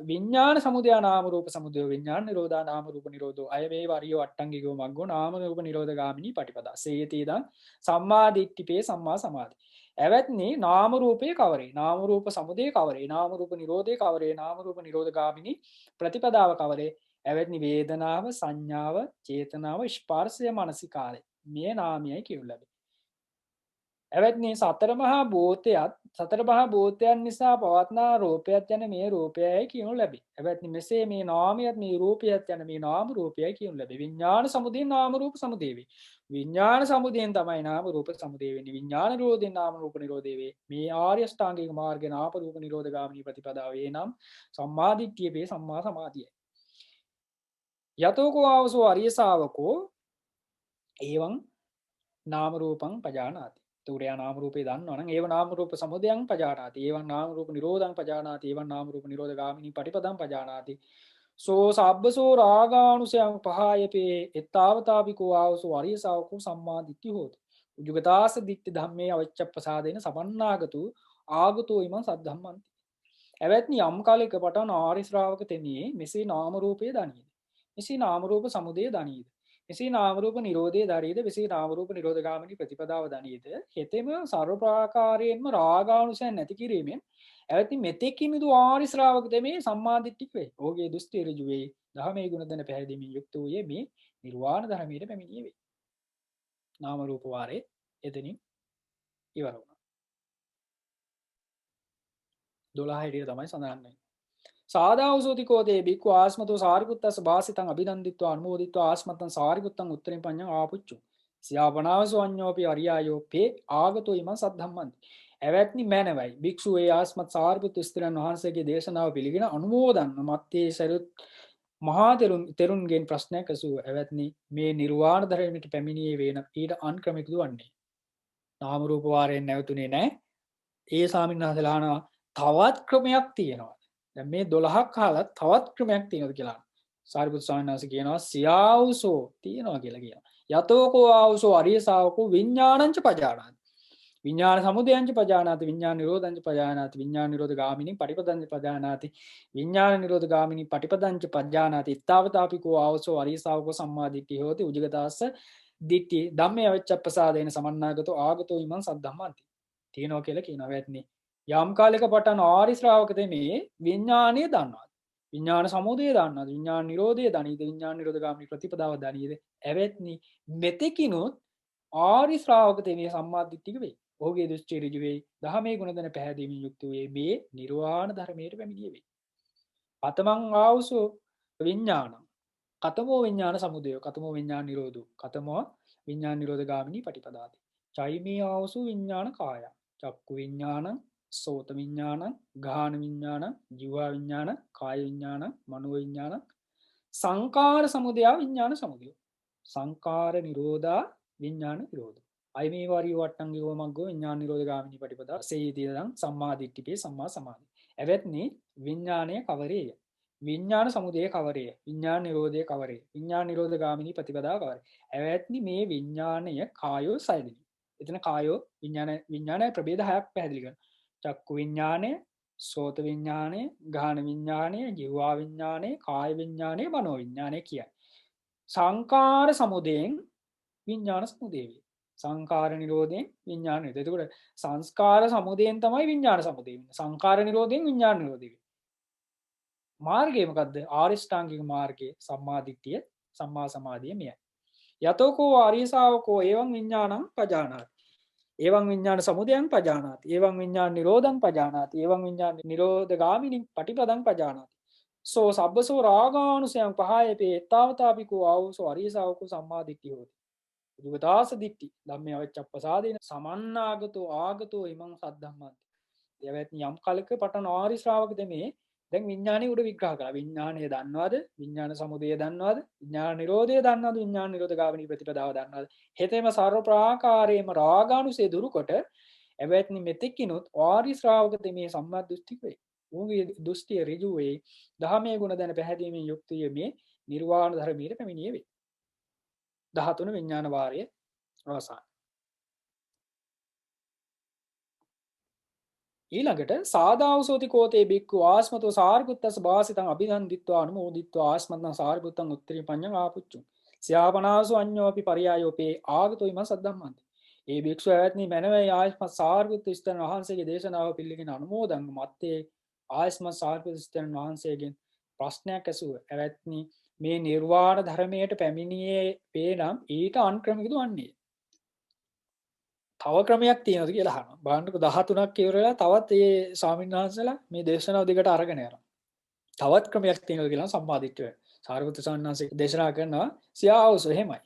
විඥාන සමුදය නාම රූප සමුදය විඥාන නිරෝධා නාම රූප නිරෝධෝ අය මේ වරියෝ අට්ටංගිකෝ මග්ගෝ නාම රූප නිරෝධ ගාමිනී පටිපදා සේයති ඉදං සම්මා දිට්ඨිපේ සම්මා සමාධි. එවත්නි නාම රූපේ කවරේ? නාම රූප සමුදය කවරේ? නාම රූප නිරෝධේ කවරේ? නාම රූප නිරෝධ ගාමිනී ප්‍රතිපදාව කවරේ? එවත්නි වේදනාව සංඥාව චේතනාව ස්පර්ශය මනසිකාරය මේ නාමයයි කියු ලැබේ. එවත්නි සතර මහා භූතයත් සතර මහා භූතයන් නිසා පවත්නා රූපයත් යන මේ රූපයයි කියනු ලැබේ. එවත්නි මෙසේ මේ නාමයත් මේ රූපයත් යන මේ නාම රූපයයි කියනු ලැබේ. විඥාන සමුදයෙන් නාම රූප සමුදය වේ. විඥාන සමුදයෙන් තමයි නාම රූප සමුදය වෙන්නේ. විඥාන නිරෝධයෙන් නාම රූප නිරෝධය වේ. මේ ආර්ය අෂ්ටාංගික මාර්ගයේ නාම රූප නිරෝධ ගාමිනී ප්‍රතිපදාව එනම් සම්මා දිට්ඨිය වේ සම්මා සමාධියයි. යතෝකෝ ආවසෝ අරිය ශාවකෝ එවං නාම රූපං පජානාති. තුරයා නාම රූපේ දන්නවනම් ඒව නාම රූප සමුදයං පජානාති. ඒවං නාම රූප නිරෝධං පජානාති. ඒවං නාම රූප නිරෝධ ගාමිනී පටිපදං පජානාති. සෝ සබ්බසෝ රාගානුසයං පහයපේ එත්තාවතාපිකෝ ආවසෝ අරිය ශාවකෝ සම්මා දිට්ඨි හෝති. උජුගතාස දිට්ඨි ධම්මේ අවච්චප්පසාදේන සමන්නාගතු ආගතෝ ඉමං සද්ධම්මන්ති. එවත්නි යම් කාලයක පටන් ආරි ශ්‍රාවක තෙමියේ මෙසේ නාම රූපේ දනීද. මෙසේ නාම රූප සමුදය දනීද. මෙසේ නාම රූප නිරෝධයේ දරීද මෙසේ නාම රූප නිරෝධගාමිනී ප්‍රතිපදාව දනීද හෙතෙම සර්ව ප්‍රාකාරයෙන්ම රාගානුසයන් නැති කිරීමෙන් ඇවති මෙතෙක් කිමිදු ආරි ශ්‍රාවක දෙමේ සම්මාදිට්ඨික වේ. ඔහුගේ දෘෂ්ටි ඍජු වේ. දහමේ ගුණ දැන පැහැදීමෙන් යුක්ත වූයේ මේ නිර්වාණ ධර්මයට පැමිණියේ වේ. නාම රූප වාරේ එතනින් ඉවර වුණා. 12 හිටිය තමයි සඳහන් වෙන්නේ. සාදාවසෝතිකෝතේ බික්ඛු ආස්මතෝ සාරිපුත්තස්ස භාසිතං අභිනන්දිත්වා අනුමෝදිත්වා ආස්මතං සාරිපුත්තං උත්තරින් පඤ්ඤං ආපුච්චු සියාපනාවසෝ අඤ්ඤෝපි අරියායෝ පේ ආගතෝ ඉමං සද්ධම්මන්ති. එවැත්නි මැනවයි භික්ෂු ඒ ආස්මත් සාරිපුත්ත ස්ත්‍රීන් වහන්සේගේ දේශනාව පිළිගෙන අනුමෝදන්න මත්තේ සරුත් මහා තෙරුන්ගෙන් ප්‍රශ්නයක් ඇසුව. එවැත්නි මේ නිර්වාණ ධර්මයට පැමිණියේ වේන ඊට අන්ක්‍රමිකද වන්නේ. නාම රූප වාරයෙන් නැවතුනේ නැහැ. ඒ ස්වාමීන් වහන්සේලා අහනවා තවත් ක්‍රමයක් තියෙනවා. දැන් මේ 12ක් කාලත් තවත් ක්‍රමයක් තියෙනවද කියලා. සාරිපුත් ස්වාමීන් වහන්සේ කියනවා සියාවුසෝ තියෙනවා කියලා කියනවා. යතෝකෝ ආවුසෝ අරිය ශාවකෝ විඥානංච පජානාති. විඥාන සමුදයංච පජානාති විඥාන නිරෝධංච පජානාති විඥාන නිරෝධ ගාමිනී පටිපදංච පජානාති විඥාන නිරෝධ ගාමිනී පටිපදංච පජානාති ඉත්තාවතාපිකෝ ආවුසෝ අරිය ශාවකෝ සම්මාදිට්ඨි හෝති උජගතාස්ස දිට්ඨි ධම්මේ අවච්ඡප්පසාදේන සමන්නාගතෝ ආගතෝ ඉමං සද්ධම්මන්ති. තියෙනවා කියලා කියනවා වැත්නේ. යම් කාලයක පටන් ආරි ශ්‍රාවක දෙමේ විඥානීය දන්නවා. විඥාන සමුදය දන්නවා. විඥාන නිරෝධය දනීද විඥාන නිරෝධ ගාමිනී ප්‍රතිපදාව දනීද එවෙත්නි මෙතෙකිනුත් ආරි ශ්‍රාවක දෙමේ සම්මාදිට්ඨික වේ. ඔහුගේ දෘෂ්ටි ඍජු වේ. දහමේ ගුණ දැන පැහැදීමෙන් යුක්ත වේ. මේ නිර්වාණ ධර්මයට පැමිණියේ වේ. පතමං ආවුසෝ විඥානං කතමෝ විඥාන සමුදය කතමෝ විඥාන නිරෝධෝ කතමෝ විඥාන නිරෝධ ගාමිනී පටිපදාති. චෛමී ආවුසු විඥාන කාය චක්කු විඥානං සෝත විඥානං ගාහන විඥානං ජීවා විඥාන කාය විඥාන මනෝ විඥාන සංකාර සමුදය විඥාන සමුදය සංකාර නිරෝධා විඥාන නිරෝධ අයමේ වාරිය වට්ටංගිකෝ මග්ගෝ විඥාන නිරෝධ ගාමිනී පටිපදා සේදීදං සම්මා දිට්ඨිපේ සම්මා සමාධි. එවත්නි විඥානය කවරේය විඥාන සමුදය කවරේය විඥාන නිරෝධය කවරේය විඥාන නිරෝධ ගාමිනී ප්‍රතිපදාව කවරේ. එවත්නි මේ විඥානය කායෝ සයදිනි. එතන කායෝ විඥානය ප්‍රභේද 6ක් පැහැදිලි කරනවා. චක්කු විඥානය සෝත විඥානය ගාහන විඥානය ජීවා විඥානය කාය විඥානය මනෝ විඥානය කියයි. සංකාර සමුදයෙන් විඥාන සමුදය වේ. සංකාර නිරෝධයෙන් විඥාන නිරෝධය. එතකොට සංස්කාර සමුදයෙන් තමයි විඥාන සමුදය වෙන්නේ. සංකාර නිරෝධයෙන් විඥාන නිරෝධය වෙන්නේ. මාර්ගය මොකද්ද? ආරියෂ්ඨාංගික මාර්ගයේ සම්මා දිට්ඨිය සම්මා සමාධිය මෙයයි. යතෝකෝ ආර්ය ශාවකෝ එවං විඥානං පජානාති. එවං විඥාන සමුදයං පජානාති. එවං විඥාන නිරෝධං පජානාති. එවං විඥාන නිරෝධ ගාමිනී පටිපදං පජානාති. සෝ සබ්බසෝ රාගානුසයං පහයපේ තාවතාපිකෝ ආවසෝ ආර්ය ශාවකෝ සම්මා දිට්ඨිය හොති. උජගතාස දිට්ඨි ධම්මේ අවච්ඡප්පසාදේන සමන්නාගතෝ ආගතෝ ඉමං සද්ධම්මන්ති. එවැත් යම් කලක පටන් ආරි ශ්‍රාවක දෙමේ දැන් විඥානය උඩ විග්‍රහ කරලා විඥානය දන්නවද විඥාන සමුදය දන්නවද විඥාන නිරෝධය දන්නවද විඥාන නිරෝධ ගාමිනී ප්‍රතිපදාව දන්නවද හෙතෙම සර්ව ප්‍රාකාරයේම රාගානුසය දුරු කොට එවැත්නි මෙතෙකිනුත් ආරි ශ්‍රාවක දෙමේ සම්මා දෘෂ්ටික වේ. ඌගේ දෘෂ්ටිය ඍජු වේ. දහමේ ගුණ දැන පැහැදීමෙන් යුක්ත මේ නිර්වාණ ධර්මයට පැමිණියේ වේ. 13 විඥාන වාරයේ අවසාන. ඊළඟට සාදාවසෝති කෝතේ බික්ඛු ආස්මතෝ සාරිපුත්තස්ස භාසිතං අභිනන්දිත්වා අනුමෝදිත්වා ආස්මතං සාරිපුත්තං උත්තරීන් පඤ්ඤං ආපුච්චු සියාපනාසෝ අඤ්ඤෝපි පරියායෝපේ ආගතෝ ඉමං සද්ධම්මන්ති. ඒ භික්ෂුව ඇවැත්නි මැනවේ ආයස්මත් සාරිපුත්ත ස්ථාන වහන්සේගේ දේශනාව පිළිගෙන අනුමෝදන් මත්තේ ආයස්මත් සාරිපුත්ත ස්ථාන වහන්සේගෙන් ප්‍රශ්නයක් ඇසුව. ඇවැත්නි මේ නිර්වාණ ධර්මයට පැමිණියේ වේනම් ඊට අන්ක්‍රමිකද වන්නේ. තව ක්‍රමයක් තියෙනවද කියලා අහනවා. බලන්නකො 13ක් ඉවරලා තවත් ඒ ස්වාමීන් වහන්සේලා මේ දේශනාව දිගට අරගෙන යනවා. තවත් ක්‍රමයක් තියෙනවද කියලා සම්මාදිට්ඨිය. සාරිපුත්‍ර ස්වාමීන් වහන්සේ දේශනා කරනවා සියාවස එහෙමයි.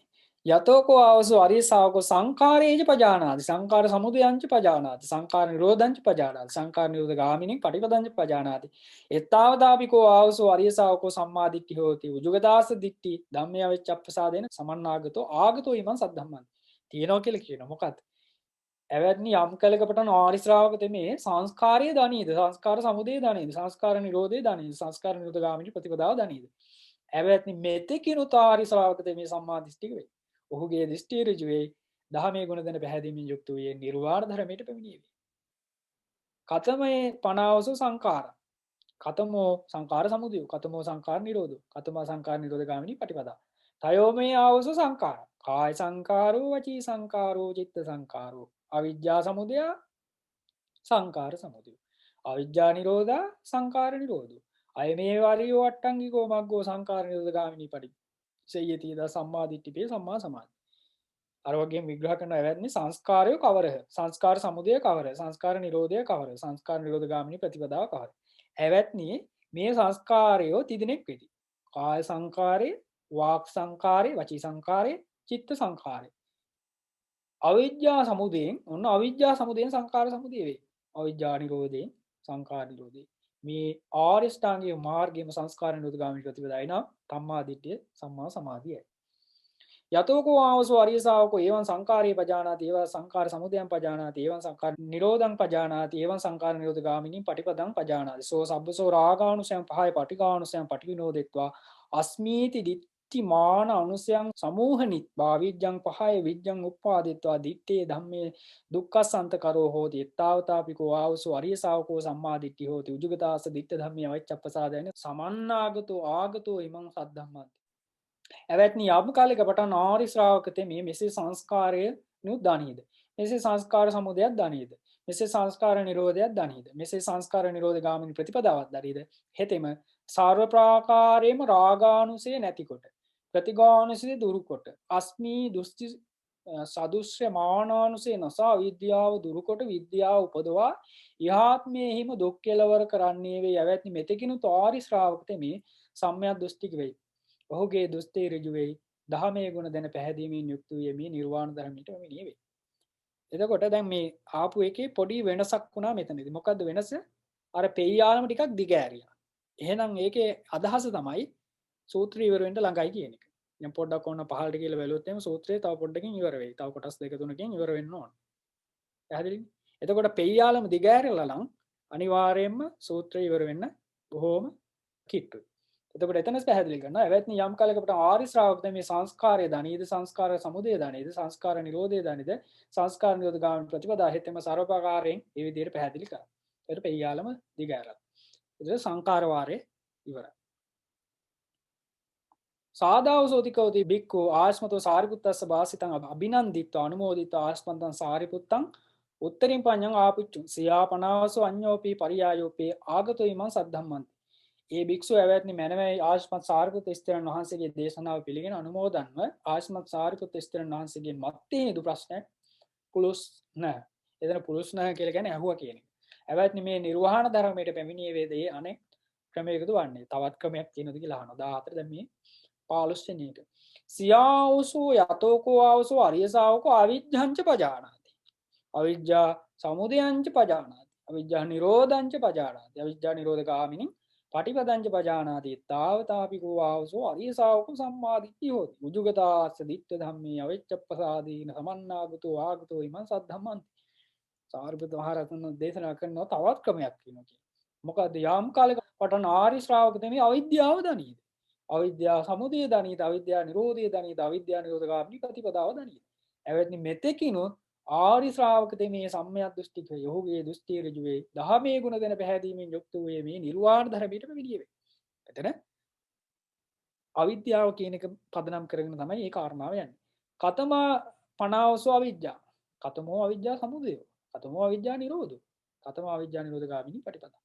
යතෝකෝ ආවසෝ අරිය ශාවකෝ සංඛාරේජ පජානාති සංඛාර සමුදයංච පජානාති සංඛාර නිරෝධංච පජානාති සංඛාර නිරෝධ ගාමිනී පටිපදංච පජානාති එත්තාවදාපිකෝ ආවසෝ අරිය ශාවකෝ සම්මාදිට්ඨි හෝති උජුගදාස දිට්ඨි ධම්මේ අවච්ඡප්පසාදේන සමන්නාගතෝ ආගතෝ ඉමං සද්ධම්මන්ති. තියෙනවා කියලා කියනවා. මොකක්ද? එවැත්නි යම් කලක පටන් ආරි ශ්‍රාවක දෙමේ සංස්කාරය දනීද සංස්කාර සමුදය දනීද සංස්කාර නිරෝධය දනීද සංස්කාර නිරෝධ ගාමිනී ප්‍රතිපදාව දනීද. එවැත්නි මෙතෙකිනුත් ආරි ශ්‍රාවක දෙමේ සම්මා දිට්ඨික වේ. ඔහුගේ දෘෂ්ටි ඍජු වේ. දහමේ ගුණ දැන පැහැදීමෙන් යුක්ත වූයේ නිර්වාණ ධර්මයට පැමිණියේ වේ. කතමේ පනාවසු සංඛාර කතමෝ සංඛාර සමුදය කතමෝ සංඛාර නිරෝධ කතමා සංඛාර නිරෝධ ගාමිනී පටිපදා තයෝ මේ ආවසෝ සංඛාර. කාය සංඛාරෝ වචී සංඛාරෝ චිත්ත සංඛාරෝ. අවිජ්ජා සමුදය සංඛාර සමුදය. අවිජ්ජා නිරෝධා සංඛාර නිරෝධෝ. අය මේ වරියෝ අට්ටංගිකෝ මග්ගෝ සංඛාර නිරෝධ ගාමිනී පටි. සේයති ද සම්මා දිට්ඨිපේ සම්මා සමාධි. අර වගේ විග්‍රහ කරන ඇවැත්නි සංස්කාරය කවරහ? සංස්කාර සමුදය කවර? සංස්කාර නිරෝධය කවර? සංස්කාර නිරෝධ ගාමිනී ප්‍රතිපදාව කවර? ඇවැත්නි මේ සංස්කාරයෝ තිදෙනෙක් වෙති. කාය සංකාරේ, වාක් සංකාරේ, වචී සංකාරේ, චිත්ත සංකාරේ. අවිජ්ජා සමුදයෙන් ඔන්න අවිජ්ජා සමුදයෙන් සංකාර සමුදය වේ. අවිජ්ජා නිරෝධයෙන් සංකාර නිරෝධය. මේ ආර්ය ශ්‍රාංගික මාර්ගයේම සංස්කාර නිරෝධ ගාමිනී ප්‍රතිපදාවයි නම් සම්මා දිට්ඨිය සම්මා සමාධියයි. යතෝකෝ ආවසෝ අරිය ශාවකෝ එවං සංකාරේ පජානාති එවං සංකාර සමුදයං පජානාති එවං සංකාර නිරෝධං පජානාති එවං සංකාර නිරෝධ ගාමිනී පටිපදං පජානාති සෝ සබ්බසෝ රාගානුසයං පහය පටිඝානුසයං පටිවිනෝදෙත්වා අස්මීති දිට්ඨි මාන අනුසයං සමූහනිත්වා විජ්ජං පහය විජ්ජං උප්පාදිත්වා දිත්තේ ධම්මේ දුක්ඛසන්ත කරෝ හෝති ඊත්තාවතාපිකෝ ආවසෝ අරිය ශාවකෝ සම්මා දිට්ඨි හෝති උජුගතාස දිට්ඨ ධම්මේ අවච්ඡප්පසාදයන සමන්නාගතෝ ආගතෝ ඉමං සද්ධම්මන්ති. ඇවැත්නි යම් කාලයක පටන් ආර්ය ශ්‍රාවකතේ මේ මෙසේ සංස්කාරය නුත් දනීද. මෙසේ සංස්කාර සමුදයක් දනීද. මෙසේ සංස්කාර නිරෝධයක් දනීද. මෙසේ සංස්කාර නිරෝධ ගාමිනී ප්‍රතිපදාවක් දනීද. හෙතෙම සර්ව ප්‍රාකාරයේම රාගානුසය නැතිකොට ප්‍රතිගානුසය දුරුකොට අස්මී දුස්ති සදුෂ්‍ය මානානුසය නසා විද්‍යාව දුරුකොට විද්‍යාව උපදවා ඉහාත්මයෙහිම දුක් කෙලවර කරන්නේ වේ. ඇවැත්නි මෙතෙකිනුත් ආර්ය ශ්‍රාවකතේ මේ සම්‍යක් දෘෂ්ටික වෙයි. ඔහුගේ දුස්තේ ඍජු වෙයි. දහමේ ගුණ දැන පැහැදීමෙන් යුක්ත වූ මේ නිර්වාණ ධර්මයට මෙනිය වේ. එතකොට දැන් මේ ආපු එකේ පොඩි වෙනසක් වුණා මෙතනදී. මොකද්ද වෙනස? අර පෙయ్యාලම ටිකක් දිග ඇරියා. එහෙනම් ඒකේ අදහස තමයි සූත්‍රය ඉවර වෙන්න ළඟයි කියන එක. දැන් පොඩ්ඩක් ඕන පහළට කියලා බැලුවොත් එimhe සූත්‍රය තව පොඩ්ඩකින් ඉවර වෙයි. තව කොටස් දෙක තුනකින් ඉවර වෙන්න ඕන. පැහැදිලිද? එතකොට පෙయ్యාලම දිග ඇරලා නම් අනිවාර්යයෙන්ම සූත්‍රය ඉවර වෙන්න බොහෝම කිට්ටුයි. එතකොට එතනස් පැහැදිලි කරනවා එවැත්නි යම් කාලයකට ආර්ය ශ්‍රාවකයන් මේ සංස්කාරය දනීද සංස්කාර සමුදය දනීද සංස්කාර නිරෝධය දනීද සංස්කාර නිරෝධ ගාමිනී ප්‍රතිපදා හිතෙම ਸਰවපකාරයෙන් මේ විදිහට පැහැදිලි කරා. ඒකට පෙయ్యාලම දිගෑරලා. ඒක සංකාර වාරේ ඉවරයි. සාදාවසෝතිකෝති බික්ඛු ආස්මතෝ සාරිපුත්තස්ස වාසිතං අභිනන්දිත්වා අනුමෝදිත්වා ආස්මන්තං සාරිපුත්තං උත්තරින් පඤ්ඤං ආපුච්චු සියාපනාවසෝ අඤ්ඤෝපි පරියායෝපි ආගතෝ ඉමං සද්ධම්මන්ති. ඒ භික්ෂුව ඇවැත්නි මැනවයි ආශ්මත් සාරිපුත්ත ස්ථිරයන් වහන්සේගේ දේශනාව පිළිගෙන අනුමෝදන්ව ආශ්මත් සාරිපුත්ත ස්ථිරයන් වහන්සේගේ මත්තේ නේදු ප්‍රශ්නයක් පුළුස් නැහැ. එතන පුළුස් නැහැ කියලා කියන්නේ ඇහුවා කියන එක. ඇවැත්නි මේ නිර්වාණ ධර්මයට පැමිණියේ වේදේ අනෙක් ක්‍රමයකද වන්නේ. තවත් ක්‍රමයක් තියෙනවද කියලා අහනවා. 14 දැන් මේ 15 වෙනි එක. සියාවසෝ යතෝකෝ ආවසෝ අරිය ශාවකෝ අවිජ්ජංච පජානාති. අවිජ්ජා සමුදයංච පජානාති. අවිජ්ජා නිරෝධංච පජානාති. අවිජ්ජා නිරෝධ ගාමිනී පටිපදංච පජානාති තාවතාපිකෝ ආවසෝ අරිය ශාවකෝ සම්මා දිට්ඨිය හෝති උජුගතාස්ස දිට්ඨ ධම්මේ අවච්ඡප්පසාදීන සමන්නාගතෝ ආගතෝ ඉමං සද්ධම්මන්ති. සාරිපුත්ත මහ රහතන් දේශනා කරනවා තවත් ක්‍රමයක් කියනවා. මොකද යම් කාලයක පටන් ආර්ය ශ්‍රාවකතේ මේ අවිද්‍යාව දනීද. අවිද්‍යාව සමුදය දනීද, අවිද්‍යාව නිරෝධය දනීද, අවිද්‍යාව නිරෝධ ගාමිනී ප්‍රතිපදාව දනීද. එවැනි මෙතෙකිනුත් ආර්ය ශ්‍රාවකතේ මේ සම්‍යක් දෘෂ්ටික යෝගයේ දෘෂ්ටි ඍජු වේ. දහමේ ගුණ දෙන පැහැදීමෙන් යුක්ත වූ මේ නිර්වාණ ධර්මයට මෙවිදිය වේ. එතන අවිද්‍යාව කියන එක පදනම් කරගෙන තමයි මේ කාරණාව යන්නේ. කතමා පනාවසෝ අවිද්‍යාව. කතමෝ අවිද්‍යාව සමුදය. කතමෝ අවිද්‍යාව නිරෝධෝ. කතමෝ අවිද්‍යාව නිරෝධ ගාමිනී පටිපදා.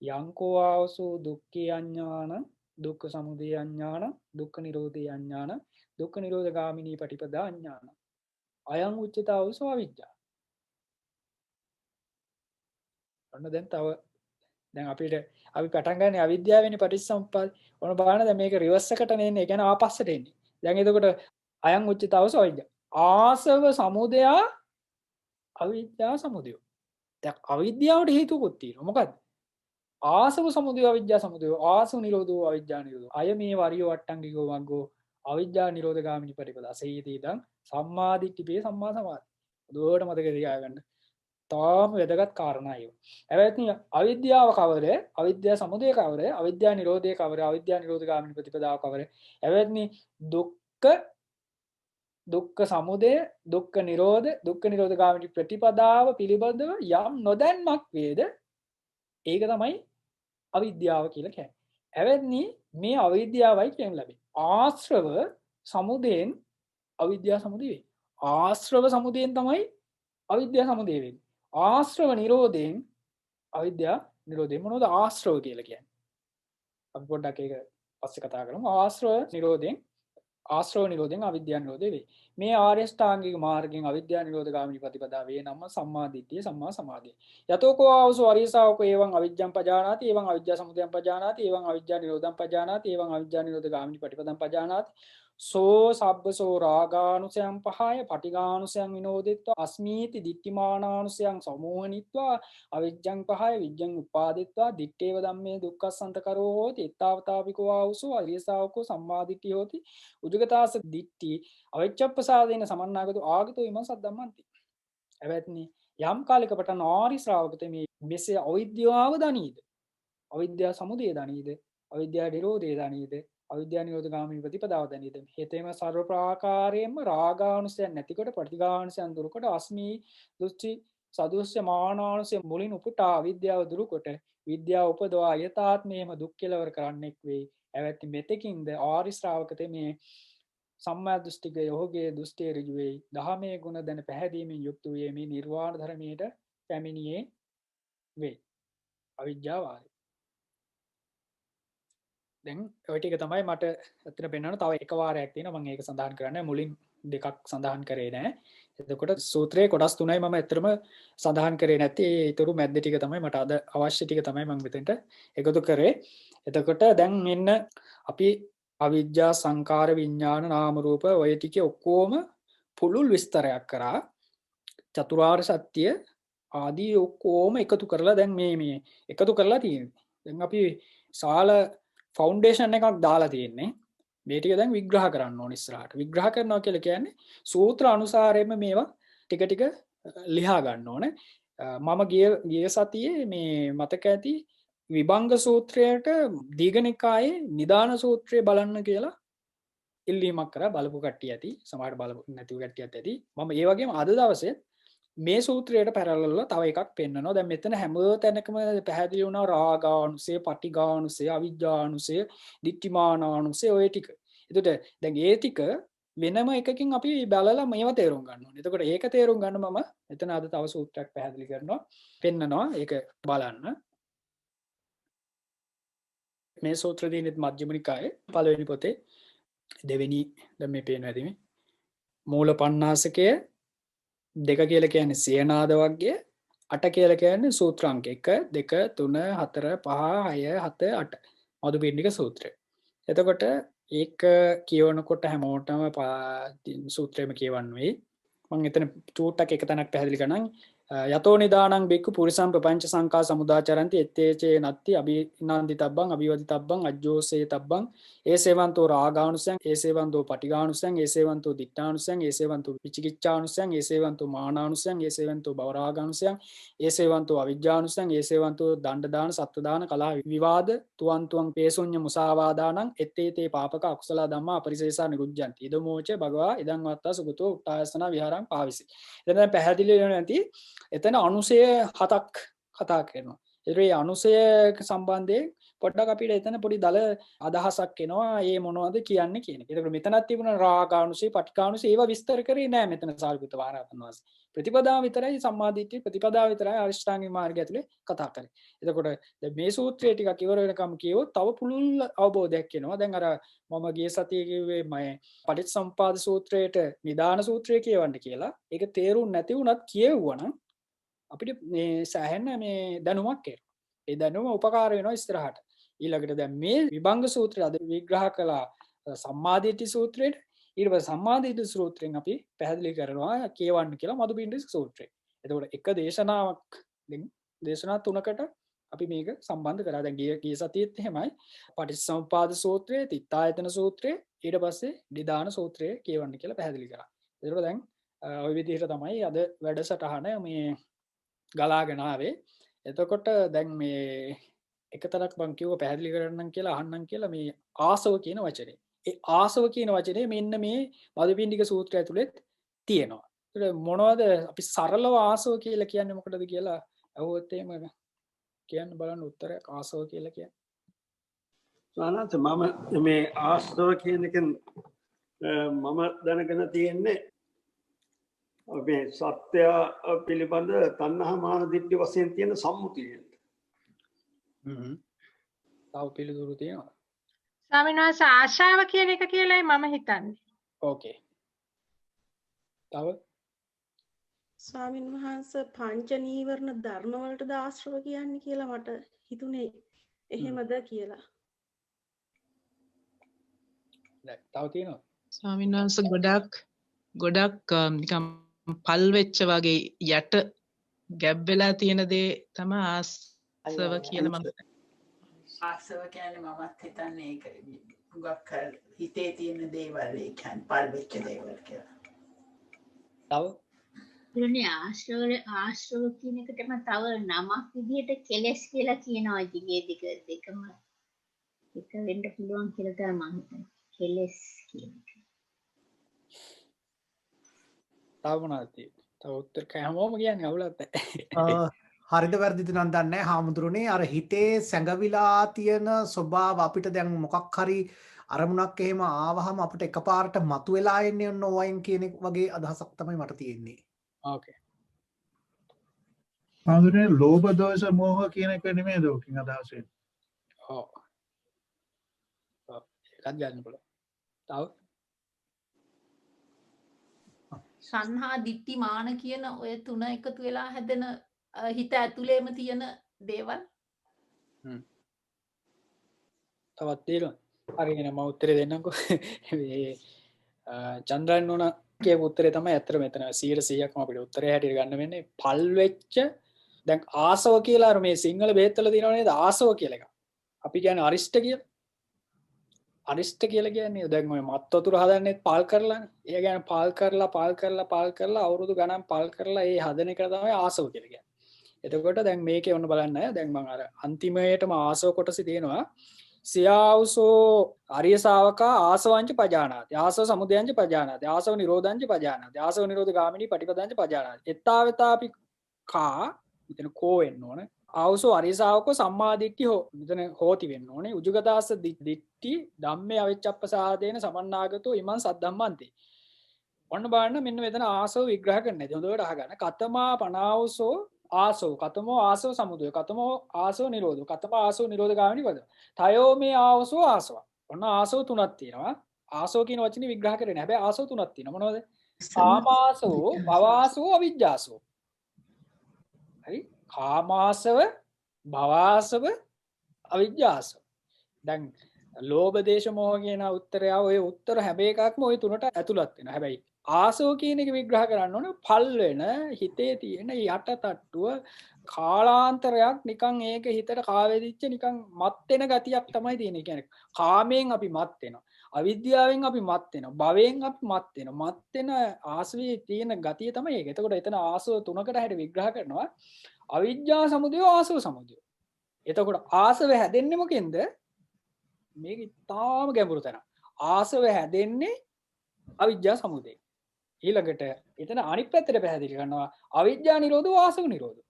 යංකෝ ආවසෝ දුක්ඛේ අඥාන දුක්ඛ සමුදය අඥාන දුක්ඛ නිරෝධේ අඥාන දුක්ඛ නිරෝධ ගාමිනී පටිපදා අඥාන අයං උච්චතාවසෝ අවිද්‍යාව. ඔන්න දැන් තව දැන් අපි පටන් ගන්න අවිද්‍යාවෙනි පටිච්චසමුප්පාද. ඔන්න බලන්න දැන් මේක රිවර්ස් එකට නෙන්නේ. ඒ කියන්නේ ආපස්සට එන්නේ. දැන් එතකොට අයං උච්චතාවසෝ අවිද්‍යාව. ආසව සමුදය අවිද්‍යාව සමුදය. දැන් අවිද්‍යාවට හේතුකුත් තියෙනවා. මොකද්ද? ආසව සමුදය අවිද්‍යාව සමුදය ආසව නිරෝධෝ අවිද්‍යාව නිරෝධෝ අය මේ වරියෝ අට්ටංගිකෝ වග්ගෝ අවිද්‍යාව නිරෝධ ගාමිනී පටිපදා සේයති ඉදං සම්මා දිට්ඨිපේ සම්මා සමාධි. දුවට මතක තියාගන්න. තාම වැදගත් කාරණා ඒවා. හැබැයි අවිද්‍යාව කවරද? අවිද්‍යාව සමුදය කවරද? අවිද්‍යාව නිරෝධය කවරද? අවිද්‍යාව නිරෝධ ගාමිනී ප්‍රතිපදාව කවරද? හැබැයි දුක්ඛ සමුදය දුක්ඛ නිරෝධ ගාමිනී ප්‍රතිපදාව පිළිබඳව යම් නොදැන්මක් වේද? ඒක තමයි අවිද්‍යාව කියලා කියන්නේ. හැබැයි මේ අවිද්‍යාවයි කියන ලැබෙන්නේ. ආශ්‍රව සමුදයෙන් අවිද්‍යා සමුදය වෙන්නේ. ආශ්‍රව සමුදයෙන් තමයි අවිද්‍යා සමුදය වෙන්නේ. ආශ්‍රව නිරෝධයෙන් අවිද්‍යා නිරෝධය. මොනවද ආශ්‍රව කියලා කියන්නේ? අපි පොඩ්ඩක් ඒක පස්සේ කතා කරමු. ආශ්‍රව නිරෝධයෙන් අවිද්‍යා නිරෝධය වේ. මේ ආර්ය ශ්‍රාංගික මාර්ගයෙන් අවිද්‍යා නිරෝධ ගාමිනී ප්‍රතිපදාව වේ නම් සම්මා දිට්ඨිය සම්මා සමාධිය. යතෝකෝ ආවසෝ අරිය ශාවකෝ එවං අවිජ්ජං පජානාති එවං අවිජ්ජා සමුදයං පජානාති එවං අවිජ්ජා නිරෝධං පජානාති එවං අවිජ්ජා නිරෝධ ගාමිනී ප්‍රතිපදං පජානාති සෝ සබ්බසෝ රාගානුසයං පහය පටිඝානුසයං විනෝදිත්වා අස්මීති දිට්ඨිමානානුසයං සමෝහනිත්වා අවිජ්ජං පහය විජ්ජං උපාදිත්වා දිත්තේව ධම්මේ දුක්ඛසන්ත කරෝ හෝති ඊතාවතාපිකෝ ආවසෝ අරිය ශාවකෝ සම්මා දිට්ඨිය හෝති උජගතාස දිට්ඨි අවිච්ඡප්පසාදේන සමන්නාගතෝ ආගතෝ ඉමං සද්දම්මන්ති. එවැත්නි යම් කාලයක පටන් ආරි ශ්‍රාවකතේ මේ මෙසේ අවිද්‍යාව දනීද අවිද්‍යා සමුදය දනීද අවිද්‍යා නිරෝධය දනීද අවිද්‍යා නිරෝධ ගාමිනී ප්‍රතිපදාව දනීද හේතේම සර්ව ප්‍රාකාරයෙන්ම රාගානුසයන් නැතිකොට ප්‍රතිඝානුසයන් දුරුකොට අස්මී දුච්චි සදුස්ස මානානුසය මුලින් උපුටා අවිද්‍යාව දුරුකොට විද්‍යාව උපදවා යථාත්මයේම දුක් කෙලවර කරන්නෙක් වෙයි. එවැත්නි මෙතෙකින්ද ආරි ශ්‍රාවකතේ මේ සම්මා දෘෂ්ටික යෝගයේ දෘෂ්ටිය ඍජු වෙයි. දහමේ ගුණ දැන පැහැදීමෙන් යුක්ත වූයේ මේ නිර්වාණ ධර්මයට පැමිණියේ වේ. අවිජ්ජාව ආදී. දැන් ඔය ටික තමයි මට අතන පෙන්වන්න තව එක වාරයක් තියෙනවා. මම ඒක සඳහන් කරන්නේ මුලින් දෙකක් සඳහන් කරේ නෑ. එතකොට සූත්‍රයේ කොටස් තුනයි මම ඇත්තටම සඳහන් කරේ නැති. ඒ ඊටු මැද්ද ටික තමයි මට අද අවශ්‍ය ටික තමයි මම මෙතෙන්ට එකතු කරේ. එතකොට දැන් මෙන්න අපි අවිජ්ජා සංකාර විඥාන නාම රූප ඔය ටිකේ ඔක්කොම පුළුල් විස්තරයක් කරා. චතුරාර්ය සත්‍ය ආදී ඔක්කොම එකතු කරලා දැන් මේ එකතු කරලා තියෙනවා. දැන් අපි සාල ෆවුන්ඩේෂන් එකක් දාලා තියෙන්නේ. මේ ටික දැන් විග්‍රහ කරන්න ඕන ඉස්සරහට. විග්‍රහ කරනවා කියලා කියන්නේ සූත්‍ර අනුසාරයෙන්ම මේවා ටික ටික ලියා ගන්න ඕනේ. මම ගිය සතියේ මේ මතක ඇති විභංග සූත්‍රයට දීඝනිකායේ නිදාන සූත්‍රය බලන්න කියලා ඉල්ලීමක් කරා. බලපු කට්ටිය ඇති, සමහර බලපු නැතිව කට්ටියත් ඇති. මම ඒ වගේම අද දවසේ මේ සූත්‍රයට පැරලල්ව තව එකක් පෙන්වනවා. දැන් මෙතන හැම තැනකම පැහැදිලි වුණා රාගානුසය, පටිඝානුසය, අවිජ්ජානුසය, දිට්ඨිමානානුසය ඔය ටික. එතකොට දැන් ඒ ටික වෙනම එකකින් අපි බලලා මේව තේරුම් ගන්න ඕනේ. එතකොට ඒක තේරුම් ගන්න මම මෙතන අද තව සූත්‍රයක් පැහැදිලි කරනවා, පෙන්වනවා. ඒක බලන්න. මේ සූත්‍ර දිනෙත් මජ්ක්‍ධිම නිකායේ පළවෙනි පොතේ දෙවෙනි දැන් මේ පේනවා ඇති මේ මූල පණ්ණාසකය 2 කියලා කියන්නේ සියනාද වර්ගය, 8 කියලා කියන්නේ සූත්‍ර අංක 1 2 3 4 5 6 7 8 මදුපිණ්ඩික සූත්‍රය. එතකොට ඒක කියවනකොට හැමෝටම සූත්‍රයම කියවන්න වෙයි. මම එතන චූට්ටක් එක තැනක් පැහැදිලි කරනම් යතෝ නිදානං බික්කු පුරිසම් ප්‍රපංච සංකා සමුදාචරಂತಿ එත්තේචේ නත්ති අභිනන්දිතබ්බං අභිවදිතබ්බං අජ්ජෝසේතබ්බං ඒසේවන්තෝ රාගානුසයං ඒසේවන්තෝ පටිඝානුසයං ඒසේවන්තෝ දිට්ඨානුසයං ඒසේවන්තෝ විචිකිච්ඡානුසයං ඒසේවන්තෝ මානානුසයං ඒසේවන්තෝ භවරාගානුසයං ඒසේවන්තෝ අවිජ්ජානුසයං ඒසේවන්තෝ දණ්ඩ දාන සත්ත්ව දාන කලහ විවාද තුවන් පේසුඤ්ඤ මුසාවාදානං එත්තේතේ පාපක අකුසල ධම්මා අපරිසේසා නිරුද්ධಂತಿ ඉදමෝච භගවා ඉදං වත්තා සුගතෝ උට්ඨායසන විහාරං පාවිසි. එතන පැහැදිලි වෙනවා නැති එතන අනුසය 7ක් කතා කරනවා. ඒ අනුසය සම්බන්ධයෙන් පොඩ්ඩක් අපිට එතන පොඩි දල අදහසක් එනවා. ඒ මොනවද කියන්නේ කියන එක. ඒකට මෙතනත් තිබුණා රාගානුසය, පටිඝානුසය ඒවා විස්තර කරේ නෑ මෙතන සාරිපුත්ත මහරහතන් වහන්සේ. ප්‍රතිපදාව විතරයි සම්මාදිට්ඨිය ප්‍රතිපදාව විතරයි අරිෂ්ඨාංගික මාර්ගය ඇතුලේ කතා කරේ. එතකොට දැන් මේ සූත්‍රය ටිකක් ඉවර වෙනකම් කියවොත් තව පුළුල් අවබෝධයක් එනවා. දැන් අර මම ගිය සතියේ කිව්වේ මම පටිච්චසමුපාද සූත්‍රයට නිදාන සූත්‍රය කියවන්න කියලා. ඒක තේරුම් නැති වුණත් කියෙව්වනම් අපිට මේ සෑහෙන මේ දැනුමක් එනවා. ඒ දැනුම උපකාර වෙනවා ඉස්සරහට. ඊළඟට දැන් මේ විභංග සූත්‍රය අද විග්‍රහ කළා සම්මාදිට්ඨි සූත්‍රයට. ඊට පස්සේ සම්මාදිට්ඨි සූත්‍රයෙන් අපි පැහැදිලි කරනවා කියවන්න කියලා මදුපිණ්ඩික සූත්‍රය. එතකොට එක දේශනාවක් දේශනා 3කට අපි මේක සම්බන්ධ කරා. දැන් ගිය සතියේත් එහෙමයි පටිච්චසමුපාද සූත්‍රය, තිත්තායතන සූත්‍රය, ඊට පස්සේ නිදාන සූත්‍රය කියවන්න කියලා පැහැදිලි කරා. ඒකට දැන් ওই විදිහට තමයි අද වැඩසටහන මේ ගලාගෙන ආවේ. එතකොට දැන් මේ එකතරක් මම කිව්ව පැහැදිලි කරන්නම් කියලා අහන්නම් කියලා මේ ආසව කියන වචනේ. ඒ ආසව කියන වචනේ මෙන්න මේ මදුපිණ්ඩික සූත්‍රය ඇතුළේ තියෙනවා. ඒක මොනවද අපි සරලව ආසව කියලා කියන්නේ මොකටද කියලා අහුවොත් එහෙම කියන්න බලන්න උත්තරයක් ආසව කියලා කියන්නේ. සානත් මම මේ ආස්තව කියන එකෙන් මම දැනගෙන තියෙන්නේ මේ සත්‍ය පිළිබඳ තණ්හා මාන දිට්ඨි වශයෙන් තියෙන සම්මුතිය. තව පිළිතුරු තියෙනවා. ස්වාමීන් වහන්සේ ආශාව කියන එක කියලායි මම හිතන්නේ. ඕකේ. තව ස්වාමින් වහන්සේ පංච නීවරණ ධර්ම වලටද ආශ්‍රව කියන්නේ කියලා මට හිතුනේ එහෙමද කියලා. තව තියෙනවා. ස්වාමීන් වහන්සේ ගොඩක් නිකම් පල් වෙච්ච වගේ යට ගැබ් වෙලා තියෙන දේ තමයි ආසව කියලා මම ආසව කියන්නේ මමත් හිතන්නේ ඒක හුඟක් හිතේ තියෙන දේවල් ඒ කියන්නේ පල් වෙච්ච දේවල් කියලා. තව ඉතින් ආශ්‍රව කියන එකටම තව නමක් විදිහට කෙලස් කියලා කියනවා. ඉතින් ඒ දෙකම එක වෙන්න පුළුවන් කියලා තමයි මම හිතන්නේ. කෙලස් කියන එක. තව මොනවද තියෙන්නේ? තව උත්තර කෑමෝම කියන්නේ අවුලක් නැහැ. හරිද වැරදිද නම් දන්නේ නැහැ හාමුදුරනේ. අර හිතේ සැඟවිලා තියෙන ස්වභාව අපිට දැන් මොකක් හරි අරමුණක් එහෙම ආවහම අපිට එකපාරට මතුවලා එන්නේ ඔන්න ඕවයින් කියන වගේ අදහසක් තමයි මට තියෙන්නේ. ඕකේ. හාමුදුරනේ ලෝභ දෝෂ මෝහ කියන එක නෙමෙයි දෝකින් අදහස් වෙන්නේ. ඔව්. ඒකත් ගන්න පුළුවන්. තව සංහා දිට්ටි මාන කියන ඔය තුන එකතු වෙලා හැදෙන හිත ඇතුලේම තියෙන දේවල්. තවත් තියෙනවා. හරි එහෙනම් මම උත්තරේ දෙන්නම්කෝ. මේ චන්ද්‍රයන් නෝන කියපු උත්තරේ තමයි ඇත්තට මෙතන 100%ක්ම අපිට උත්තරේ හැටියට ගන්න වෙන්නේ. පල් වෙච්ච දැන් ආසව කියලා අර මේ සිංහල බෙහෙත් වල තියෙනව නේද ආසව කියලා එකක්. අපි කියන්නේ අරිෂ්ඨ කියලා. අරිෂ්ඨ කියලා කියන්නේ දැන් ඔය මත් වතුර හදන්නේ පාල් කරලානේ. ඒ කියන්නේ පාල් කරලා අවුරුදු ගණන් පාල් කරලා ඒ හදන එක තමයි ආසව කියලා කියන්නේ. එතකොට දැන් මේකේ ඔන්න බලන්න දැන් මම අර අන්තිමයටම ආසව කොටසේ තියෙනවා සියාවුසෝ ආර්ය ශාවකා ආසවංච පජානාති ආසව සමුදයංච පජානාති ආසව නිරෝධංච පජානාති ආසව නිරෝධ ගාමිනී පටිපදංච පජානාති එත්තාවතාපි කා මෙතන කෝ වෙන්න ඕනේ ආවුසෝ ආර්ය ශාවකෝ සම්මාදිට්ඨි හෝ මෙතන හෝති වෙන්න ඕනේ උජුගතාස්ස දිට්ඨි ධම්මේ අවිච්ඡප්පසාදේන සමන්නාගතෝ ඉමං සද්ධම්මන්ති ඔන්න බලන්න මෙන්න මෙතන ආසව විග්‍රහ කරන්න ඇති හොඳට අහගන්න කතමා පනාවුසෝ ආසෝ කතමෝ ආසෝ සමුදය කතමෝ ආසෝ නිරෝධ කතම ආසෝ නිරෝධ ගාමිනී පද තයෝ මේ ආවසෝ ආසව ඔන්න ආසෝ තුනක් තියෙනවා ආසෝ කියන වචනේ විග්‍රහ කරන්නේ හැබැයි ආසෝ තුනක් තියෙනවා මොනවද කාමාසෝ භවාසෝ අවිජ්ජාසෝ හරි කාමාසව භවාසව අවිජ්ජාසව දැන් ලෝභ දේශ මොහ කියන උත්තරය ඔය උත්තර හැම එකක්ම ওই තුනට ඇතුළත් වෙනවා හැබැයි ආසෝ කියන එක විග්‍රහ කරන්න ඕන පල් වෙන හිතේ තියෙන යට තට්ටුව කාලාන්තරයක් නිකන් ඒක හිතට කාවැදිච්ච නිකන් මත් වෙන ගතියක් තමයි තියෙන්නේ. කියන්නේ කාමයෙන් අපි මත් වෙනවා. අවිද්‍යාවෙන් අපි මත් වෙනවා. භවයෙන් අපි මත් වෙනවා. මත් වෙන ආසවේ තියෙන ගතිය තමයි ඒක. එතකොට එතන ආසව තුනකට හැට විග්‍රහ කරනවා. අවිද්‍යා සමුදය ආසව සමුදය. එතකොට ආසව හැදෙන්නේ මොකෙන්ද? මේක ඉතාම ගැඹුරු තැන. ආසව හැදෙන්නේ අවිද්‍යා සමුදය. ඊළඟට එතන අනිත් පැත්තට පැහැදිලි කරනවා අවිද්‍යා නිරෝධෝ ආසව නිරෝධෝ.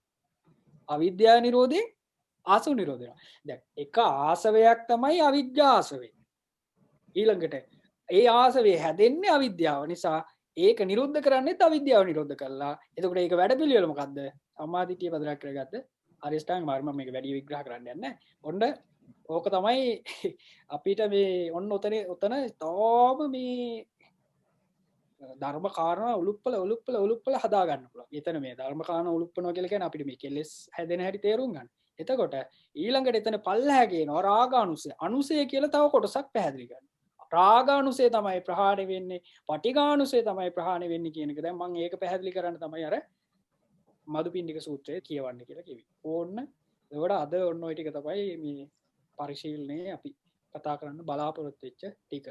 අවිද්‍යා නිරෝධේ ආසව නිරෝධය. දැන් එක ආසවයක් තමයි අවිද්‍යා ආසවේ. ඊළඟට ඒ ආසවේ හැදෙන්නේ අවිද්‍යාව නිසා ඒක නිරුද්ධ කරන්නේත් අවිද්‍යාව නිරෝධ කළා. එතකොට ඒක වැඩපිළිවෙල මොකද්ද? සම්මාදිටිය පදයක් කරගත්ත අරිෂ්ඨාංග මාර්ග මම මේක වැඩි විග්‍රහ කරන්න යන්නේ නැහැ. ඔන්න ඕක තමයි අපිට මේ ඔන්න ඔතන තාම මේ ධර්ම කාරණා උලුප්පල හදා ගන්න පුළුවන්. එතන මේ ධර්ම කාරණා උලුප්පනවා කියලා කියන්නේ අපිට මේ කෙලෙස් හැදෙන හැටි තේරුම් ගන්න. එතකොට ඊළඟට එතන පල්ලහැ කියනවා රාගානුසය. අනුසය කියලා තව කොටසක් පැහැදිලි කරනවා. රාගානුසය තමයි ප්‍රහාණය වෙන්නේ, පටිඝානුසය තමයි ප්‍රහාණය වෙන්නේ කියන එක. දැන් මම ඒක පැහැදිලි කරන්න තමයි අර මදුපිණ්ඩික සූත්‍රය කියවන්නේ කියලා කිව්වේ. ඕන්න ඒකට අද ඔන්න ඔය ටික තමයි මේ පරිශීලනයේ අපි කතා කරන්න බලාපොරොත්තු වෙච්ච ටික.